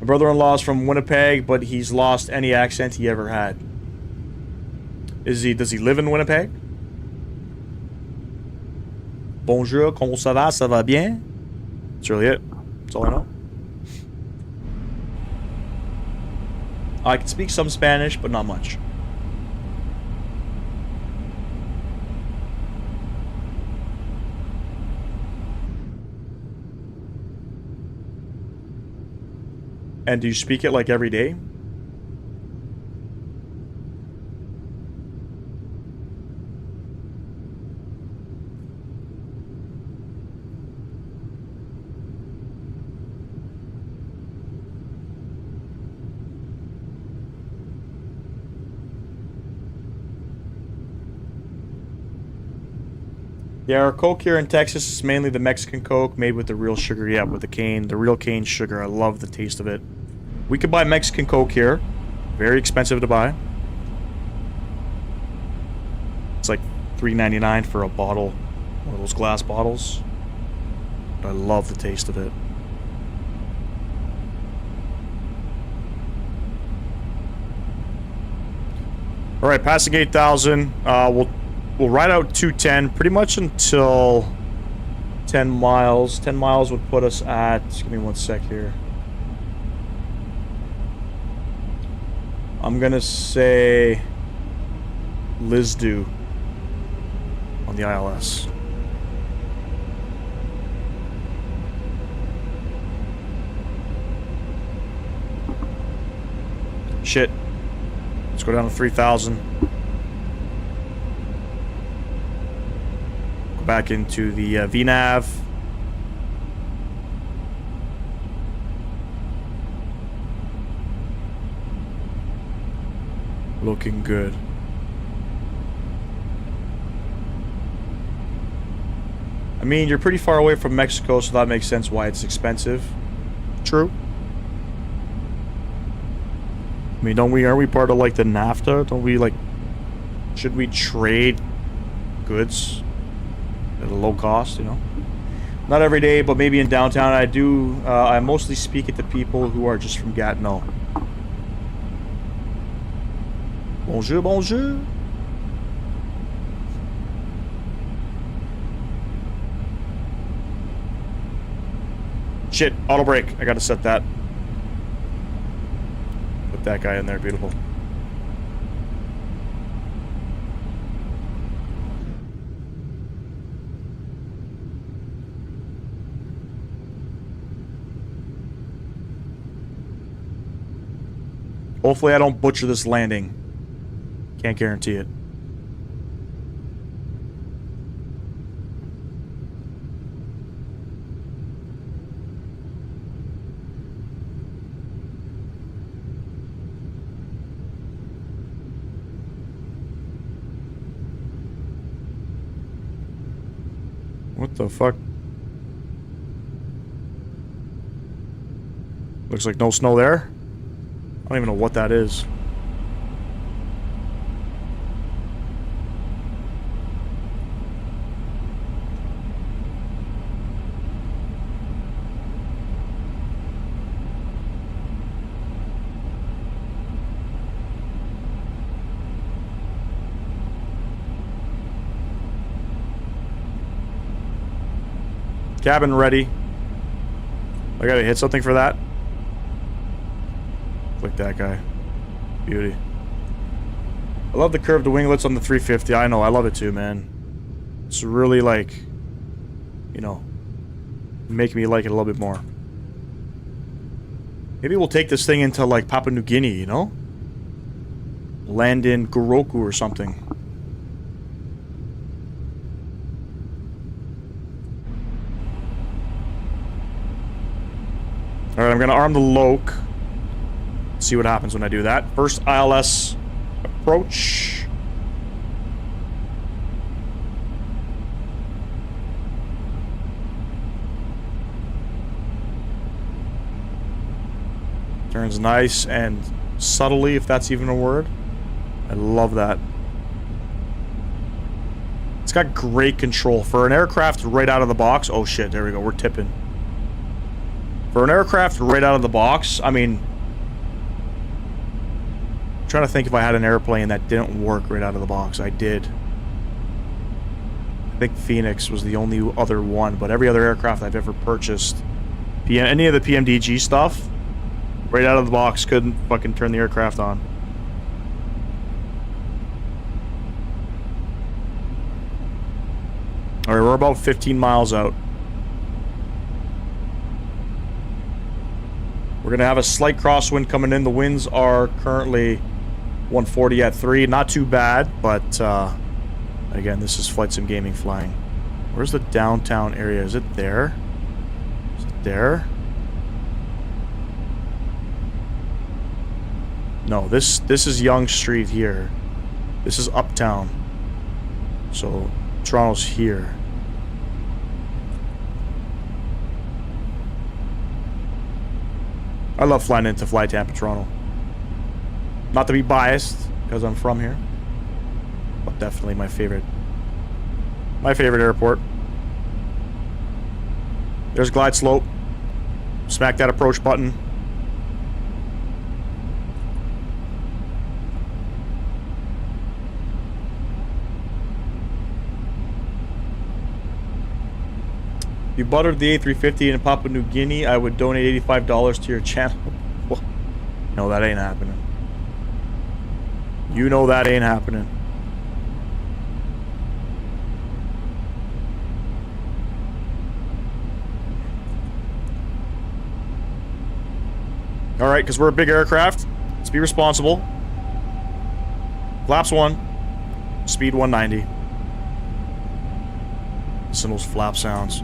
My brother-in-law is from Winnipeg, but he's lost any accent he ever had. Does he live in Winnipeg? Bonjour, comment ça va? Ça va bien? That's really it. That's all I know. I can speak some Spanish, but not much. And do you speak it like every day? Yeah, our Coke here in Texas is mainly the Mexican Coke made with the real sugar. Yeah, with the cane. The real cane sugar. I love the taste of it. We could buy Mexican Coke here. Very expensive to buy. It's like $3.99 for a bottle. One of those glass bottles. But I love the taste of it. Alright, passing 8,000. We'll ride out 210 pretty much until 10 miles. 10 miles would put us at... Give me one sec here. I'm gonna say... Lisdu on the ILS. Shit. Let's go down to 3,000. Back into the VNav. Looking good. I mean, you're pretty far away from Mexico, so that makes sense why it's expensive. True. I mean, aren't we part of like the NAFTA? Don't we like, should we trade goods at a low cost, you know? Not every day, but maybe in downtown I do. I mostly speak it to people who are just from Gatineau. Bonjour, bonjour. Shit, auto brake. I gotta set that. Put that guy in there, beautiful. Hopefully I don't butcher this landing. Can't guarantee it. What the fuck? Looks like no snow there. I don't even know what that is. Cabin ready. I gotta hit something for that. Click that guy. Beauty. I love the curved winglets on the 350. I know, I love it too, man. It's really like, you know, making me like it a little bit more. Maybe we'll take this thing into like Papua New Guinea, you know? Land in Goroku or something. Alright, I'm gonna arm the Yoke. See what happens when I do that. First ILS approach. Turns nice and subtly, if that's even a word. I love that. It's got great control. For an aircraft right out of the box... Oh shit, there we go, we're tipping. For an aircraft right out of the box, I mean... I'm trying to think if I had an airplane that didn't work right out of the box. I did. I think Phoenix was the only other one, but every other aircraft I've ever purchased... any of the PMDG stuff... right out of the box, couldn't fucking turn the aircraft on. Alright, we're about 15 miles out. We're gonna have a slight crosswind coming in. The winds are currently 140 at 3. Not too bad, but again, this is Flight Sim Gaming flying. Where's the downtown area? Is it there? Is it there? No, this is Yonge Street here. This is Uptown. So Toronto's here. I love flying into Fly Tampa, Toronto. Not to be biased, because I'm from here, but definitely my favorite airport. There's glide slope. Smack that approach button. You buttered the A350 in Papua New Guinea, I would donate $85 to your channel. No, that ain't happening. You know that ain't happening. Alright, because we're a big aircraft, let's be responsible. Flaps 1, speed 190. Listen to those flap sounds.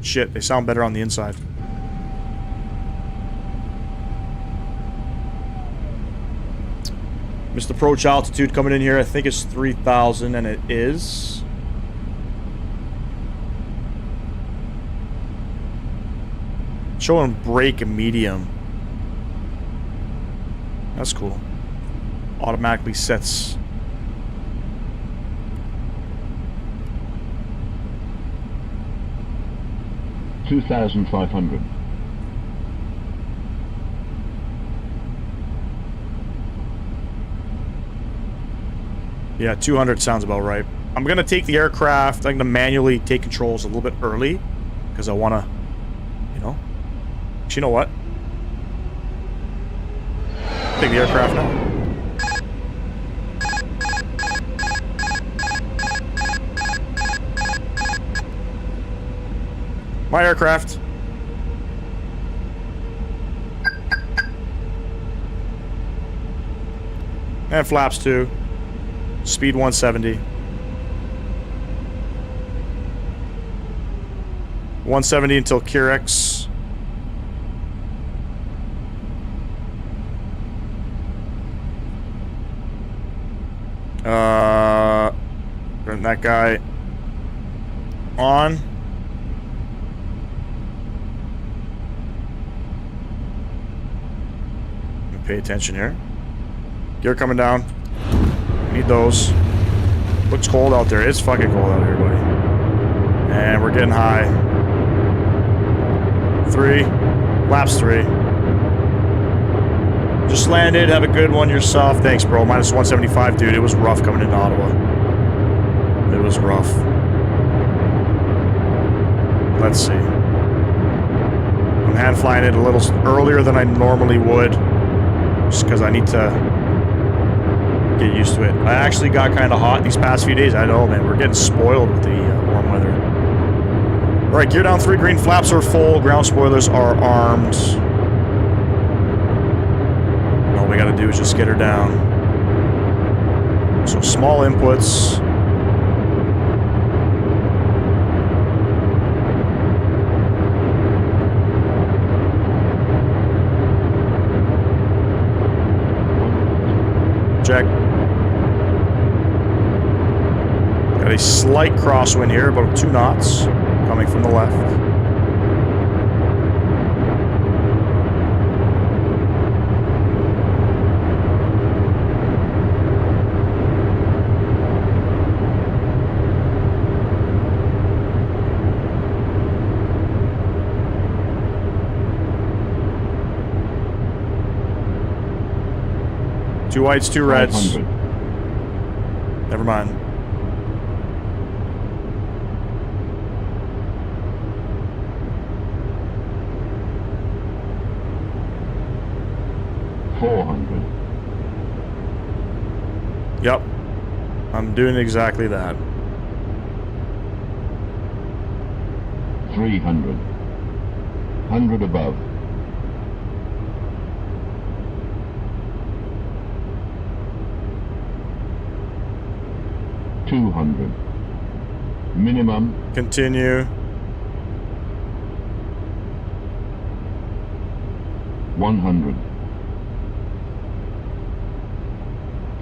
Shit, they sound better on the inside. Missed approach altitude coming in here. I think it's 3,000, and it is. Showing brake medium. That's cool. Automatically sets. $2,500. Yeah, 200 sounds about right. I'm gonna take the aircraft. I'm gonna manually take controls a little bit early because I wanna, you know. Actually, you know what? Take the aircraft now. My aircraft. And flaps 2. Speed 170. 170 until Curex. Turn that guy on. Pay attention here. Gear coming down. Need those. Looks cold out there. It's fucking cold out here, buddy. And we're getting high. 3. Laps 3. Just landed. Have a good one yourself. Thanks, bro. Minus 175, dude. It was rough coming into Ottawa. It was rough. let's see. I'm hand flying it a little earlier than I normally would, just because I need to get used to it. I actually got kind of hot these past few days. I know, man, we're getting spoiled with the warm weather. All right, gear down 3, green flaps are full, ground spoilers are armed. All we gotta do is just get her down. So small inputs. Check. Got a slight crosswind here, about 2 knots, coming from the left. Two whites, 2 reds. 500. Never mind. Yep. I'm doing exactly that. 300. 100 above. 200. Minimum. Continue. 100.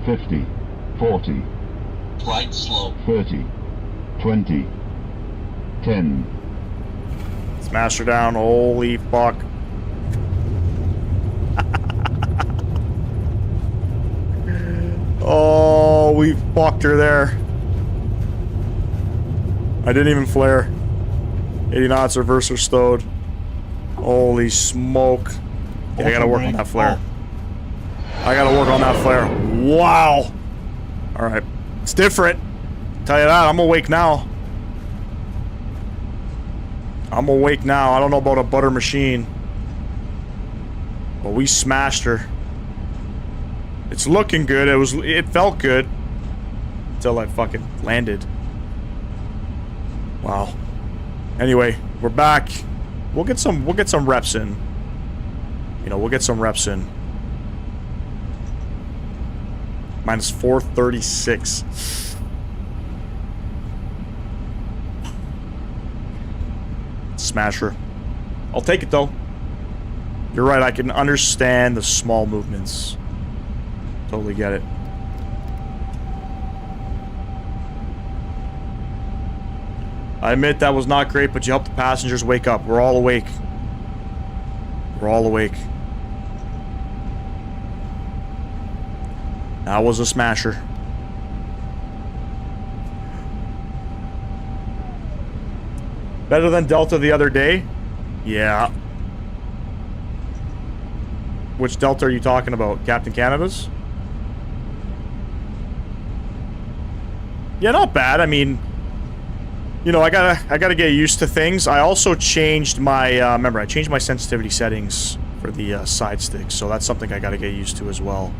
50. 40. Flight slow. 30. 20. 10. Smash her down. Holy fuck. Oh, we fucked her there. I didn't even flare. 80 knots, reverser stowed. Holy smoke. Yeah, I gotta work on that flare. I gotta work on that flare. Wow. Alright. It's different. Tell you that, I'm awake now. I'm awake now. I don't know about a butter machine. But we smashed her. It's looking good. It felt good. Until I fucking landed. Wow. Anyway, we're back. We'll get some reps in. You know, we'll get some reps in. Minus 436. Smasher. I'll take it though. You're right, I can understand the small movements. Totally get it. I admit that was not great, but you helped the passengers wake up. We're all awake. We're all awake. That was a smasher. Better than Delta the other day? Yeah. Which Delta are you talking about? Captain Canada's? Yeah, not bad. I mean, you know, I gotta get used to things. I also changed my remember, I changed my sensitivity settings for the side stick, so that's something I gotta get used to as well.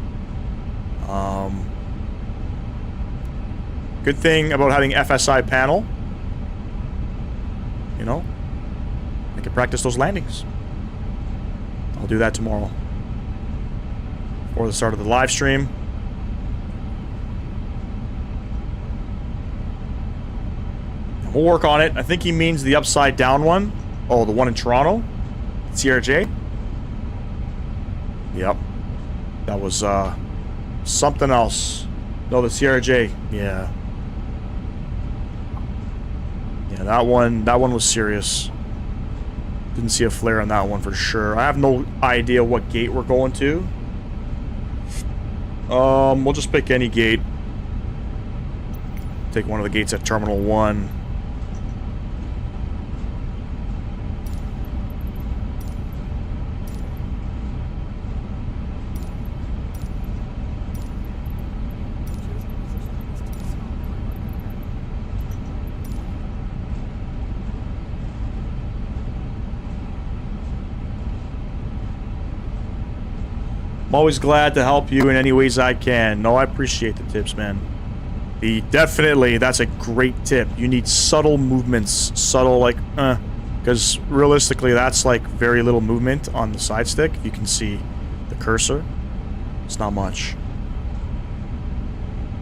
Good thing about having FSI panel, you know, I can practice those landings. I'll do that tomorrow before the start of the live stream. We'll work on it. I think he means the upside down one. Oh, the one in Toronto? CRJ? Yep. That was, something else. No, the CRJ. Yeah. Yeah, that one was serious. Didn't see a flare on that one for sure. I have no idea what gate we're going to. We'll just pick any gate. Take one of the gates at Terminal 1. I'm always glad to help you in any ways I can. No, I appreciate the tips, man. Definitely, that's a great tip. You need subtle movements. Subtle, like, because realistically, that's like very little movement on the side stick. You can see the cursor. It's not much.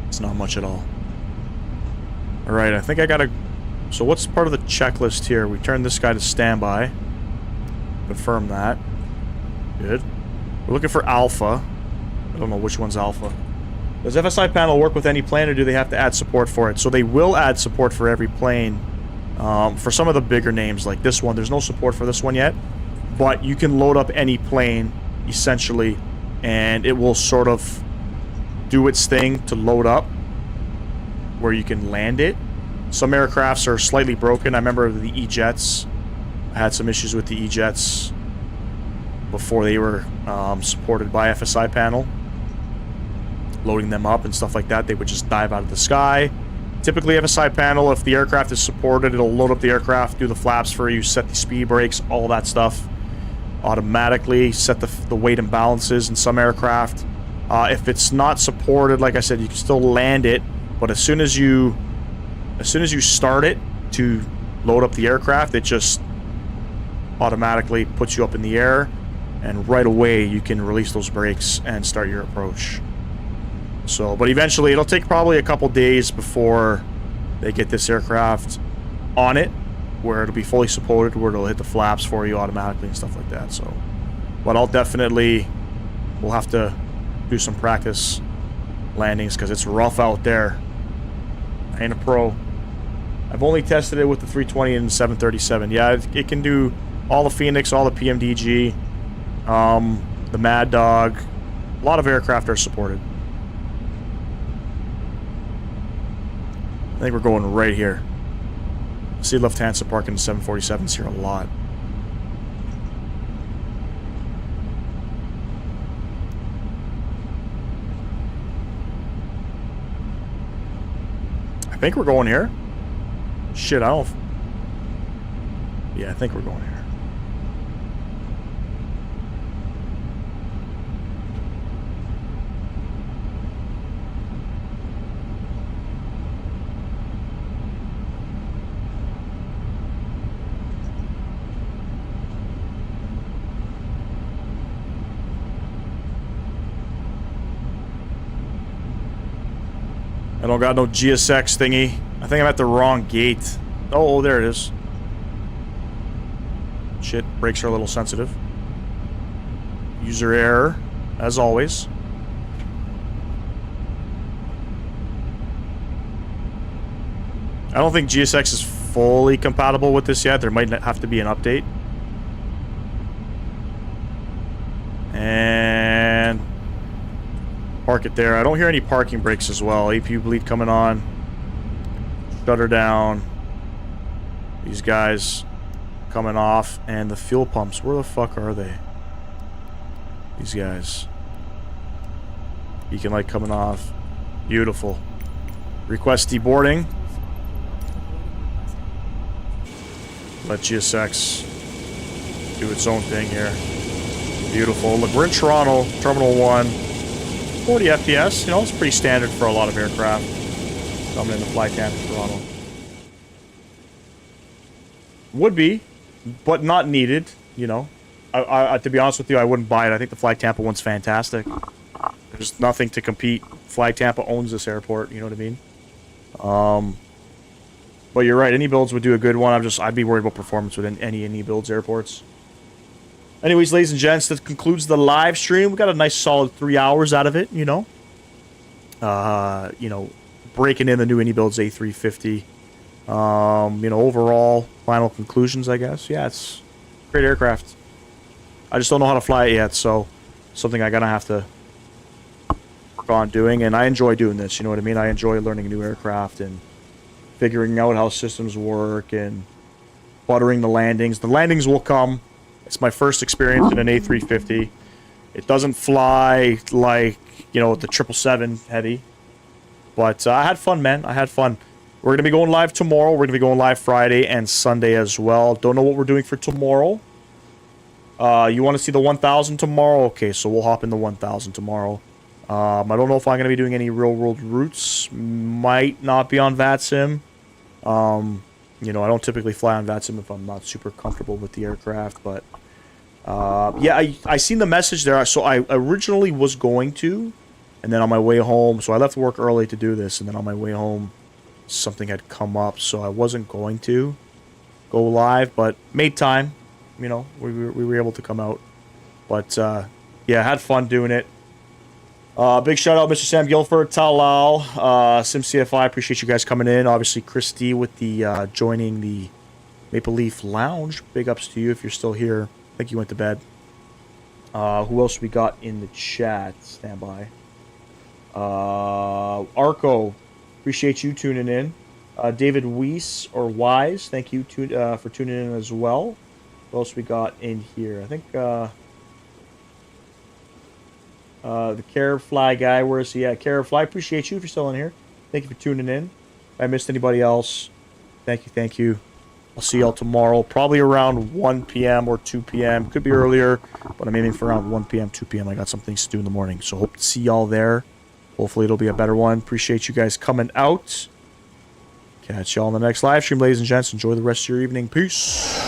It's not much at all. Alright, I think I gotta... So what's part of the checklist here? We turn this guy to standby. Confirm that. Good. We're looking for alpha. I don't know which one's alpha. Does FSI panel work with any plane, or do they have to add support for it? So they will add support for every plane. For some of the bigger names, like this one, there's no support for this one yet. But you can load up any plane, essentially, and it will sort of do its thing to load up where you can land it. Some aircrafts are slightly broken. I remember the E-Jets. I had some issues with the E-Jets before they were supported by FSI panel. Loading them up and stuff like that, they would just dive out of the sky. Typically, FSI panel, if the aircraft is supported, it'll load up the aircraft, do the flaps for you, set the speed brakes, all that stuff automatically, set the weight imbalances in some aircraft. If it's not supported, like I said, you can still land it, but as soon as you start it to load up the aircraft, it just automatically puts you up in the air, and right away you can release those brakes and start your approach. So, but eventually it'll take probably a couple days before they get this aircraft on it, where it'll be fully supported, where it'll hit the flaps for you automatically and stuff like that. So, but we'll have to do some practice landings because it's rough out there. I ain't a pro. I've only tested it with the 320 and 737. Yeah, it can do all the Phoenix, all the PMDG, the Mad Dog. A lot of aircraft are supported. I think we're going right here. I see Lufthansa parking the 747s here a lot. I think we're going here. Shit, I don't... Yeah, I think we're going here. I don't got no GSX thingy. I think I'm at the wrong gate. Oh, there it is. Shit, brakes are a little sensitive. User error, as always. I don't think GSX is fully compatible with this yet. There might have to be an update. And... park it there. I don't hear any parking brakes as well. APU bleed coming on. Shutter down. These guys coming off. And the fuel pumps. Where the fuck are they? These guys. Beacon light coming off. Beautiful. Request deboarding. Let GSX do its own thing here. Beautiful. Look, we're in Toronto. Terminal 1. 40 FPS, you know, it's pretty standard for a lot of aircraft coming into flight camp in Toronto. Would be, but not needed, you know. I to be honest with you, I wouldn't buy it. I think the Flag Tampa one's fantastic. There's nothing to compete. Flag Tampa owns this airport, you know what I mean? But you're right, iniBuilds would do a good one. I'd be worried about performance with any iniBuilds airports. Anyways, ladies and gents, that concludes the live stream. We got a nice solid 3 hours out of it, you know. Breaking in the new iniBuilds A350. Overall, final conclusions, I guess. Yeah, it's a great aircraft. I just don't know how to fly it yet, so something I'm gonna have to work on doing. And I enjoy doing this, you know what I mean? I enjoy learning a new aircraft and figuring out how systems work and buttering the landings. The landings will come. It's my first experience in an A350. It doesn't fly like, you know, the 777 heavy. But I had fun, man. I had fun. We're going to be going live tomorrow. We're going to be going live Friday and Sunday as well. Don't know what we're doing for tomorrow. You want to see the 1000 tomorrow? Okay, so we'll hop in the 1000 tomorrow. I don't know if I'm going to be doing any real-world routes. Might not be on VATSIM. You know, I don't typically fly on VATSIM if I'm not super comfortable with the aircraft, but... yeah, I seen the message there. So I originally was going to, and then on my way home... So I left work early to do this, and then on my way home, something had come up, so I wasn't going to go live, but made time. You know, we were able to come out. But, yeah, had fun doing it. Big shout out, Mr. Sam Guilford, Talal, SimCFI. Appreciate you guys coming in. Obviously, Christy with the joining the Maple Leaf Lounge. Big ups to you if you're still here. I think you went to bed. Who else we got in the chat? Stand by. Arco, appreciate you tuning in. David Weiss or Wise, thank you for tuning in as well. What else we got in here? I think the Carib Fly guy. Where is he at? Carib Fly, appreciate you if you're still in here. Thank you for tuning in. If I missed anybody else, thank you. I'll see y'all tomorrow, probably around 1 p.m. or 2 p.m. Could be earlier, but I'm aiming for around 1 p.m., 2 p.m. I got some things to do in the morning, so hope to see y'all there. Hopefully it'll be a better one. Appreciate you guys coming out. Catch y'all on the next live stream, ladies and gents. Enjoy the rest of your evening. Peace.